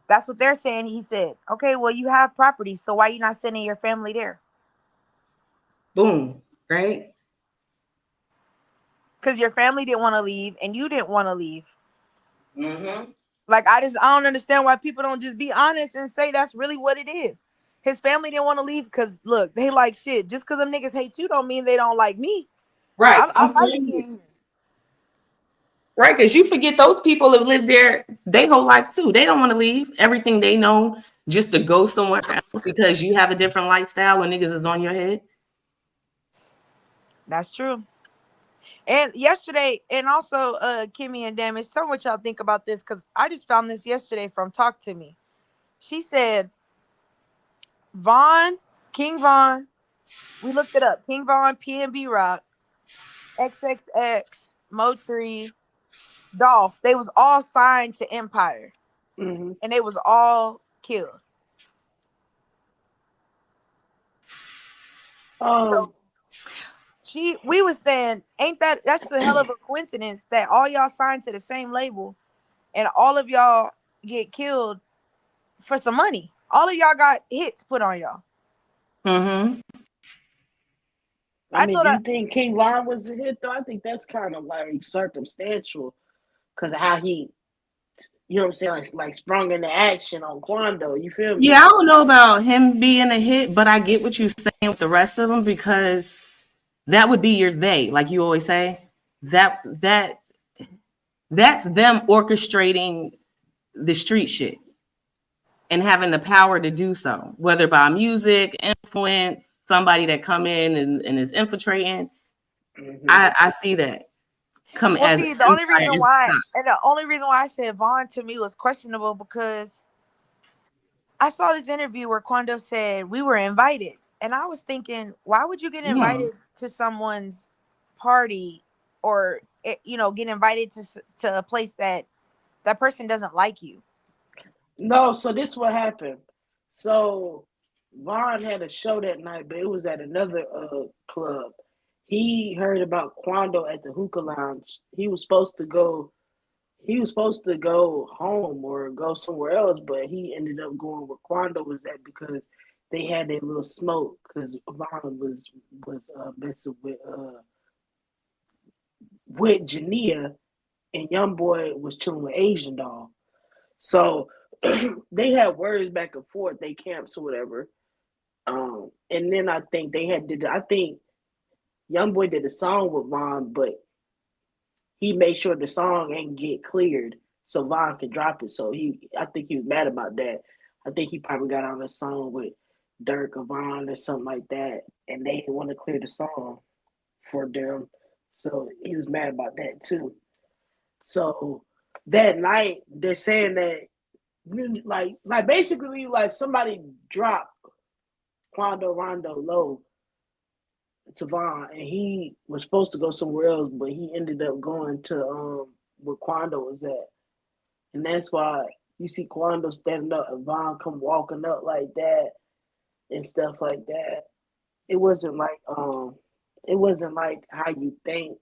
That's what they're saying. He said, okay, well, you have properties, so why are you not sending your family there? Boom. Right. Because your family didn't want to leave and you didn't want to leave. Mm-hmm. Like, I don't understand why people don't just be honest and say that's really what it is. His family didn't want to leave because, look, they like shit. Just because them niggas hate you don't mean they don't like me. Right. I like being here. Right, because you forget those people have lived there their whole life too. They don't want to leave everything they know just to go somewhere else because you have a different lifestyle when niggas is on your head. That's true. And yesterday, and also Kimmy and Damage, tell me what y'all think about this, because I just found this yesterday from Talk to Me. She said, King Von, we looked it up. King Von, PNB Rock, XXX, Mo3, Dolph, they was all signed to Empire. Mm-hmm. And they was all killed. So we was saying, that's the hell of a coincidence that all y'all signed to the same label and all of y'all get killed for some money. All of y'all got hits put on y'all. Mm-hmm. I mean, do you think King Von was a hit though? I think that's kind of like circumstantial because of how he, you know what I'm saying, like sprung into action on Quando. You feel me? Yeah, I don't know about him being a hit, but I get what you're saying with the rest of them because that would be your they, like you always say. That's them orchestrating the street shit and having the power to do so, whether by music, influence, somebody that come in and is infiltrating. Mm-hmm. I see that come well, as see, the only reason why I said Vaughn to me was questionable because I saw this interview where Quando said we were invited, and I was thinking, why would you get invited to someone's party or get invited to a place that person doesn't like you? No, so this what happened. So Vaughn had a show that night, but it was at another club. He heard about Quando at the hookah lounge. He was supposed to go home or go somewhere else, but he ended up going where Quando was at because they had a little smoke because Vaughn was messing with Jania, and Young Boy was chilling with Asian Doll. So they had words back and forth, they camps or whatever. And then I think I think Young Boy did a song with Vaughn, but he made sure the song ain't get cleared so Vaughn could drop it. So I think he was mad about that. I think he probably got on a song with Dirk or Vaughn or something like that, and they didn't want to clear the song for them. So he was mad about that too. So that night, they're saying that like basically like somebody dropped Quando Rondo low to Vaughn, and he was supposed to go somewhere else, but he ended up going to where Quando was at, and that's why you see Quando standing up and Vaughn come walking up like that and stuff like that. It wasn't like how you think.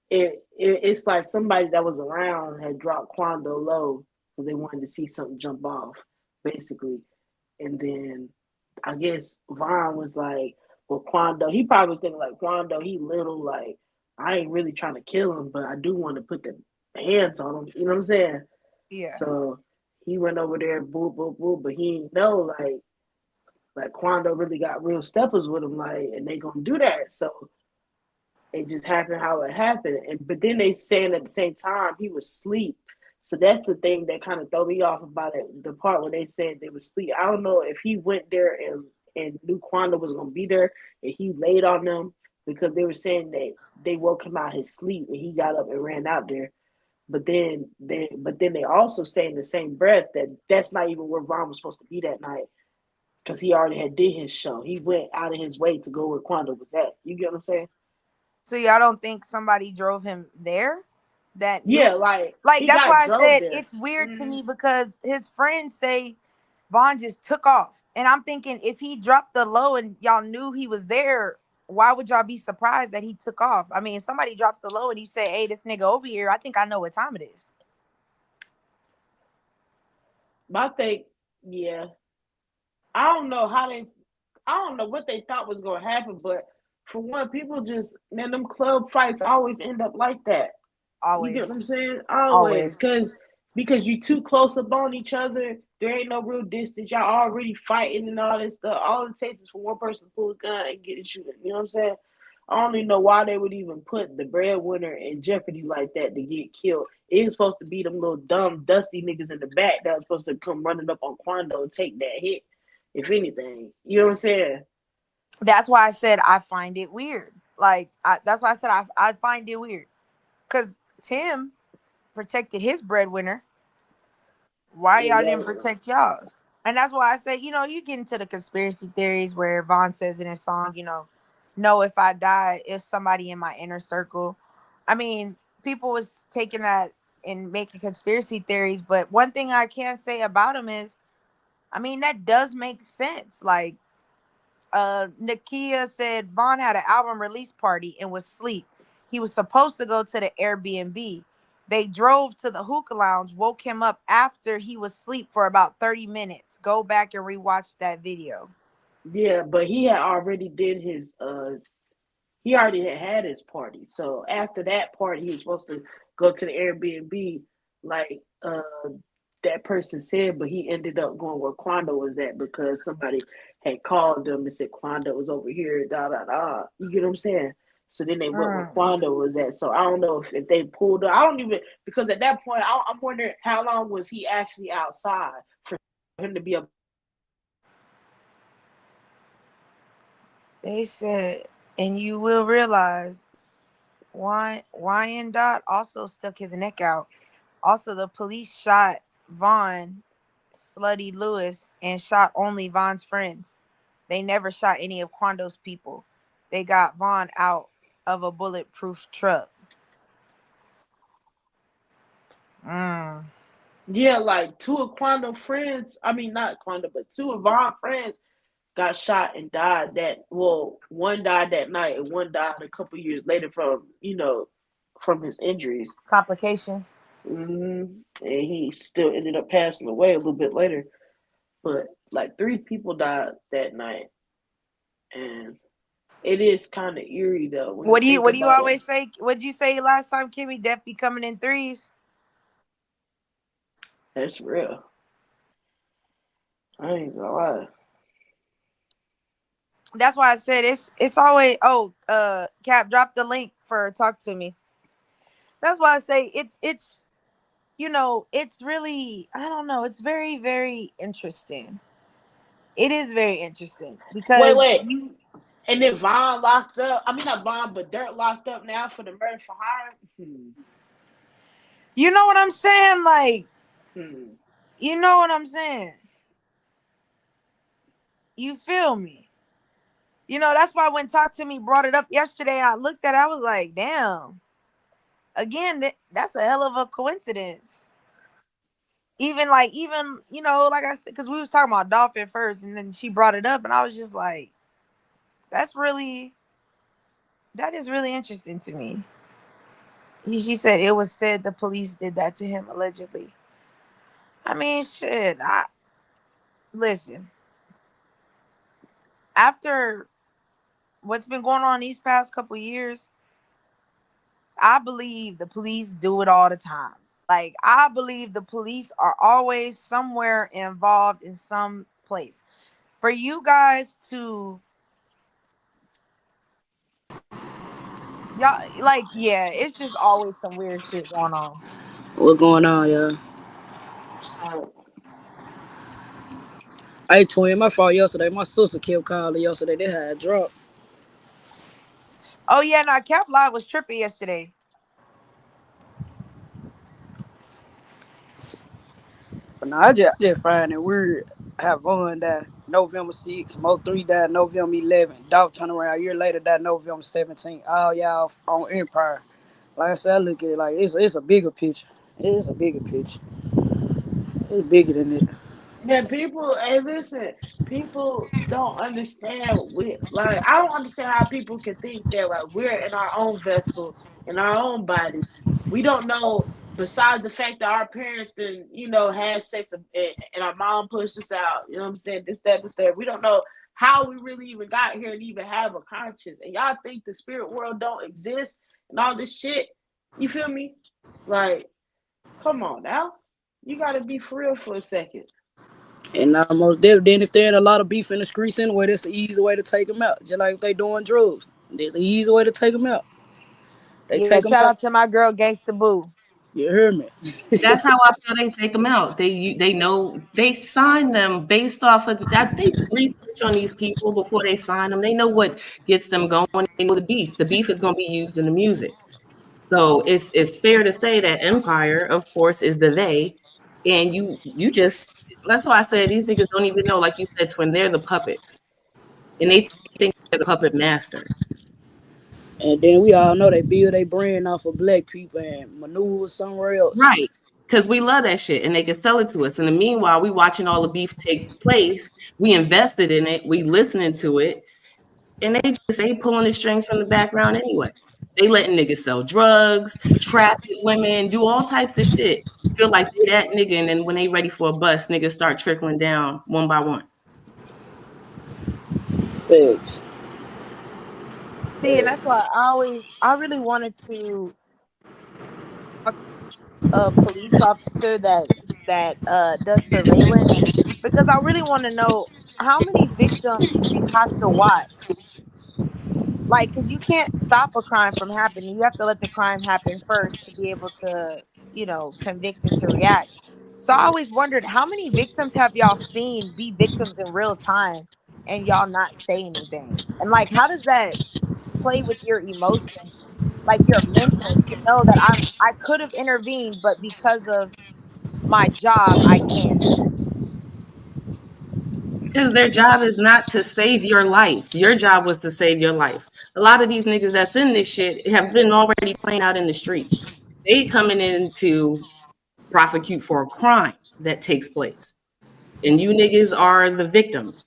It's like somebody that was around had dropped Quando low because they wanted to see something jump off, basically. And then I guess Vaughn was like, well, Quando, he probably was thinking like Quando, he little, like, I ain't really trying to kill him, but I do want to put the hands on him. You know what I'm saying? Yeah. So he went over there, boo, boo, boo, but he didn't know like Quando really got real steppers with him, like, and they gonna do that. So it just happened how it happened. But then they saying at the same time he was asleep. So that's the thing that kind of threw me off about it. The part where they said they was asleep. I don't know if he went there and knew Quando was gonna be there and he laid on them because they were saying that they woke him out his sleep and he got up and ran out there. But then they also say in the same breath that that's not even where Vaughn was supposed to be that night because he already had did his show. He went out of his way to go where Quando was at. You get what I'm saying? So y'all don't think somebody drove him there? that Yeah, like he that's got why I drove said there. it's weird to me because his friends say Vaughn just took off. And I'm thinking if he dropped the low and y'all knew he was there, why would y'all be surprised that he took off? I mean, if somebody drops the low and you say, hey, this nigga over here, I think I know what time it is. But I think, yeah, I don't know what they thought was gonna happen, but for one, people just, man, them club fights always end up like that. You get Always. what I'm saying? Always, Always. because you too close up on each other. There ain't no real distance. Y'all already fighting and all this stuff. All it takes is for one person to pull a gun and get at you. You know what I'm saying? I don't even know why they would even put the breadwinner in jeopardy like that to get killed. It was supposed to be them little dumb, dusty niggas in the back that was supposed to come running up on Quando and take that hit, if anything. You know what I'm saying? That's why I said I find it weird. That's why I said I find it weird. Because Tim protected his breadwinner. Why y'all didn't protect y'all? And that's why I say, you get into the conspiracy theories where Vaughn says in his song, know if I die, if somebody in my inner circle. I mean, people was taking that and making conspiracy theories, but one thing I can say about him is, I mean, that does make sense. Like, Nakia said Vaughn had an album release party and was asleep. He was supposed to go to the Airbnb. They drove to the hookah lounge, woke him up after he was asleep for about 30 minutes. Go back and rewatch that video. Yeah, but he had already did his he already had his party. So after that party, he was supposed to go to the Airbnb, like that person said, but he ended up going where Quando was at because somebody had called them and said Quando was over here, da da da. You get what I'm saying? So then they went where Quando was at. So I don't know if they pulled up. I don't even, because at that point, I'm wondering how long was he actually outside for him to be a. They said, and you will realize Wyandotte also stuck his neck out. Also, the police shot Vaughn, Slutty Lewis, and shot only Vaughn's friends. They never shot any of Quando's people. They got Vaughn out of a bulletproof truck. Yeah, like two of Quando friends, I mean, not Quando, but two of Vaughn's friends got shot and died one died that night and one died a couple years later from his injuries. Complications. And he still ended up passing away a little bit later. But like 3 people died that night. And it is kind of eerie though. What do you always say? What'd you say last time, Kimmy? Death be coming in threes. That's real. I ain't gonna lie. That's why I said it's always Cap, drop the link for Talk to Me. That's why I say it's it's really, I don't know, it's very, very interesting. It is very interesting because wait. And then Vaughn locked up. I mean not Vaughn, but Dirt locked up now for the murder for hire. You know what I'm saying? Like, you know what I'm saying? You feel me? That's why when Talk to Me brought it up yesterday, I looked at it, I was like, damn. Again, that's a hell of a coincidence. Even like I said, because we was talking about Dolph at first, and then she brought it up, and I was just like, that is really interesting to me. She said it was said the police did that to him allegedly. I mean, shit. Listen. After what's been going on these past couple of years, I believe the police do it all the time. Like, I believe the police are always somewhere involved in some place. For you guys to y'all, like, yeah, it's just always some weird shit going on. What going on, y'all? Hey, twin, my fault yesterday. My sister kept calling yesterday. They had dropped. Oh yeah, Cap Live was trippy yesterday. But nah, I just find it weird how Vaughn died November 6th, Mo 3 died November 11th, Dolph turned around a year later, died November 17th. All y'all on Empire. Like I said, I look at it like it's a bigger picture. It's a bigger picture. It's bigger than it. Yeah, people, hey, listen, people don't understand. I don't understand how people can think that like we're in our own vessel, in our own bodies. We don't know. Besides the fact that our parents then, had sex and our mom pushed us out. You know what I'm saying? This, that, the third. We don't know how we really even got here and even have a conscience. And y'all think the spirit world don't exist and all this shit. You feel me? Like, come on now. You got to be for real for a second. And most definitely, then if they're in a lot of beef in the streets anyway, that's the easy way to take them out. Just like if they doing drugs, there's an easy way to take them out. They Yeah, take them shout out. out to my girl Gangsta Boo. You heard me? That's how I feel they take them out. They know they sign them based off of that. They research on these people before they sign them. They know what gets them going. They know the beef. The beef is going to be used in the music. So it's fair to say that Empire, of course, is the they, and you just that's why I said these niggas don't even know. Like you said, twin, they're the puppets, and they think they're the puppet master. And then we all know they build their brand off of black people and maneuver somewhere else. Right. Because we love that shit and they can sell it to us. In the meanwhile, we watching all the beef take place. We invested in it. We listening to it. And they pulling the strings from the background anyway. They letting niggas sell drugs, traffic women, do all types of shit. Feel like they that nigga. And then when they ready for a bus, niggas start trickling down one by one. Facts. See, and that's why I really wanted to a police officer that does surveillance because I really want to know how many victims do you have to watch? Like, because you can't stop a crime from happening. You have to let the crime happen first to be able to, convict and to react. So I always wondered how many victims have y'all seen be victims in real time and y'all not say anything? And like, how does that play with your emotions, like your mental, to know that I could have intervened, but because of my job, I can't. Because their job is not to save your life. Your job was to save your life. A lot of these niggas that's in this shit have been already playing out in the streets. They coming in to prosecute for a crime that takes place. And you niggas are the victims.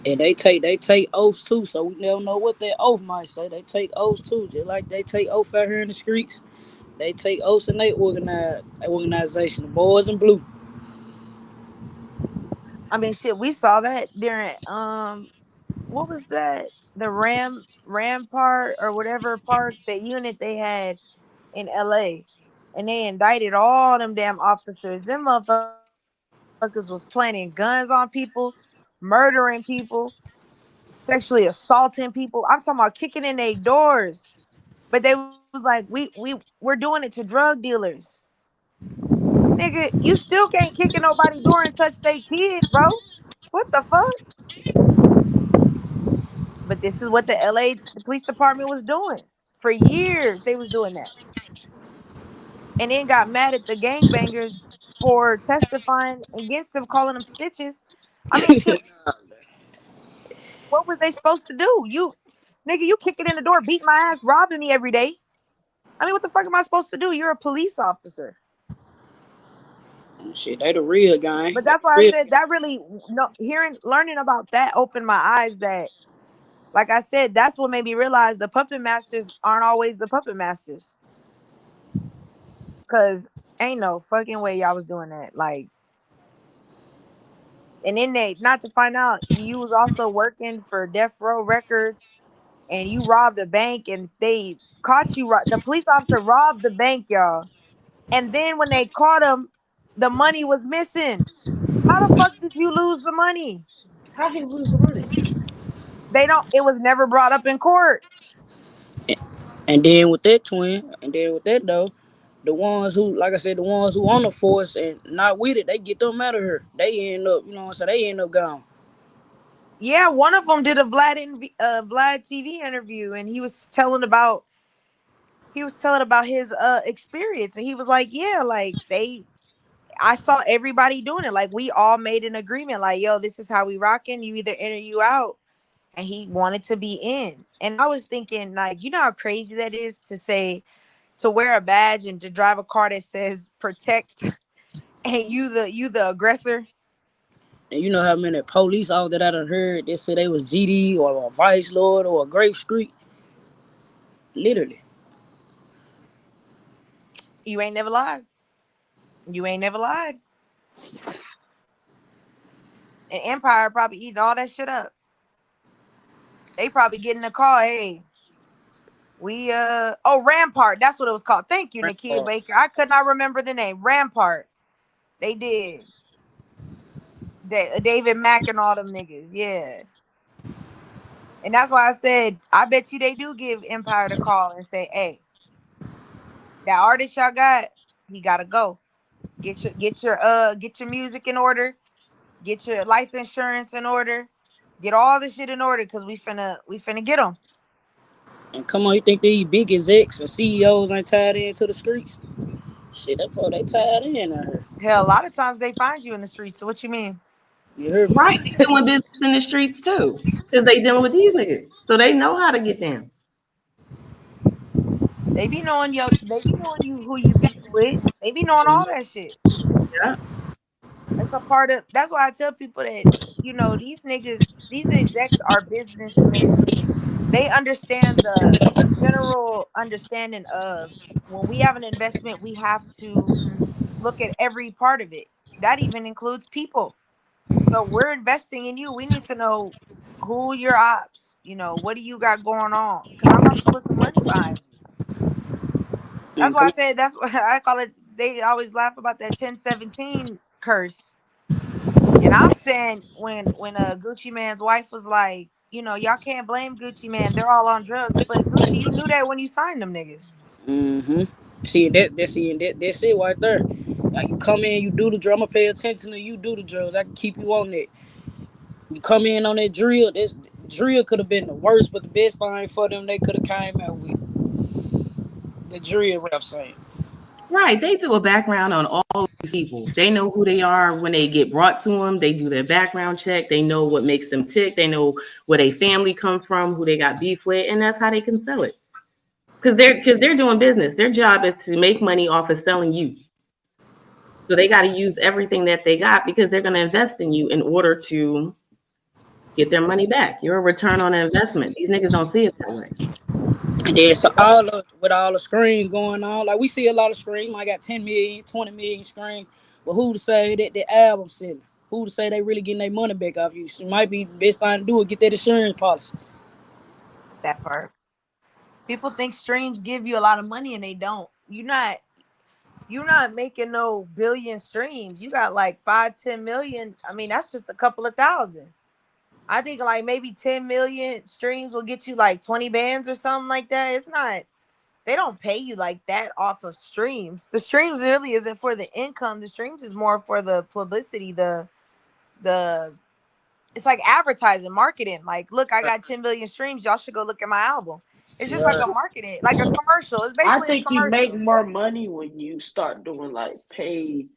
And they take oaths too, so we never know what that oath might say. They take oaths too, just like they take oaths out here in the streets. They take oaths and they organization, the boys in blue. I mean, shit, we saw that during what was that? The Rampart or whatever park, the unit they had in LA. And they indicted all them damn officers. Them motherfuckers was planting guns on people, murdering people, sexually assaulting people. I'm talking about kicking in their doors. But they was like, we're doing it to drug dealers. Nigga, you still can't kick in nobody's door and touch their kid, bro. What the fuck? But this is what the police department was doing. For years, they was doing that. And then got mad at the gangbangers for testifying against them, calling them stitches. I mean, shit, what were they supposed to do? Nigga, you kicking in the door, beating my ass, robbing me every day. I mean, what the fuck am I supposed to do? You're a police officer. Shit, they the real gang. But They that's why I the real. said that really, no, learning about that opened my eyes that, like I said, that's what made me realize the puppet masters aren't always the puppet masters. Cause ain't no fucking way y'all was doing that. Like, and then they, not to find out, you was also working for Death Row Records and you robbed a bank and they caught you. The police officer robbed the bank, y'all. And then when they caught him, the money was missing. How the fuck did you lose the money? How he lose the money? They don't, it was never brought up in court. And then with that twin, and then with that though, the ones who, like I said, the ones who on the force and not with it, they get them out of here. They end up, you know what I'm saying? They end up gone. Yeah, one of them did a Vlad TV interview, and he was telling about his experience, and he was like, yeah, like I saw everybody doing it, like we all made an agreement, like, yo, this is how we rocking. You either in or you out. and he wanted to be in. And I was thinking, like, you know how crazy that is to say, to wear a badge and to drive a car that says protect, and you the aggressor. And you know how many police out that I done heard they said they was GD or a Vice Lord or a Grape Street? Literally. You ain't never lied. You ain't never lied. And Empire probably eating all that shit up. They probably getting a call. Hey, we Rampart. That's what it was called. Thank you, Nakia Baker. I could not remember the name. Rampart. They did. David Mack and all them niggas. Yeah. And that's why I said, I bet you they do give Empire the call and say, hey, that artist y'all got, he gotta go. Get your music in order, get your life insurance in order, get all the shit in order, because we finna get them. And come on, you think these big execs and CEOs ain't tied into the streets? Shit, that's why they tied in out here. Hell, a lot of times they find you in the streets. So what you mean? You heard me? Right, they doing business in the streets too, because they dealing with these niggas, so they know how to get down. They be knowing you who you beef with. They be knowing all that shit. Yeah, That's a part of. That's why I tell people that these niggas, these execs are businessmen. They understand the general understanding of, when we have an investment, we have to look at every part of it. That even includes people. So we're investing in you. We need to know who your ops. What do you got going on? Because I'm about to put some money behind you. That's And why I come said that's what I call it. They always laugh about that 1017 curse. And I'm saying when Gucci Man's wife was like, y'all can't blame Gucci Man. They're all on drugs. But Gucci, you knew that when you signed them niggas. mm-hmm. That's it right there. Like you come in, you do the drama, pay attention to you do the drugs. I can keep you on that. You come in on that drill. This drill could have been the worst, but the best thing for them they could have came out with the drill rap saying. right. They do a background on all these people. They know who they are when they get brought to them. They do their background check. They know what makes them tick. They know where their family come from, who they got beef with, and that's how they can sell it. Because they're doing business. Their job is to make money off of selling you. So they got to use everything that they got, because they're going to invest in you in order to get their money back. You're a return on investment. These niggas don't see it that way. And then so with all the screens going on, like we see a lot of screens. I got 10 million, 20 million screens. But who to say that the album selling? Who to say they really getting their money back off you? So it might be the best thing to do is get that insurance policy. That part. People think streams give you a lot of money and they don't. You're not making no billion streams. You got like 5-10 million. I mean, that's just a couple of thousand. I think like maybe 10 million streams will get you like 20 bands or something like that. It's not, they don't pay you like that off of streams. The streams really isn't for the income. The streams is more for the publicity, the it's like advertising, marketing. Like, look, I got 10 million streams. Y'all should go look at my album. It's just like a marketing, like a commercial. It's I basically a think you make commercial. more money when you start doing like paid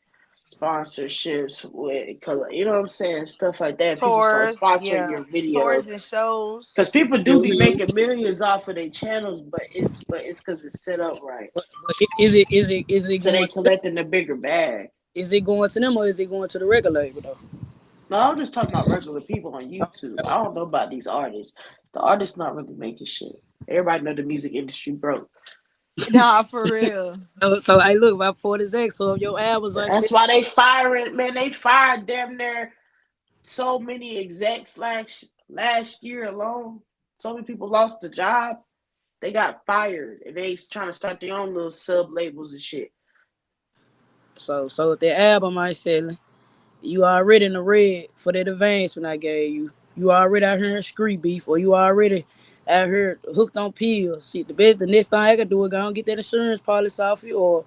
sponsorships with, cause you know what I'm saying, stuff like that. People start Tours, sponsoring yeah, your videos tours and shows. because people do be making millions off of their channels, but it's because it's set up right. But is it So they going to them? collecting the bigger bag. Is it going to them or is it going to the regular label though? No, I'm just talking about regular people on YouTube. I don't know about these artists. The artists not really making shit. Everybody know the music industry broke. Nah, for real. So I look about 40 so if your albums are That's why they firing, man. They fired damn near so many execs last year alone. So many people lost the job. They got fired, and they trying to start their own little sub labels and shit. so if the album I selling, you already in the red for that advancement I gave you. You already out here in street beef, or you already out here hooked on pills. Shit, the next thing I can do is go and get that insurance policy off you, or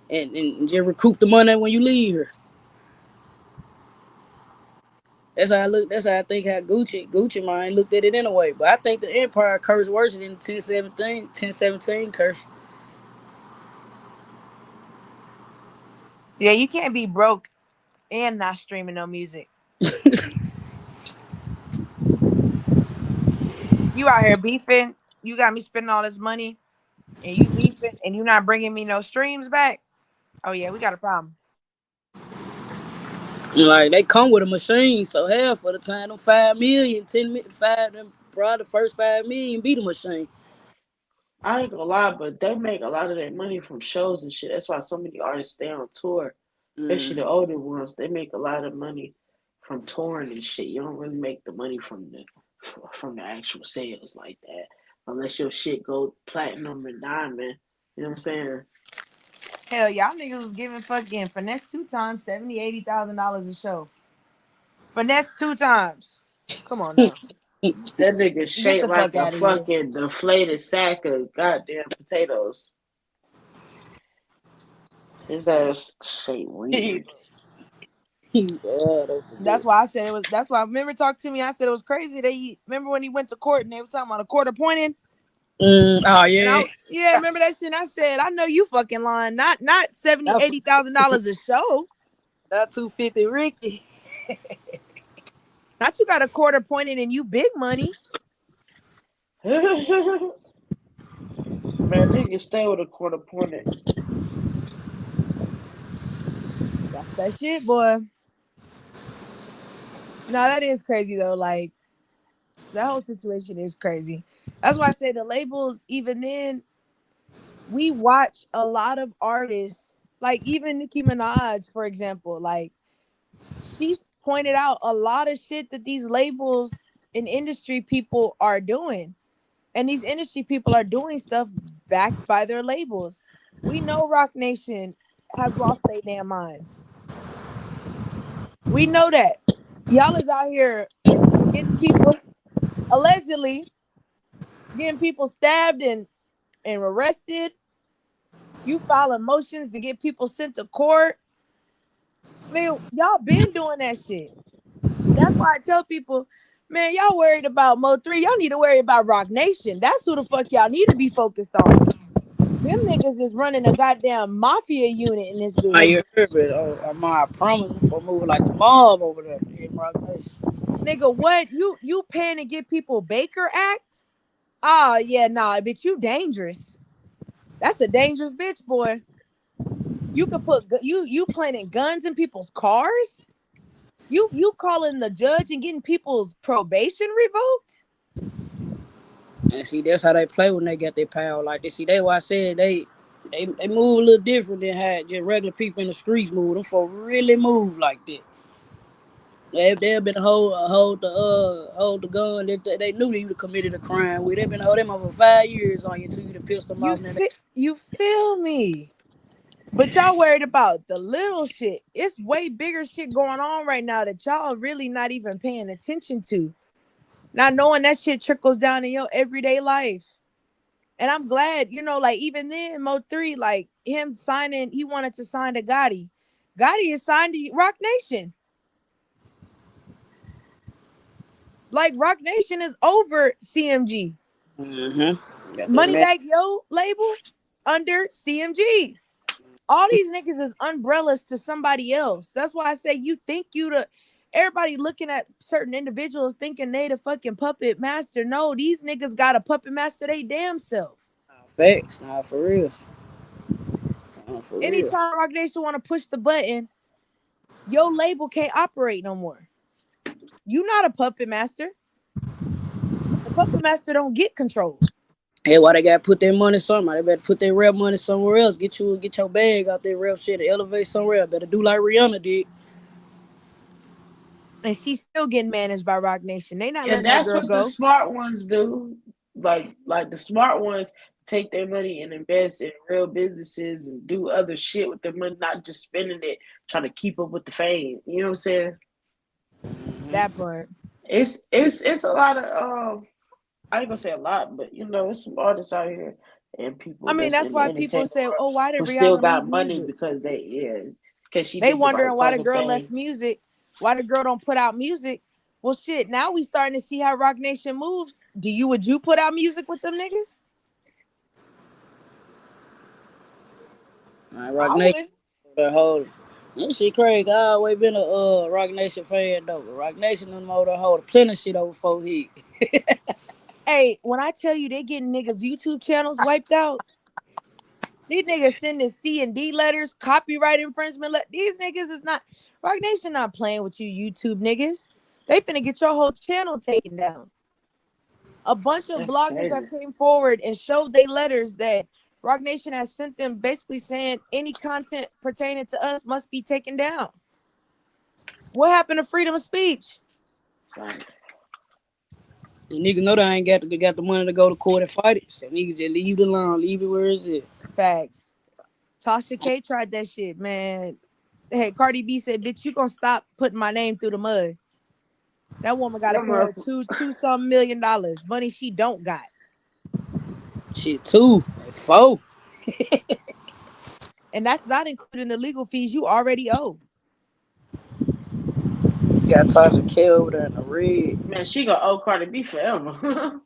and just recoup the money when you leave here. That's how I look. That's how I think how Gucci mine looked at it anyway. But I think the Empire curse worse than the 1017 curse. Yeah, you can't be broke and not streaming no music. You out here beefing. You got me spending all this money, and you beefing, and you not bringing me no streams back. Oh yeah, we got a problem. Like they come with a machine, so hell for the time them 5 million, 10 million, them probably the first 5 million be the machine. I ain't gonna lie, but they make a lot of their money from shows and shit. That's why so many artists stay on tour, especially the older ones. They make a lot of money from touring and shit. You don't really make the money from the actual sales like that, unless your shit go platinum and diamond. You know what I'm saying? Hell, y'all niggas was giving fucking finesse 2 times $70,000-$80,000 a show. Finesse 2 times. Come on now. That nigga Get shaped the fuck like a out of here. fucking deflated sack of goddamn potatoes. His ass shaped weird. That's why I said it was. That's why. Remember, talk to me. I said it was crazy. Remember when he went to court and they was talking about a court appointed. Oh And yeah. yeah, remember that shit. And I said, I know you fucking lying. Not $70,000, $80,000 a show. Not 250 Ricky. Not you got a court appointed and you big money. Man, nigga, stay with a court appointed. That's that shit, boy. No, that is crazy though. Like that whole situation is crazy. That's why I say the labels. Even then, we watch a lot of artists, like even Nicki Minaj, for example. Like she's pointed out a lot of shit that these labels and industry people are doing. And these industry people are doing stuff backed by their labels. We know Rock Nation has lost their damn minds. We know that. Y'all is out here getting people, allegedly getting people stabbed and arrested. You filing motions to get people sent to court. Man, y'all been doing that shit. That's why I tell people, man, y'all worried about Mo3. Y'all need to worry about Rock Nation. That's who the fuck y'all need to be focused on. Them niggas is running a goddamn mafia unit in this bitch. You heard it. I promise for moving like the mob over there in Rock Nation. Nigga, what? You paying to get people Baker Act? Oh, yeah, nah, bitch, you dangerous. That's a dangerous bitch, boy. You could put you planting guns in people's cars? You calling the judge and getting people's probation revoked? And see, that's how they play when they get their power like this. See, that's why I said they move a little different than how just regular people in the streets move. Them for really move like that. They've been hold the gun that they knew that you committed a crime with. They've been hold them over 5 years on you till you to piss them off. You feel me? But y'all worried about the little shit. It's way bigger shit going on right now that y'all really not even paying attention to. Not knowing that shit trickles down in your everyday life. And I'm glad, like even then, Mo3, like him signing, he wanted to sign to Gotti. Gotti is signed to Rock Nation. Like Rock Nation is over CMG. Moneybagg Yo label under CMG. All these niggas is umbrellas to somebody else. That's why I say you think everybody looking at certain individuals thinking they the fucking puppet master. No, these niggas got a puppet master they damn self. Facts, nah, for real. Anytime Rock Nation want to push the button, your label can't operate no more. You not a puppet master. The puppet master don't get control. Hey, why they gotta put their money somewhere? They better put their real money somewhere else. Get your bag out there, real shit, and elevate somewhere else. Better do like Rihanna did. And she's still getting managed by Rock Nation. They not letting that's that girl what go. The smart ones do. Like the smart ones take their money and invest in real businesses and do other shit with their money, not just spending it trying to keep up with the fame. You know what I'm saying? That part. It's a lot of I ain't gonna say a lot, but it's some artists out here and people. I mean, that's why people say, "Oh, why did who Rihanna still got leave money music?" because she They think about wondering why the talking girl fame. left music, why the girl don't put out music. Well, shit, now we starting to see how Rock Nation moves. Would you put out music with them niggas? Rock Nation, hold. That shit crazy. I always been a Rock Nation fan though. Rock Nation done hold plenty of shit over 4 hit. Hey, when I tell you they getting niggas YouTube channels wiped out, these niggas sending C&D letters, copyright infringement. These niggas is not. Rock Nation not playing with you YouTube niggas. They finna get your whole channel taken down. A bunch of That's bloggers crazy. have came forward and showed they letters that Rock Nation has sent them, basically saying any content pertaining to us must be taken down. What happened to freedom of speech? Right. The niggas know they ain't got the money to go to court and fight it. So niggas just leave it alone, leave it where it's at. Facts. Tasha K tried that shit, man. Hey, Cardi B said, "Bitch, you gonna stop putting my name through the mud." That woman got to That pay her motherfucker. two some $1 million, money she don't got, Shit, 2, 4. and that's not including the legal fees you already owe. Got Tasha K over there in the red. Man, she gonna owe Cardi B forever.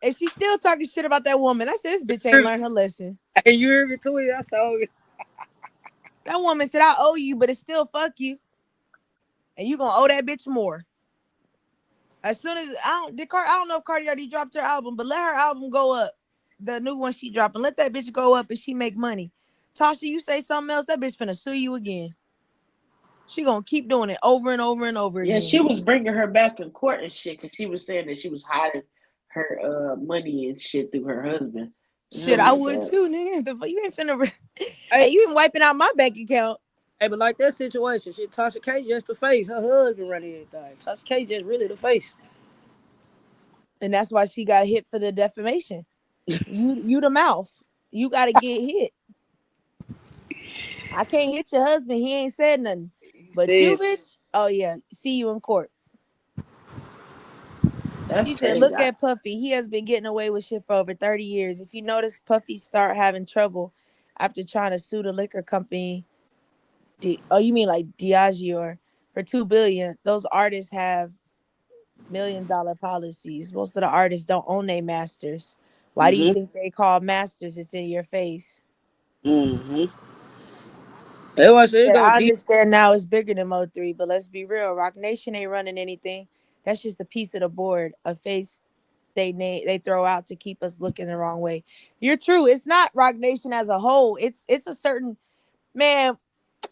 And she's still talking shit about that woman. I said, this bitch ain't learned her lesson. Hey, you heard me too? I saw it. That woman said, I owe you, but it's still fuck you. And you gonna owe that bitch more. As soon as I don't know if Cardi already dropped her album, but let her album go up. The new one she dropping. Let that bitch go up and she make money. Tasha, you say something else, that bitch finna sue you again. She gonna keep doing it over and over and over Yeah, again. she was bringing her back in court and shit because she was saying that she was hiding her money and shit through her husband. Shit, I would too, nigga. You ain't finna. Hey, you ain't wiping out my bank account. Hey, but like that situation, shit, Tasha K just the face. Her husband running everything. Tasha K just really the face. And that's why she got hit for the defamation. You the mouth. You gotta get hit. I can't hit your husband. He ain't said nothing. But you, bitch, oh yeah, see you in court. That's She said, crazy. look at Puffy. He has been getting away with shit for over 30 years. If you notice, Puffy start having trouble after trying to sue the liquor company. You mean like Diageo for $2 billion? Those artists have $1 million policies. Most of the artists don't own their masters. Why do you think they call masters? It's in your face. I understand now it's bigger than Mo3, but let's be real. Rock Nation ain't running anything. That's just a piece of the board, a face they throw out to keep us looking the wrong way. You're true. It's not Rock Nation as a whole. It's a certain man.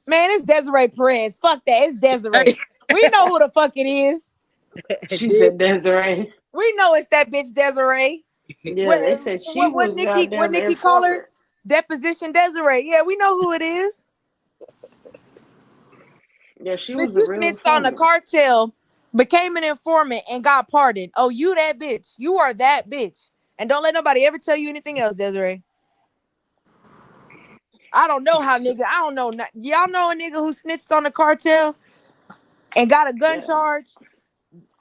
It's Desiree Perez. Fuck that. It's Desiree. We know who the fuck it is. She said Desiree. We know it's that bitch Desiree. Yeah, they said she was What goddamn Nikki call her? informant. Deposition Desiree. Yeah, we know who it is. Yeah, she Bitch, was a you real snitched on the informant. cartel, became an informant, and got pardoned. Oh, you that bitch. You are that bitch. And don't let nobody ever tell you anything else, Desiree. I don't know how nigga. I don't know. Y'all know a nigga who snitched on the cartel and got a gun charge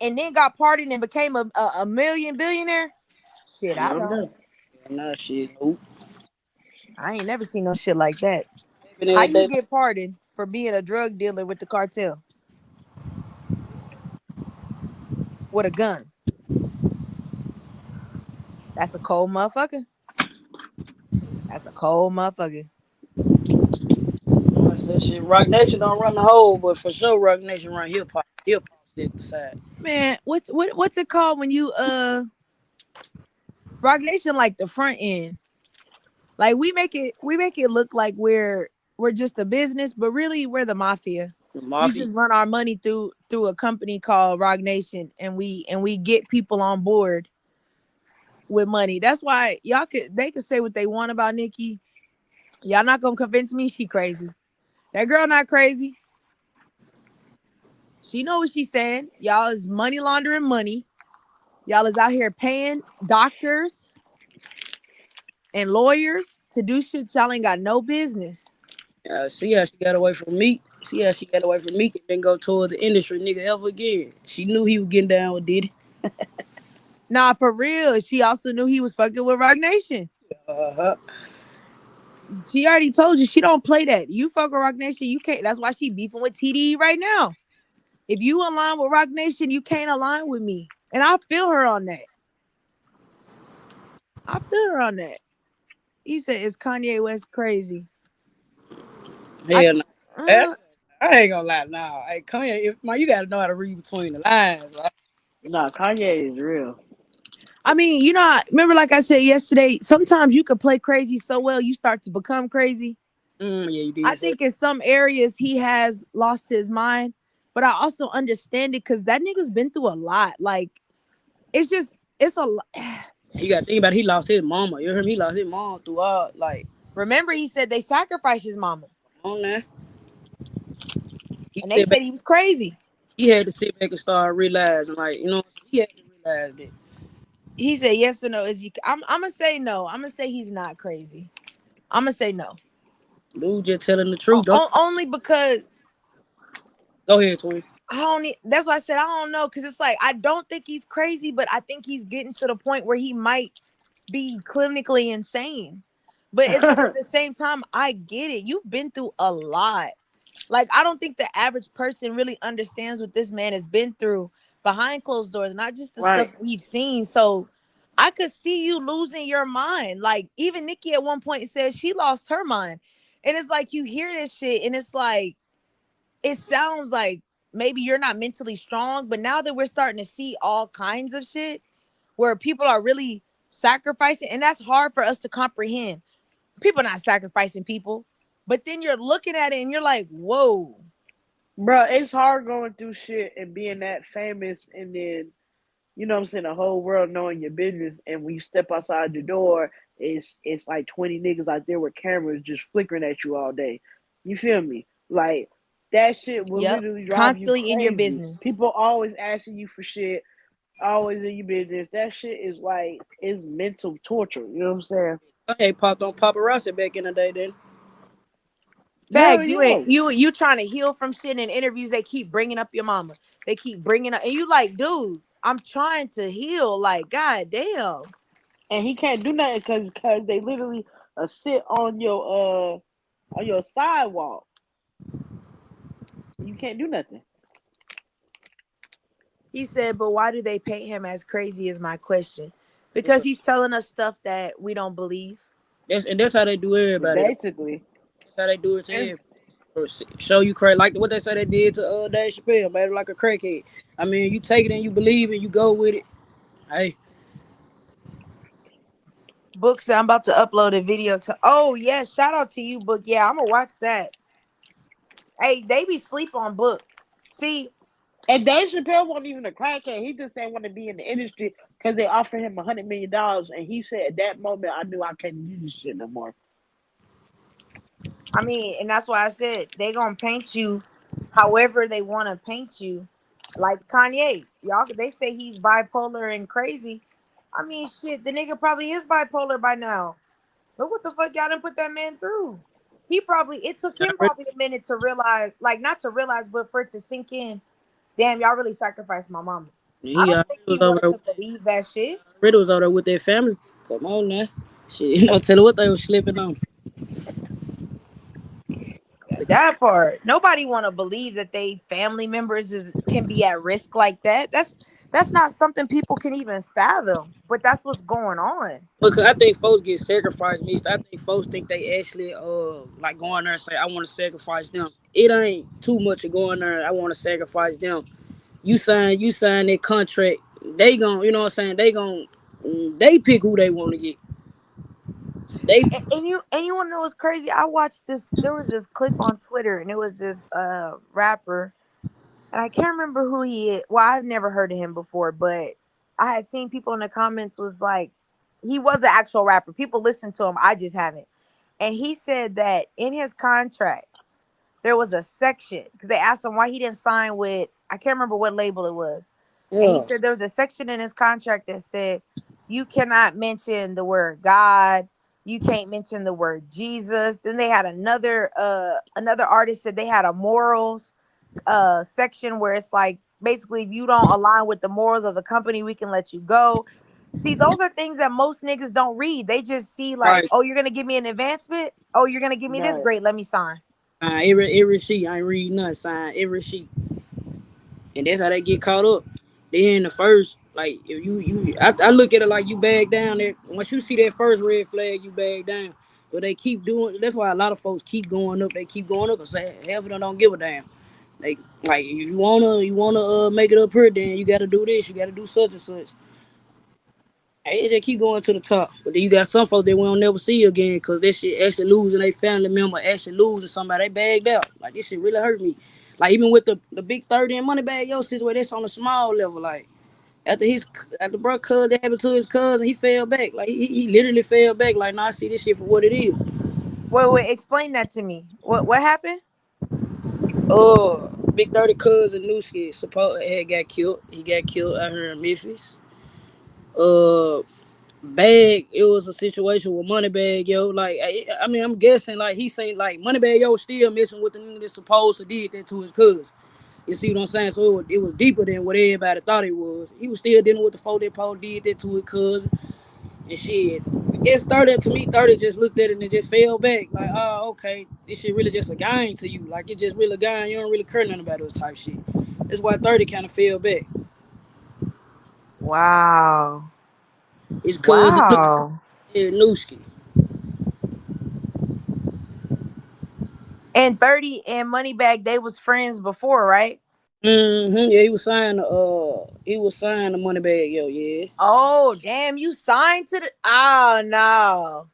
and then got pardoned and became a million billionaire? Shit, I don't. Nah, shit, nope. I ain't never seen no shit like that. How you get pardoned for being a drug dealer with the cartel? With a gun. That's a cold motherfucker. That's a cold motherfucker. That shit, Rock Nation don't run the whole, but for sure Rock Nation run hip hop. Hip hop sit the side. Man, what's it called when you Rock Nation like the front end? Like we make it look like we're just a business, but really we're the mafia. We just run our money through a company called Rock Nation, and we get people on board with money. That's why they could say what they want about Nikki. Y'all not gonna convince me she crazy. That girl not crazy. She know what she's saying. Y'all is money laundering money. Y'all is out here paying doctors and lawyers to do shit y'all ain't got no business. See how she got away from Meek. See how she got away from Meek and then go towards the industry nigga ever again. She knew he was getting down with Diddy. Nah, for real. She also knew he was fucking with Rock Nation. She already told you she don't play that. You fuck with Rock Nation, you can't. That's why she beefing with TDE right now. If you align with Rock Nation, you can't align with me. And I feel her on that. He said, is Kanye West crazy? Hell no. I ain't gonna lie now. Hey, Kanye, you gotta know how to read between the lines. Right? Nah, Kanye is real. I mean, remember, like I said yesterday, sometimes you could play crazy so well, you start to become crazy. Yeah, you I did say. think in some areas he has lost his mind, but I also understand it because that nigga's been through a lot. Like, it's a lot. You got to think about it, he lost his mama. You heard me? He lost his mom throughout. Like, Remember, he said they sacrificed his mama, on there. He and they said back, said he was crazy. he had to sit back and start realizing, like, he had to realize that. He said yes or no. I'm gonna say no. I'm gonna say he's not crazy. I'm gonna say no. Dude just telling the truth. Don't Only because go ahead, twin. I don't. That's why I said I don't know, because it's like I don't think he's crazy, but I think he's getting to the point where he might be clinically insane. But it's like at the same time, I get it. You've been through a lot. Like, I don't think the average person really understands what this man has been through behind closed doors, not just the Right. stuff we've seen. So I could see you losing your mind. Like, even Nikki at one point said she lost her mind. And it's like you hear this shit and it's like it sounds like maybe you're not mentally strong, but now that we're starting to see all kinds of shit where people are really sacrificing, and that's hard for us to comprehend. People not sacrificing people, but then you're looking at it and you're like, whoa. Bro, it's hard going through shit and being that famous, and then you know what I'm saying, the whole world knowing your business, and when you step outside your door, it's like 20 niggas out there with cameras just flickering at you all day. You feel me? Like, that shit will Yep. literally drive you Constantly in your crazy. business. People always asking you for shit, always in your business. That shit is like, it's mental torture. You know what I'm saying? Okay, popped on paparazzi back in the day then. Fact, Hell you yeah. ain't you trying to heal from shit in interviews. They keep bringing up your mama. They keep bringing up, and you like, dude, I'm trying to heal. Like, god damn. And he can't do nothing because they literally sit on your sidewalk. You can't do nothing. He said, but why do they paint him as crazy? Is my question. Because he's telling us stuff that we don't believe. That's how they do everybody. Basically. That's how they do it to everybody. Show you crack like what they say they did to Dave Chappelle, made it like a crackhead. I mean, you take it and you believe it, you go with it. Hey, Book said I'm about to upload a video to. Oh yes, shout out to you, Book. Yeah, I'm gonna watch that. Hey, they be sleep on Book. See, And Dave Chappelle wasn't even a crackhead. He just said want to be in the industry because they offered him $100 million. And he said at that moment, I knew I couldn't do this shit no more. I mean, and that's why I said they gonna paint you however they want to paint you. Like Kanye, y'all, they say he's bipolar and crazy. I mean, shit, the nigga probably is bipolar by now. Look what the fuck y'all done put that man through. It took him probably a minute to realize, like, not to realize, but for it to sink in. Damn, y'all really sacrificed my mama. I he don't already think he was over wanted there. to believe that shit. Already was over there with their family. Come on now, shit. You know, tell her what they was slipping on. That part. Nobody want to believe that they family members can be at risk like that. That's not something people can even fathom. But that's what's going on. Because I think folks get sacrificed mixed. I think folks think they actually like going there and say I want to sacrifice them. It ain't too much of going there. I want to sacrifice them. You sign that contract. They gon' you know what I'm saying. They pick who they want to get. They And you want to know what's crazy? I watched this. There was this clip on Twitter, and it was this rapper, and I can't remember who he is. Well, I've never heard of him before, but I had seen people in the comments was like, he was an actual rapper. People listen to him. I just haven't. And he said that in his contract there was a section because they asked him why he didn't sign with, I can't remember what label it was. And he yeah. said there was a section in his contract that said you cannot mention the word God, you can't mention the word Jesus. Then they had another artist said they had a morals section where it's like basically if you don't align with the morals of the company, we can let you go. See, those are things that most niggas don't read. They just see like, Right. oh, you're gonna give me an advancement. Oh, you're gonna give me this. Right. Great, let me sign. Every sheet. I ain't reading nothing. Sign every sheet. And that's how they get caught up. Then the first, like if I look at it like you bag down there. Once you see that first red flag, you bag down. But they keep doing. That's why a lot of folks keep going up. They keep going up because half of them don't give a damn. Like if you wanna make it up here, then you got to do this. You got to do such and such. It just keep going to the top. But then you got some folks that we don't never see again because that shit actually losing a family member, actually losing somebody. They bagged out. Like, this shit really hurt me. Like, even with the big 30 and money bag, yo, situation, that's on a small level. Like, after bro cuz that happened to his cousin, he fell back. Like, he literally fell back. Like, nah, I see this shit for what it is. Wait, explain that to me. What happened? Big 30 cousin Newski supposed had got killed. He got killed out here in Memphis. Uh, Bag, it was a situation with Moneybag, yo. Like, I mean, I'm guessing, like, he saying, like, Moneybag, yo, still messing with the nigga that supposed to did that to his cousin. You see what I'm saying? So it was deeper than what everybody thought it was. He was still dealing with the folk that Paul did that to his cousin and shit. I guess 30 to me, 30 just looked at it and just fell back. Like, oh, okay, this shit really just a game to you. Like, it just really a game. You don't really care nothing about this type shit. That's why 30 kind of fell back. Wow. His cousin, Wow. Newski. And 30 and Moneybag, they was friends before, right? Yeah, he was signed the money bag, yo, yeah. Oh, damn, you signed to the oh no.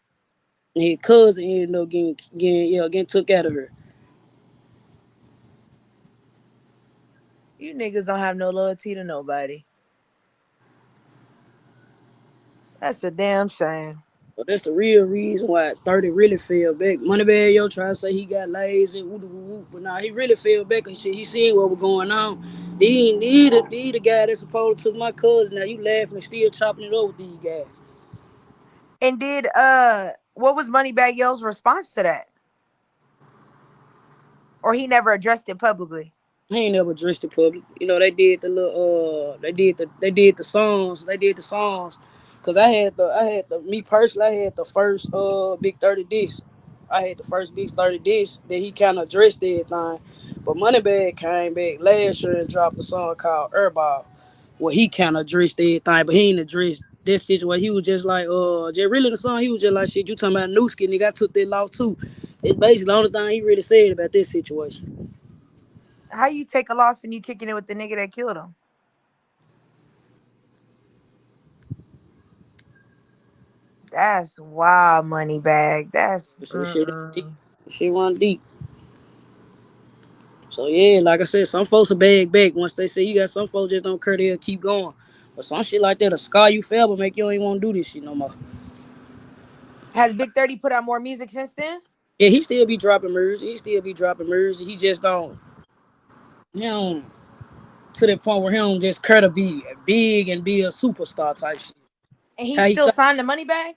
And his cousin ended up getting took out of her. You niggas don't have no loyalty to nobody. That's a damn shame. But that's the real reason why 30 really fell back. Moneybag, yo, try to say he got lazy, but nah, he really fell back and shit. He seen what was going on. He the guy that's supposed to took my cousin. Now you laughing and still chopping it up with these guys. And did what was Moneybag Yo's response to that? Or he never addressed it publicly? He ain't never addressed the public. You know, they did the little they did the songs. Cause I had the me personally, I had the first big 30 disc. I had the first big 30 disc that he kinda addressed everything. But Moneybag came back last year and dropped a song called Airball, where he kinda addressed everything, but he ain't addressed this situation. He was just like, just really the song, he was just like, shit, you talking about Newski, nigga, I took that loss too. It's basically the only thing he really said about this situation. How you take a loss and you kicking it with the nigga that killed him? That's wild, Moneybag. That's So shit run deep. So yeah, like I said, some folks will bag back once they say you got some folks just don't care, they'll keep going. But some shit like that, a scar you forever make you don't even want to do this shit no more. Has Big 30 put out more music since then? Yeah, he still be dropping music. He just don't, him to the point where he don't just care to be big and be a superstar type shit. And he still signed the Moneybag?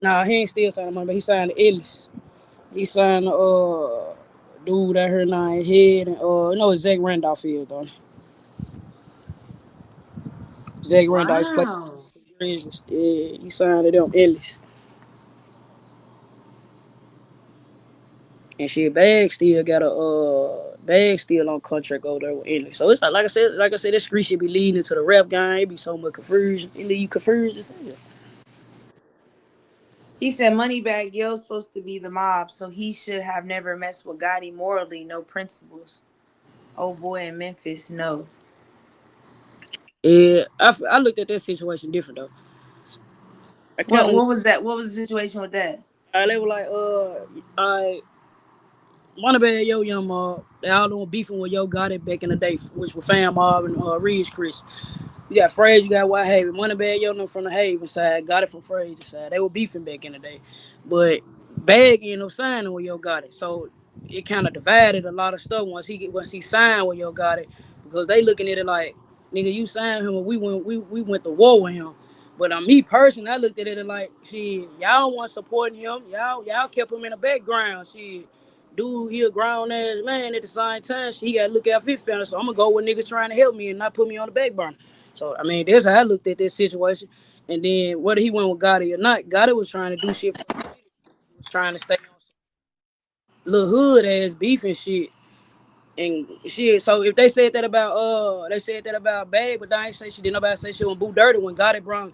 Nah, he ain't still signed the money, but he signed the Ellis. He signed the dude out here now in head and you know Zach Randolph is though. Zach Randolph played. Yeah, he signed to them Ellis. And shit, Bag still on contract over there with Ellis. So it's like I said, this street should be leading into the rap game. It be so much confusion. It leave you confused as hell. He said Moneybag Yo's supposed to be the mob, so he should have never messed with Gotti morally, no principles. Oh boy in Memphis, no. Yeah, I looked at that situation different though. What was that? What was the situation with that? They were like, Moneybag Yo, Young Mob, they all doing beefing with Yo Gotti back in the day, which were Fam Mob and Ridge Chris. You got Fraser, you got White Haven. Moneybag Yo them from the Haven side, got it from Fraser side. They were beefing back in the day. But Bag ended up signing with Yo Gotti. So it kind of divided a lot of stuff once he signed with Yo Gotti, because they looking at it like, nigga, you signed him and we went to war with him. But me personally, I looked at it like, shit, y'all want supporting him. Y'all kept him in the background. Shit. Dude, he a grown ass man at the same time. He got to look out for his family. So I'm going to go with niggas trying to help me and not put me on the back burner. So, I mean, that's how I looked at this situation. And then whether he went with Gotti or not, Gotti was trying to do shit for him. He was trying to stay on some little hood ass beef and shit. And shit, so if they said that about Bag, but they ain't say shit, did nobody say shit on Boo Dirty when Gotti brought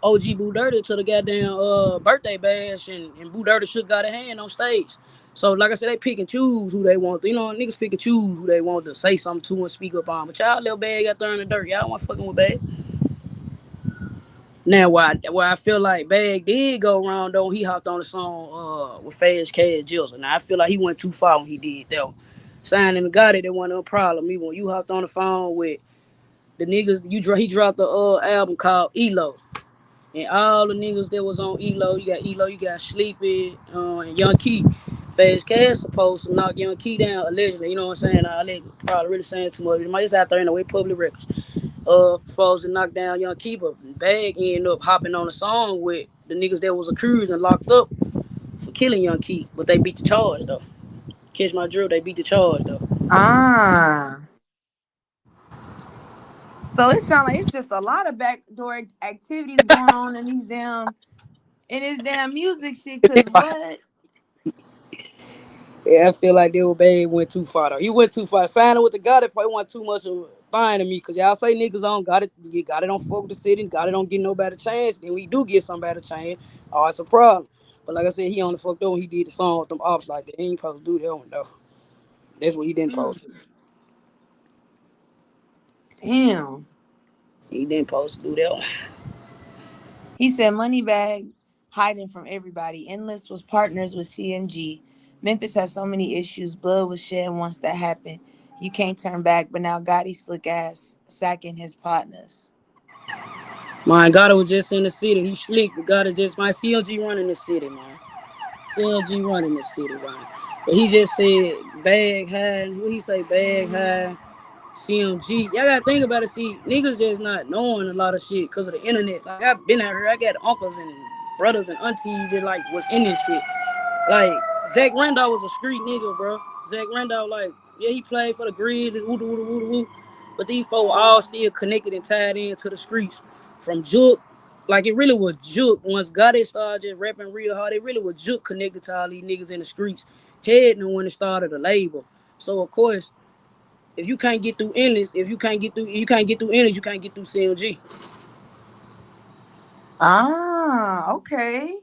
OG Boo Dirty to the goddamn birthday bash and Boo Dirty shook Gotti hand on stage. So like I said, they pick and choose who they want. You know, niggas pick and choose who they want to say something to and speak up on. But y'all little Bag out there in the dirt. Y'all want fucking with Bag. Now, where I feel like Bag did go wrong though, he hopped on the song with Fast Cash Jills. Now I feel like he went too far when he did that. Signing got it, there wasn't no problem. Even when you hopped on the phone with the niggas, he dropped the album called ELO. And all the niggas that was on ELO, you got Sleepy, and Young Key. Fast Cash supposed to knock Young Key down allegedly, you know what I'm saying? I probably really saying too much. It's out there in the way public records. Supposed to knock down Young Key, but Bag ended up hopping on a song with the niggas that was accused and locked up for killing Young Key. But they beat the charge though. Catch my drill, they beat the charge though. Ah. So it sounds like it's just a lot of backdoor activities going on in this damn music shit. Cause what? Yeah, I feel like Lil Babe went too far though. He went too far. Signing with the Gotti probably wasn't too much of fine to me, cause y'all say niggas on got it, you got it on fuck with the city, got it on get nobody a chance. Then we do get somebody a chance. Oh, it's a problem. But like I said, he only fucked up when he did the song with them ops like that. He ain't supposed to do that one though. That's what he didn't post. Damn. He didn't post to do that one. He said Moneybag hiding from everybody. Endless was partners with CMG. Memphis has so many issues. Blood was shed once that happened. You can't turn back. But now Gotti slick ass sacking his partners. Man, Gotti was just in the city. He slick, but Gotti just my CLG running the city, man. CLG running the city, man. But he just said bag high. What he say? Bag high. CMG. Y'all gotta think about it. See, niggas just not knowing a lot of shit because of the internet. Like I've been out here. I got uncles and brothers and aunties that like was in this shit. Like Zach Randolph was a street nigga, bro. Zach Randolph, like, yeah, he played for the Grizzlies, woo woo woo woo. But these folks all still connected and tied into the streets. From Juke, like it really was Juke. Once Gotti started just rapping real hard, it really was Juke connected to all these niggas in the streets. Heading when it started the label. So of course, if you can't get through endless, you can't get through endless, you can't get through CLG. Ah, okay.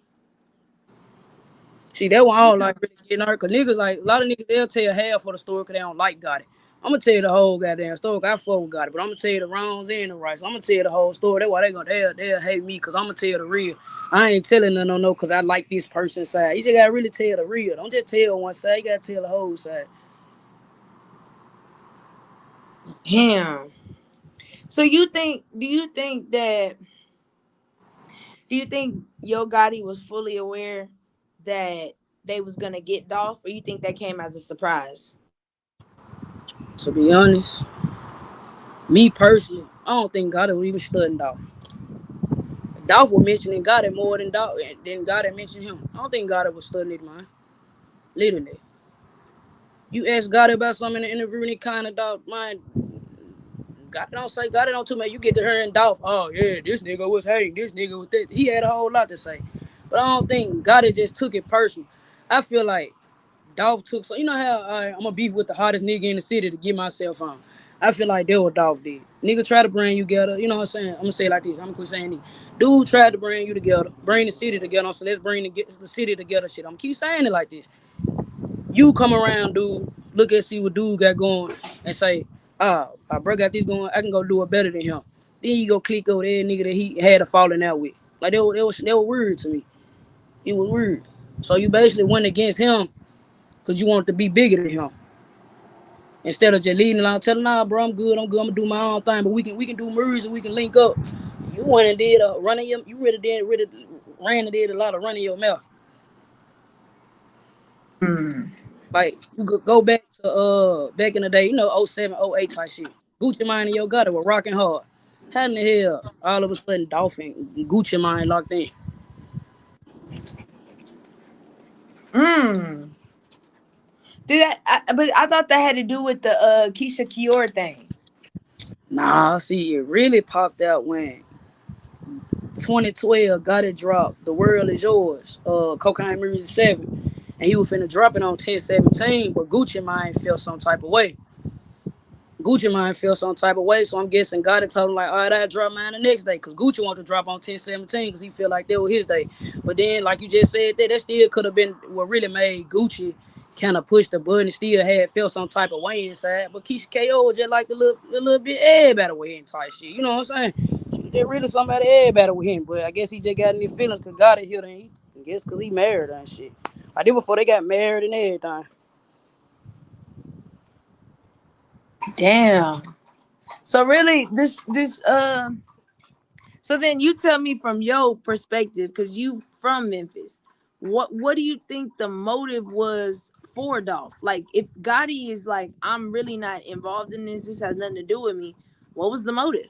See, that one I don't like really getting hurt, cause niggas like a lot of niggas they'll tell half of the story cause they don't like Gotti. I'm gonna tell you the whole goddamn story. I fuck with Gotti, but I'm gonna tell you the wrongs and the rights. I'm gonna tell you the whole story. That's why they'll hate me, cause I'm gonna tell you the real. I ain't telling them no, cause I like this person's side. You just gotta really tell the real. Don't just tell one side. You gotta tell the whole side. Damn. So do you think Yo Gotti was fully aware that they was gonna get Dolph, or you think that came as a surprise? To be honest, me personally, I don't think Gotti was even studying Dolph. Dolph was mentioning Gotti more than Gotti mentioned him. I don't think Gotti was studying it, man. Literally. You ask Gotti about something in the interview and he kind of Dolph, man, Gotti don't too much. You get to hearing Dolph, oh yeah, this nigga was hating, this nigga was this. He had a whole lot to say. But I don't think Gotti just took it personal. I feel like Dolph took, so you know how I'm gonna be with the hottest nigga in the city to get myself on. I feel like that's what Dolph did. Nigga try to bring you together, you know what I'm saying? I'm gonna say it like this, I'm gonna quit saying this. Dude tried to bring you together, bring the city together, so let's bring the city together shit. I'm gonna keep saying it like this. You come around, dude, look and see what dude got going and say, my bro got this going, I can go do it better than him. Then you go click over there, nigga that he had a falling out with. Like that was weird to me. It was weird. So you basically went against him because you wanted to be bigger than him. Instead of just leading along, telling, nah, bro, I'm good, I'm gonna do my own thing, but we can do merge and we can link up. You went and did a running your, you really ran and did a lot of running your mouth. Like you could go back to back in the day, you know, 07, 08 type shit. Gucci Mane and Yo Gotti were rocking hard. How in the hell all of a sudden Dolph and Gucci Mane locked in? But I thought that had to do with the Keisha Kior thing. Nah, see, it really popped out when 2012 Gotti dropped The World Is Yours, Cocaine Music 7. And he was finna drop it on 10/17, but Gucci Mane felt some type of way. So I'm guessing Gotti told him like, all right, I drop mine the next day, because Gucci wanted to drop on 10/17 because he feel like that was his day. But then, like you just said, that still could have been what really made Gucci kind of push the button and still felt some type of way inside. But Keisha KO was just like the little bit everybody way in type shit. You know what I'm saying? She just really somebody everybody with him. But I guess he just got in his feelings because Gotti hit him. I guess because he married her and shit. I did before they got married and everything. Damn. So really, so then you tell me from your perspective, because you from Memphis, what do you think the motive was for Dolph? Like, if Gotti is like, I'm really not involved in this has nothing to do with me, what was the motive?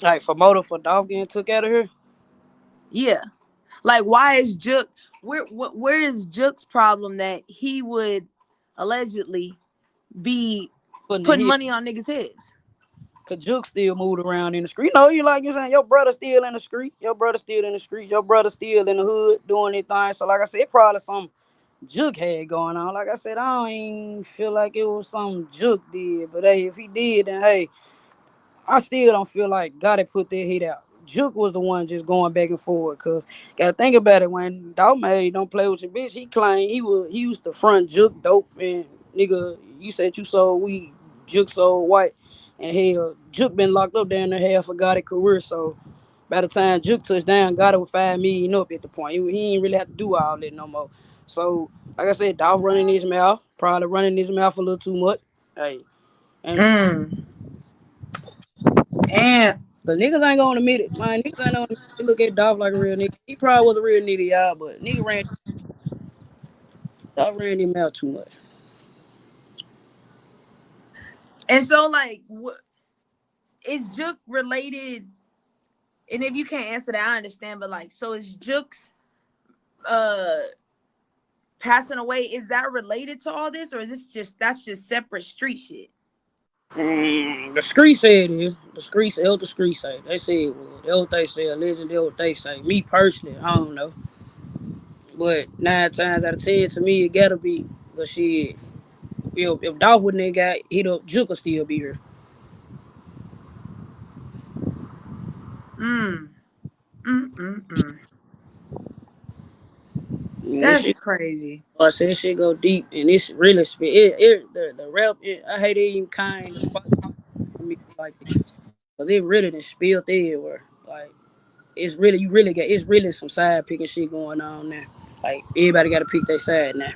Like for motive for Dolph getting took out of here. Yeah. Like, why is Juk, where is Juk's problem that he would allegedly be Putting the putting hit. money on niggas' heads? Cause Juke still moved around in the street. No, you like you're saying your brother still in the street. Your brother still in the street. Your brother still in the hood doing his thing. So like I said, it probably some Juke had going on. Like I said, I don't even feel like it was something Juke did. But hey, if he did, then hey, I still don't feel like gotta put that hit out. Juke was the one just going back and forth. Cause gotta think about it. When Dog made Don't Play With Your Bitch, he claimed he used to front Juke dope and nigga, you said you sold weed, Juke sold white. And hell, Juke been locked up down there half of Gotti career. So by the time Juke touched down, Gotti was 5 million up at the point. He ain't really have to do all that no more. So like I said, Dog running his mouth, probably running his mouth a little too much. Hey, and And but niggas ain't gonna admit it. Man, niggas ain't gonna look at Dolph like a real nigga. He probably was a real nigga, y'all, but Dolph ran him out too much. so like, what is Juk related? And if you can't answer that, I understand. But like, so is Juk's uh passing away, is that related to all this, or is this that's just separate street shit? The street said it is. The street said, the street say. They say it was. That's what they say. Listen, that's what they say. Me personally, I don't know. But 9 times out of 10, to me, it gotta be. But shit, if Dolph wouldn't have got hit up, Juke would still be here. Mm. Mm. And this That's shit, crazy. I said, this shit go deep, and it's really the rap. I hate it even kind of me like this, cause it really done spilled everywhere. Like it's really it's really some side picking shit going on now. Like everybody got to pick their side now.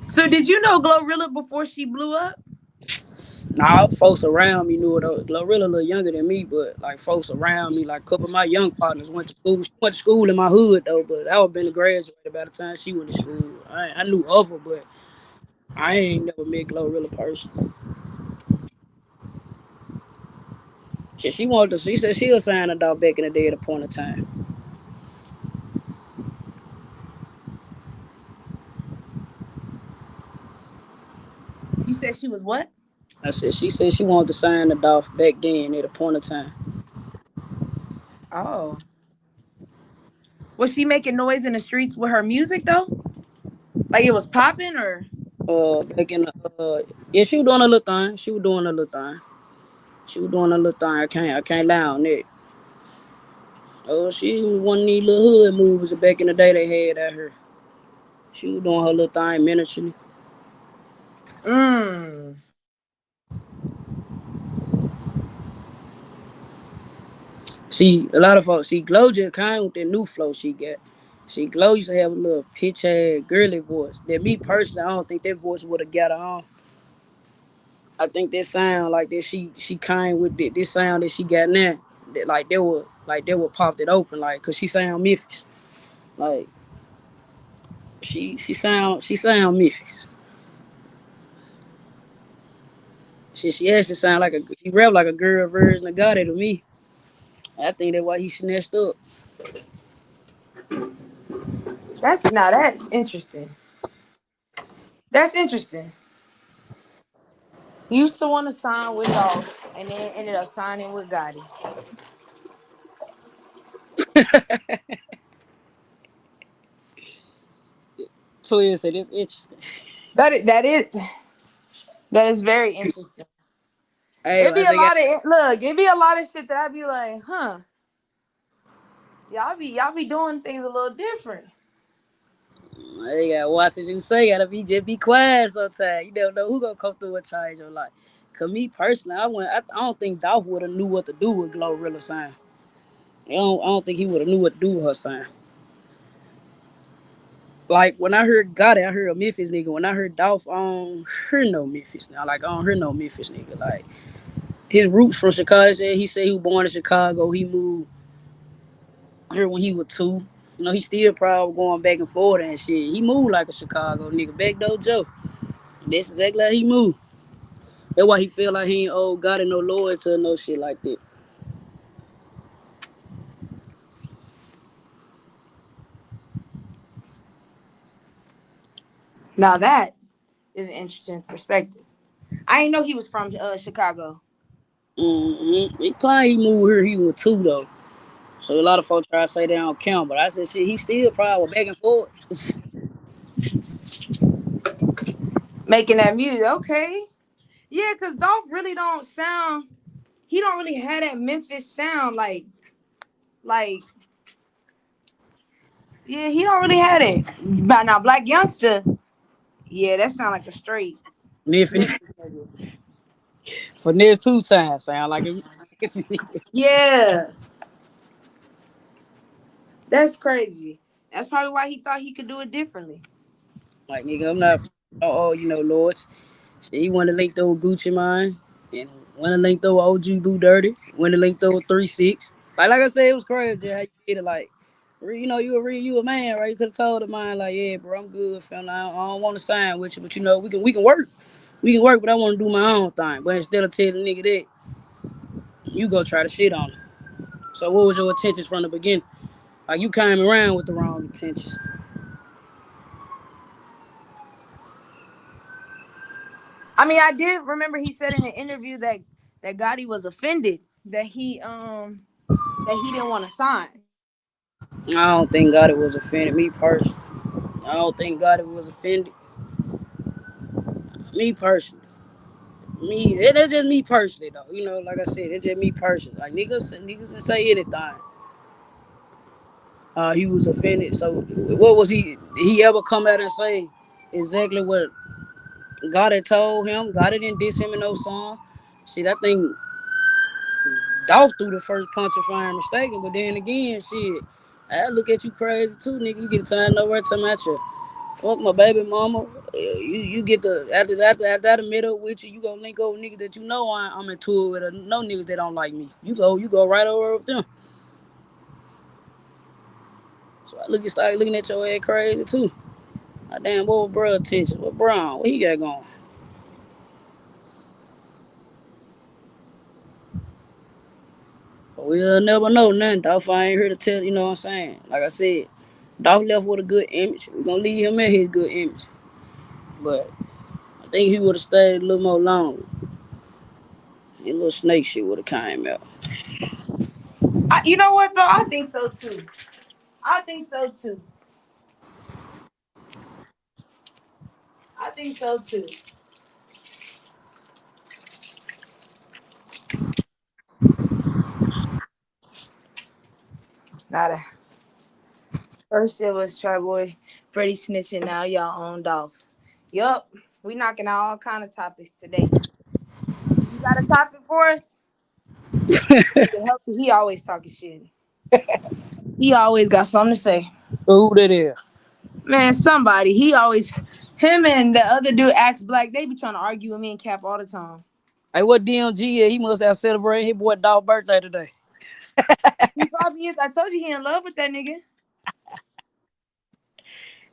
So did you know Glorilla before she blew up? Now folks around me knew it. Glorilla a little younger than me, but like folks around me, like a couple of my young partners went to school. She went to school in my hood though, but I was been graduated by the time she went to school. I knew of her, but I ain't never met Glorilla person. She wanted to. She said she was signing a dog back in the day at a point of time. You said she was what? I said she said she wanted to sign the dog back then at a point of time. Oh, was she making noise in the streets with her music though? Like it was popping, or? Back in the yeah, she was doing a little thing. She was doing a little thing. She was doing a little thing. I can't lie on that. Oh, she was one of these little hood movies that back in the day they had out here. She was doing her little thing miniaturely. Mm. See, a lot of folks see Glow just kind with that new flow she got. See, Glow used to have a little pitch head girly voice. That me personally, I don't think that voice would have got her on. I think that sound like that she kind with this sound that she got now. That they would popped it open like cause she sound Memphis. Like she sound Memphis. She actually sound like she rap like a girl version of Gotti to me. I think that's why he snatched up. That's interesting. That's interesting. He used to want to sign with Dolph, and then ended up signing with Gotti. Twin said it's interesting. That is very interesting. Hey, It'd I be a say, lot of look. It'd be a lot of shit that I'd be like, huh? Y'all be doing things a little different. You gotta watch what you say. Gotta just be quiet sometimes. You never know who gonna come through and change your life. Cause me personally, I don't think Dolph would have knew what to do with Glorilla sign. I don't think he would have knew what to do with her sign. Like when I heard Gotti, I heard a Memphis nigga. When I heard Dolph, I don't hear no Memphis now. Like I don't hear no Memphis nigga. Like his roots from Chicago. He said he was born in Chicago. He moved here when he was 2. You know, he still proud of going back and forth and shit. He moved like a Chicago nigga. Back door Joe. That's exactly how he moved. That's why he feel like he ain't old Gotti no loyalty or no shit like that. Now that is an interesting perspective. I didn't know he was from Chicago. He claimed he moved here. He was 2 though. So a lot of folks try to say they don't count, but I said shit. He still proud with back and forth. Making that music, okay. Yeah, because Dolph really don't sound, he don't really have that Memphis sound like, yeah, he don't really have it. But now Black Youngster, yeah, that sound like a straight Memphis Memphis nigga. finesse 2 times sound like it. Yeah, that's crazy. That's probably why he thought he could do it differently. Like nigga, I'm not. Lords. Shit, he want to link through Gucci mine, and want to link through OG Boo Dirty. Want to link through 3-6. Like I said, it was crazy how you did it. Like, you a man, right? You could have told the man like, yeah, bro, I'm good, fam. I don't want to sign with you, but we can work. We can work, but I want to do my own thing. But instead of telling the nigga that, you go try to shit on him. So what was your intentions from the beginning? Like you came around with the wrong intentions. I mean, I did remember he said in an interview that Gotti was offended that he didn't want to sign. I don't think God was offended. Me personally, I don't think God was offended. Me personally. That's just me personally though. Like I said, it's just me personally. Like niggas can say anything. He was offended. So what was he? Did he ever come out and say exactly what God had told him? God didn't diss him in no song. Shit, I think Dolph threw the first punch if I ain't mistaken. But then again, shit, I look at you crazy too, nigga. You get time nowhere to match you. Fuck my baby mama. You get the after I met up with you, you gonna link up with niggas that you know I'm in tour with. Or no niggas that don't like me. You go right over with them. So I start looking at your ass crazy too. God damn, what was bro attention? What Brown? What he got going? But we'll never know nothing. Dolph I ain't here to tell, you know what I'm saying? Like I said, Dolph left with a good image. We're gonna leave him at his good image. But I think he would have stayed a little more longer. His little snake shit would have came out. You know what though? I think so too. I think so too. I think so too. Nada. First it was Boy, Freddy snitching. Now y'all on Dolph. Yup. We knocking out all kind of topics today. You got a topic for us? Nigga, help me. He always talking shit. He always got something to say. Who that is? Man, somebody. Him and the other dude, Axe Black, they be trying to argue with me and Cap all the time. Hey, what DMG is? He must have celebrated his boy Dolph's birthday today. He probably is. I told you he in love with that nigga.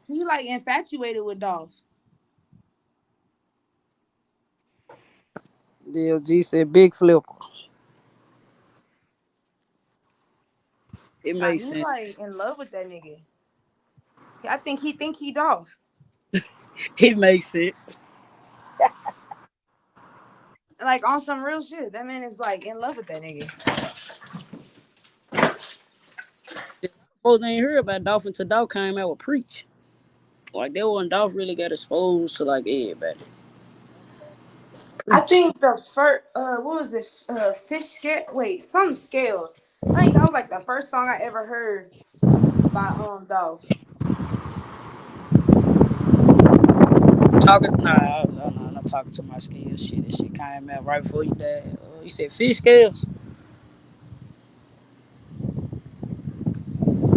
He like infatuated with Dolph. DMG said big flipper. It Nah, makes he's sense. like in love with that nigga. I think he Dolph. It makes sense. Like on some real shit. That man is like in love with that nigga. Folks ain't heard about Dolph until Dolph came out with Preach. Like that one Dolph really got exposed to like everybody. I Preach. think the first what was it? Fish scale. Wait, some scales. I think that was like the first song I ever heard by Dolph. talking. Nah, I'm not talking to my scales. Shit, that shit came out right before you died. You said fish scales.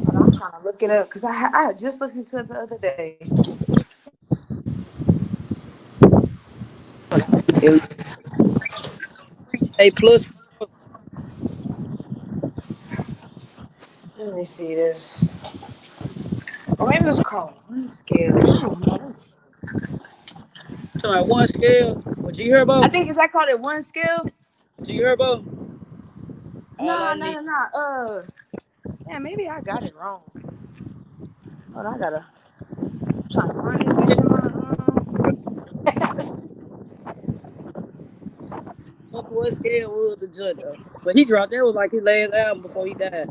I'm trying to look it up because I just listened to it the other day. It A plus. Let me see this. Or maybe it was called One Scale. I don't know. So at one scale, what you hear I about? think is that called it One Scale? What you hear about? All I No, no, need. no, no. Yeah, maybe I got it wrong. Hold on, I gotta trying to find this bitch in What scale was the judge though? But he dropped that was like his last album before he died.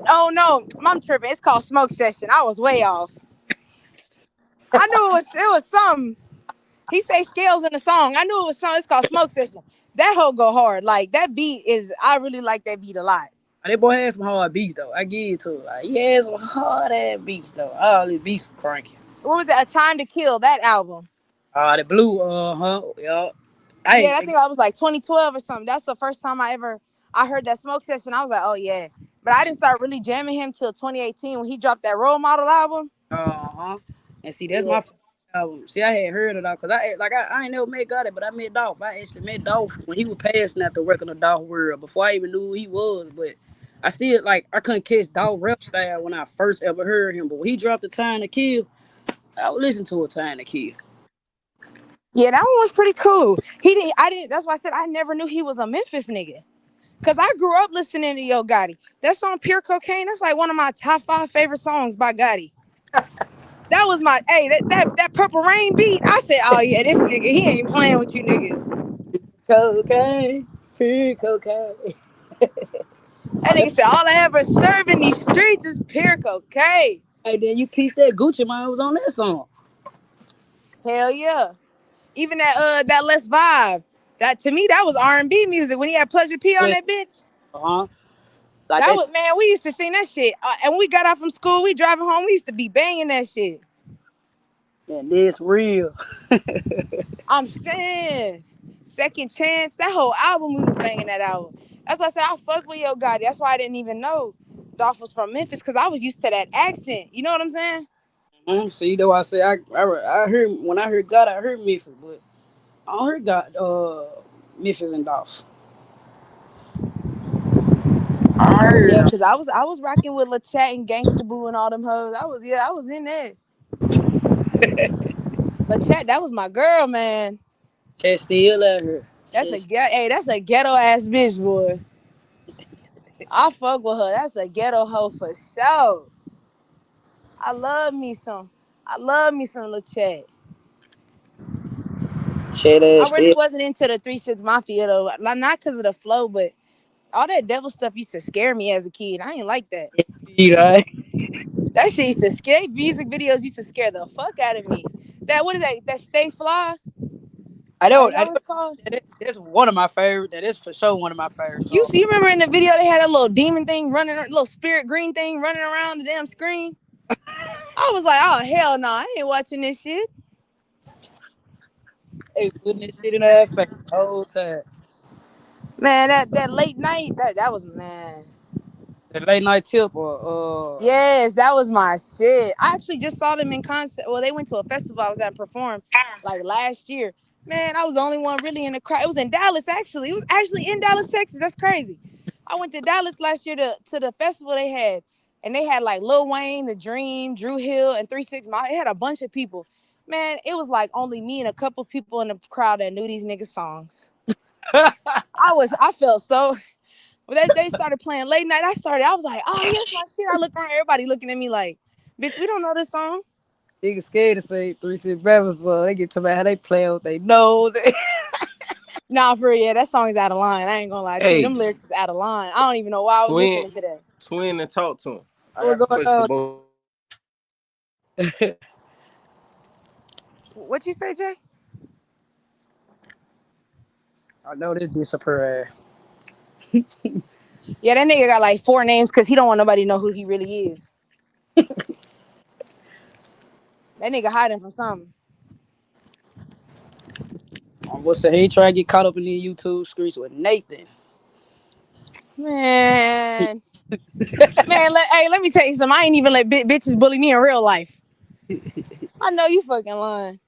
Oh no, I'm tripping. It's called Smoke Session. I was way off. I knew it was something. He say scales in the song. I knew it was something. It's called Smoke Session. That hoe go hard. Like that beat is. I really like that beat a lot. That boy had some hard beats though. I give it to him. Like, he had some hard ass beats though. All his beats were cranky. What was it? A Time to Kill. That album. The blue, yeah. Yeah, I I think I was like 2012 or something. That's the first time I heard that Smoke Session. I was like, oh yeah. But I didn't start really jamming him till 2018 when he dropped that Role Model album. And see, that's Yeah. my favorite album. See, I had heard it all because I ain't never met Gotti, but I met Dolph. I actually met Dolph when he was passing out the record of Dolph World before I even knew who he was. But I still I couldn't catch Dolph rap style when I first ever heard him. But when he dropped the Time to Kill, I would listen to a Time to Kill. Yeah, that one was pretty cool. I didn't. That's why I said I never knew he was a Memphis nigga. Cause I grew up listening to Yo Gotti. That song Pure Cocaine, that's like one of my top 5 favorite songs by Gotti. That was my that Purple Rain beat. I said, oh yeah, this nigga, he ain't playing with you niggas. Cocaine, free cocaine. That nigga said all I ever serve in these streets is pure cocaine. Hey, then you peeped that Gucci man was on that song. Hell yeah. Even that Let's Vibe. That to me, that was R&B music when he had Pleasure P on But that bitch. like That that's was, man, we used to sing that shit. And when we got out from school, we driving home, we used to be banging that shit. and this real. I'm saying, Second Chance, that whole album, we was banging that album. That's why I said I fuck with Yo Gotti. That's why I didn't even know Dolph was from Memphis, because I was used to that accent. You know what I'm saying? See, though I say I heard when I heard God, I heard Memphis, but I don't heard God, Memphis and Dolph. I Yeah, heard because I was rocking with Lil Chat and Gangsta Boo and all them hoes. I was in there. Lil Chat, that was my girl, man. Chat still out here. That's a ghetto ass bitch, boy. I fuck with her. That's a ghetto hoe for sure. I love me some. I love me some Lil Chat. Chat I ass really still. wasn't into the 3 6 Mafia though. Not because of the flow, but all that devil stuff used to scare me as a kid. I ain't like that. You right? That shit used to scare. Music videos used to scare the fuck out of me. That what is that? That Stay Fly? I Is don't. that what it's called? That's one of my favorite. That is for sure one of my favorite songs. You remember in the video they had a little demon thing running, a little spirit green thing running around the damn screen? I was like, oh hell no, I ain't watching this shit. Hey, putting that shit in her face the whole time. Man, that late night, that was man. That late night tip or Yes, that was my shit. I actually just saw them in concert. Well, they went to a festival I was at and performed like last year. Man, I was the only one really in the crowd. It was in Dallas, actually. It was actually in Dallas, Texas. That's crazy. I went to Dallas last year to the festival they had, and they had like Lil Wayne, The Dream, Drew Hill, and 3 6 Mile. It had a bunch of people. Man, it was like only me and a couple people in the crowd that knew these niggas' songs. I felt so. When they started playing late night, I was like, oh, yes, my shit. I look around, everybody looking at me like, bitch, we don't know this song. niggas scared to say 3 6 Brothers, so they get to about how they play with their nose. Nah, for real, yeah, that song is out of line. I ain't gonna lie to you. Hey, Them lyrics is out of line. I don't even know why I was twin, listening to that. twin, and talk to him. I What's got a going question for on? both. What you say, Jay? I know this disappear. Yeah, that nigga got like 4 names because he don't want nobody to know who he really is. That nigga hiding from something. I'm gonna say he ain't trying to get caught up in the YouTube streets with Nathan. Man, let me tell you something. I ain't even let bitches bully me in real life. I know you fucking lying.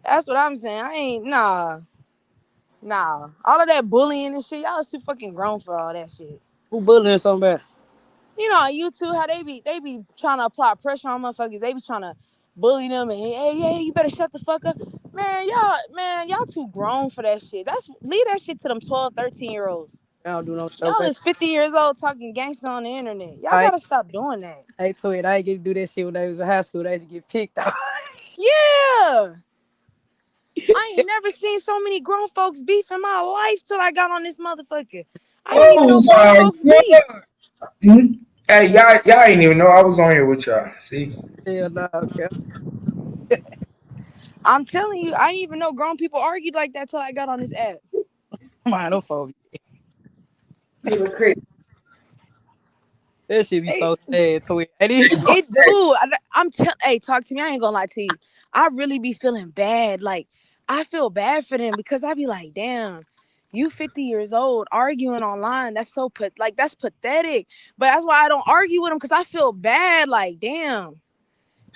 That's what I'm saying. I ain't nah. All of that bullying and shit, y'all is too fucking grown for all that shit. Who bullying somebody? You know, on YouTube, how they be trying to apply pressure on motherfuckers. They be trying to bully them and hey, you better shut the fuck up. Man, y'all too grown for that shit. Leave that shit to them 12, 13-year-olds. I don't do no show Y'all back. is 50 years old talking gangster on the internet. Y'all I gotta stop doing that. told you I ain't get to do that shit when I was in high school. They used to get picked up. Yeah. I ain't never seen so many grown folks beef in my life till I got on this motherfucker. I didn't even know Oh grown my folks beef. God. Hey, y'all ain't even know I was on here with y'all. See? Hell no, okay. I'm telling you, I didn't even know grown people argued like that till I got on this app. Man, don't fuck. You look crazy. That shit be so sad to it. It do. Hey, talk to me. I ain't gonna lie to you. I really be feeling bad. Like, I feel bad for them because I be like, damn, you 50 years old arguing online. That's that's pathetic. But that's why I don't argue with them because I feel bad. Like, damn,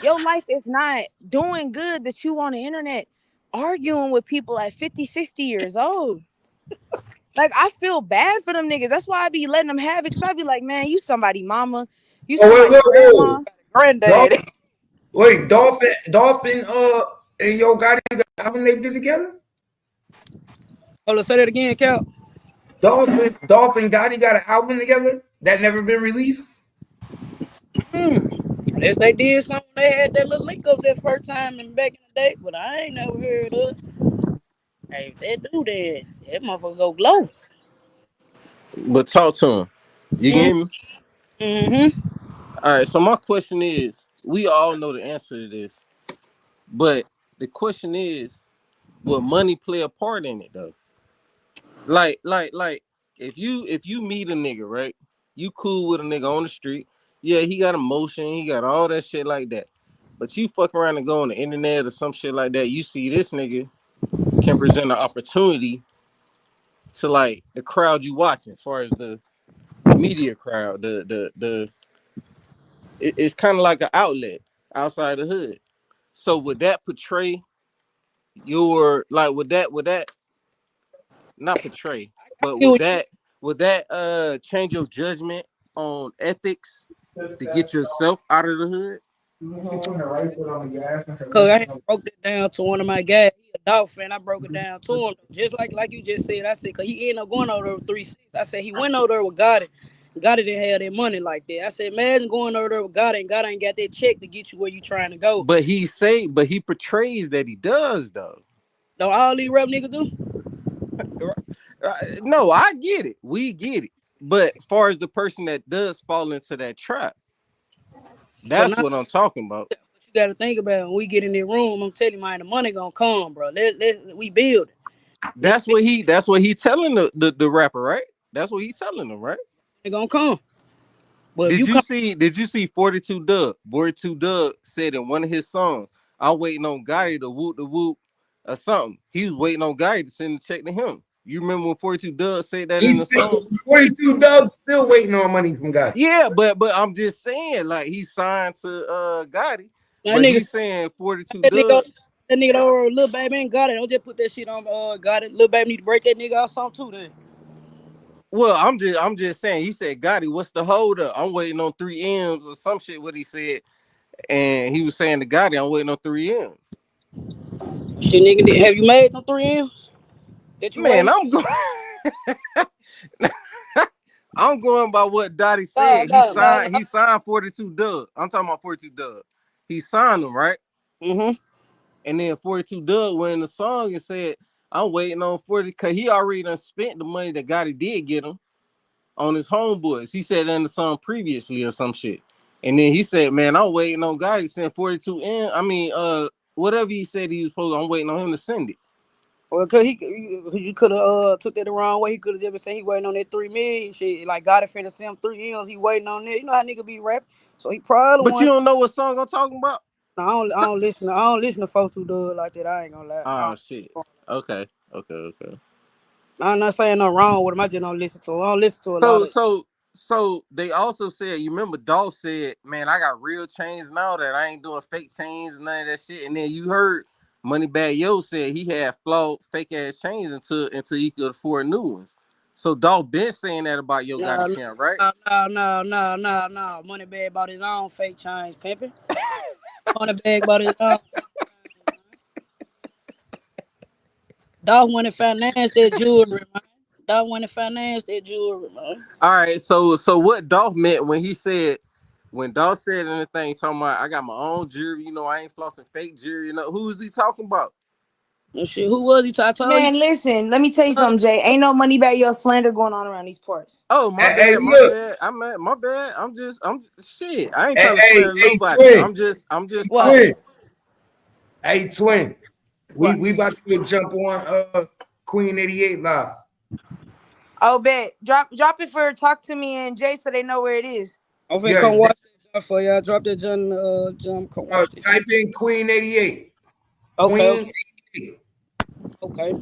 your life is not doing good that you on the internet arguing with people at 50, 60 years old. Like, I feel bad for them niggas. That's why I be letting them have it because I be like, man, you somebody mama. You Oh, somebody wait. grandma. Granddaddy. Dolph and Yo Gotti got an album they did together? Oh, let's say that again, Cal. Dolph and Gotti got an album together that never been released? Unless they did something, they had that little link up that first time and back in the day, but I ain't never heard of it. Hey, if they do that motherfucker go glow. But talk to him. You can hear me? Mm-hmm. All right. So my question is, we all know the answer to this, but the question is, will money play a part in it though? Like, if you meet a nigga, right? You cool with a nigga on the street. Yeah, he got emotion, he got all that shit like that. But you fuck around and go on the internet or some shit like that. You see this nigga can present an opportunity to like the crowd you watching, as far as the media crowd. It's kind of like an outlet outside the hood. So would that portray your like would that not portray, but would that change your judgment on ethics to get yourself out of the hood? Cause I had broke it down to one of my guys. He a Dolph fan. I broke it down to him just like you just said. I said, cause he ended up going over there with 3-6. I said he went over there with Gotti. Gotti didn't have that money like that. I said, imagine going over there with Gotti and Gotti ain't got that check to get you where you trying to go. But he portrays that he does though. Don't all these rap niggas do? No, I get it. We get it. But as far as the person that does fall into that trap, that's what I'm talking about. But you got to think about it. When we get in the room, I'm telling you, man, the money gonna come, bro. We build it. That's what he telling the rapper, right? That's what he telling them, right? They gonna come. But Did you see 42 Dub? 42 Dub said in one of his songs, I'm waiting on Gotti to whoop the whoop or something. He was waiting on Gotti to send the check to him. You remember when 42 Dub said that in the song? 42 Dubs still waiting on money from Gotti. Yeah, but I'm just saying, like, he signed to Gotti, but he's saying 42 Dub. That nigga over Lil Baby ain't got it. Don't just put that shit on got it. Lil Baby need to break that nigga off something too then. Well, I'm just saying, he said, Gotti, what's the hold up? I'm waiting on 3 M's or some shit, what he said. And he was saying to Gotti, I'm waiting on 3 M's. Shit, nigga, have you made them 3 M's? Man, I'm going I'm going by what Dottie said. He signed 42 Dub. I'm talking about 42 Dub. He signed them, right? Mm-hmm. And then 42 Dub went in the song and said, I'm waiting on 40 because he already done spent the money that Gotti did get him on his homeboys. He said in the song previously or some shit. And then he said, man, I'm waiting on Gotti to send 42 in. I mean, whatever he said he was supposed to, I'm waiting on him to send it. Well, cause you could have took that the wrong way. He could have just been saying he waiting on that 3 million shit. Like Gotti finna send him 3 M's. He waiting on that. You know how nigga be rapping. So he probably. But you don't know what song I'm talking about. I don't listen. I don't listen to folks who do it like that. I ain't gonna lie. Oh shit. Okay. I'm not saying nothing wrong with them. I just don't listen to them. I don't listen to a lot So of. so so they also said, you remember Dolph said, man, I got real chains now that I ain't doing fake chains and none of that shit. And then you heard Moneybag Yo said he had flawed fake ass chains until he could afford new ones. So Dolph been saying that about Yo No, Gotti camp, right? no. Moneybag bought his own fake chains, pimping. Moneybag bought his own. Dolph went and financed that jewelry, man. Dolph went and financed that jewelry, man. All right, so what Dolph meant when Dolph said anything talking about I got my own jewelry, I ain't flossing fake jewelry, who is he talking about? And shit, who was he? I told you. Man, listen, let me tell you something, Jay. Ain't no money back your slander going on around these parts. Oh, my Hey, bad, look. my bad. I'm shit. I ain't Hey, trying to slander nobody. twin. I'm just What? talking. Twin. Hey, twin. What? We about to go jump on Queen 88 live. Oh, bet. Drop it for Talk to Me and Jay so they know where it is. I'm finna come watch that jump for y'all. Drop that jump. Come watch it. Type in Queen 88. Okay. Queen 88. Okay.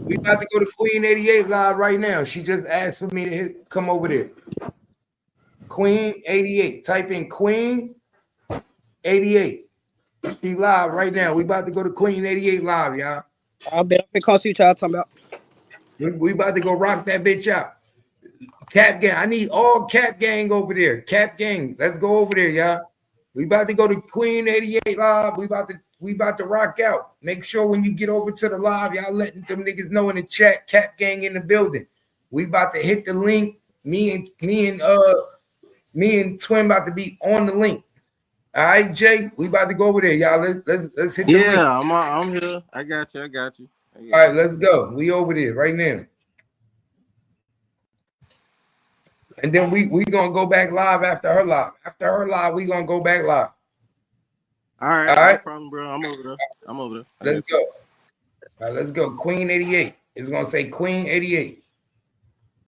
We about to go to Queen 88 live right now. She just asked for me to come over there. Queen 88. Type in Queen 88. She live right now. We about to go to Queen 88 live, y'all. I bet I'm finna come see what y'all talking about. We about to go rock that bitch out. Cap gang. I need all Cap gang over there. Cap gang. Let's go over there, y'all. We about to go to Queen 88 live. We about to rock out. Make sure when you get over to the live, y'all letting them niggas know in the chat. Cap gang in the building. We about to hit the link. Me and Twin about to be on the link. All right, Jay. We about to go over there, y'all. Let's hit the link. Yeah, I'm here. I got you. All right, let's go. We over there right now. And then we gonna go back live after her live. After her live, we gonna go back live. All right. No problem, bro. I'm over there. Let's go. All right, let's go. Queen 88. It's gonna say Queen 88.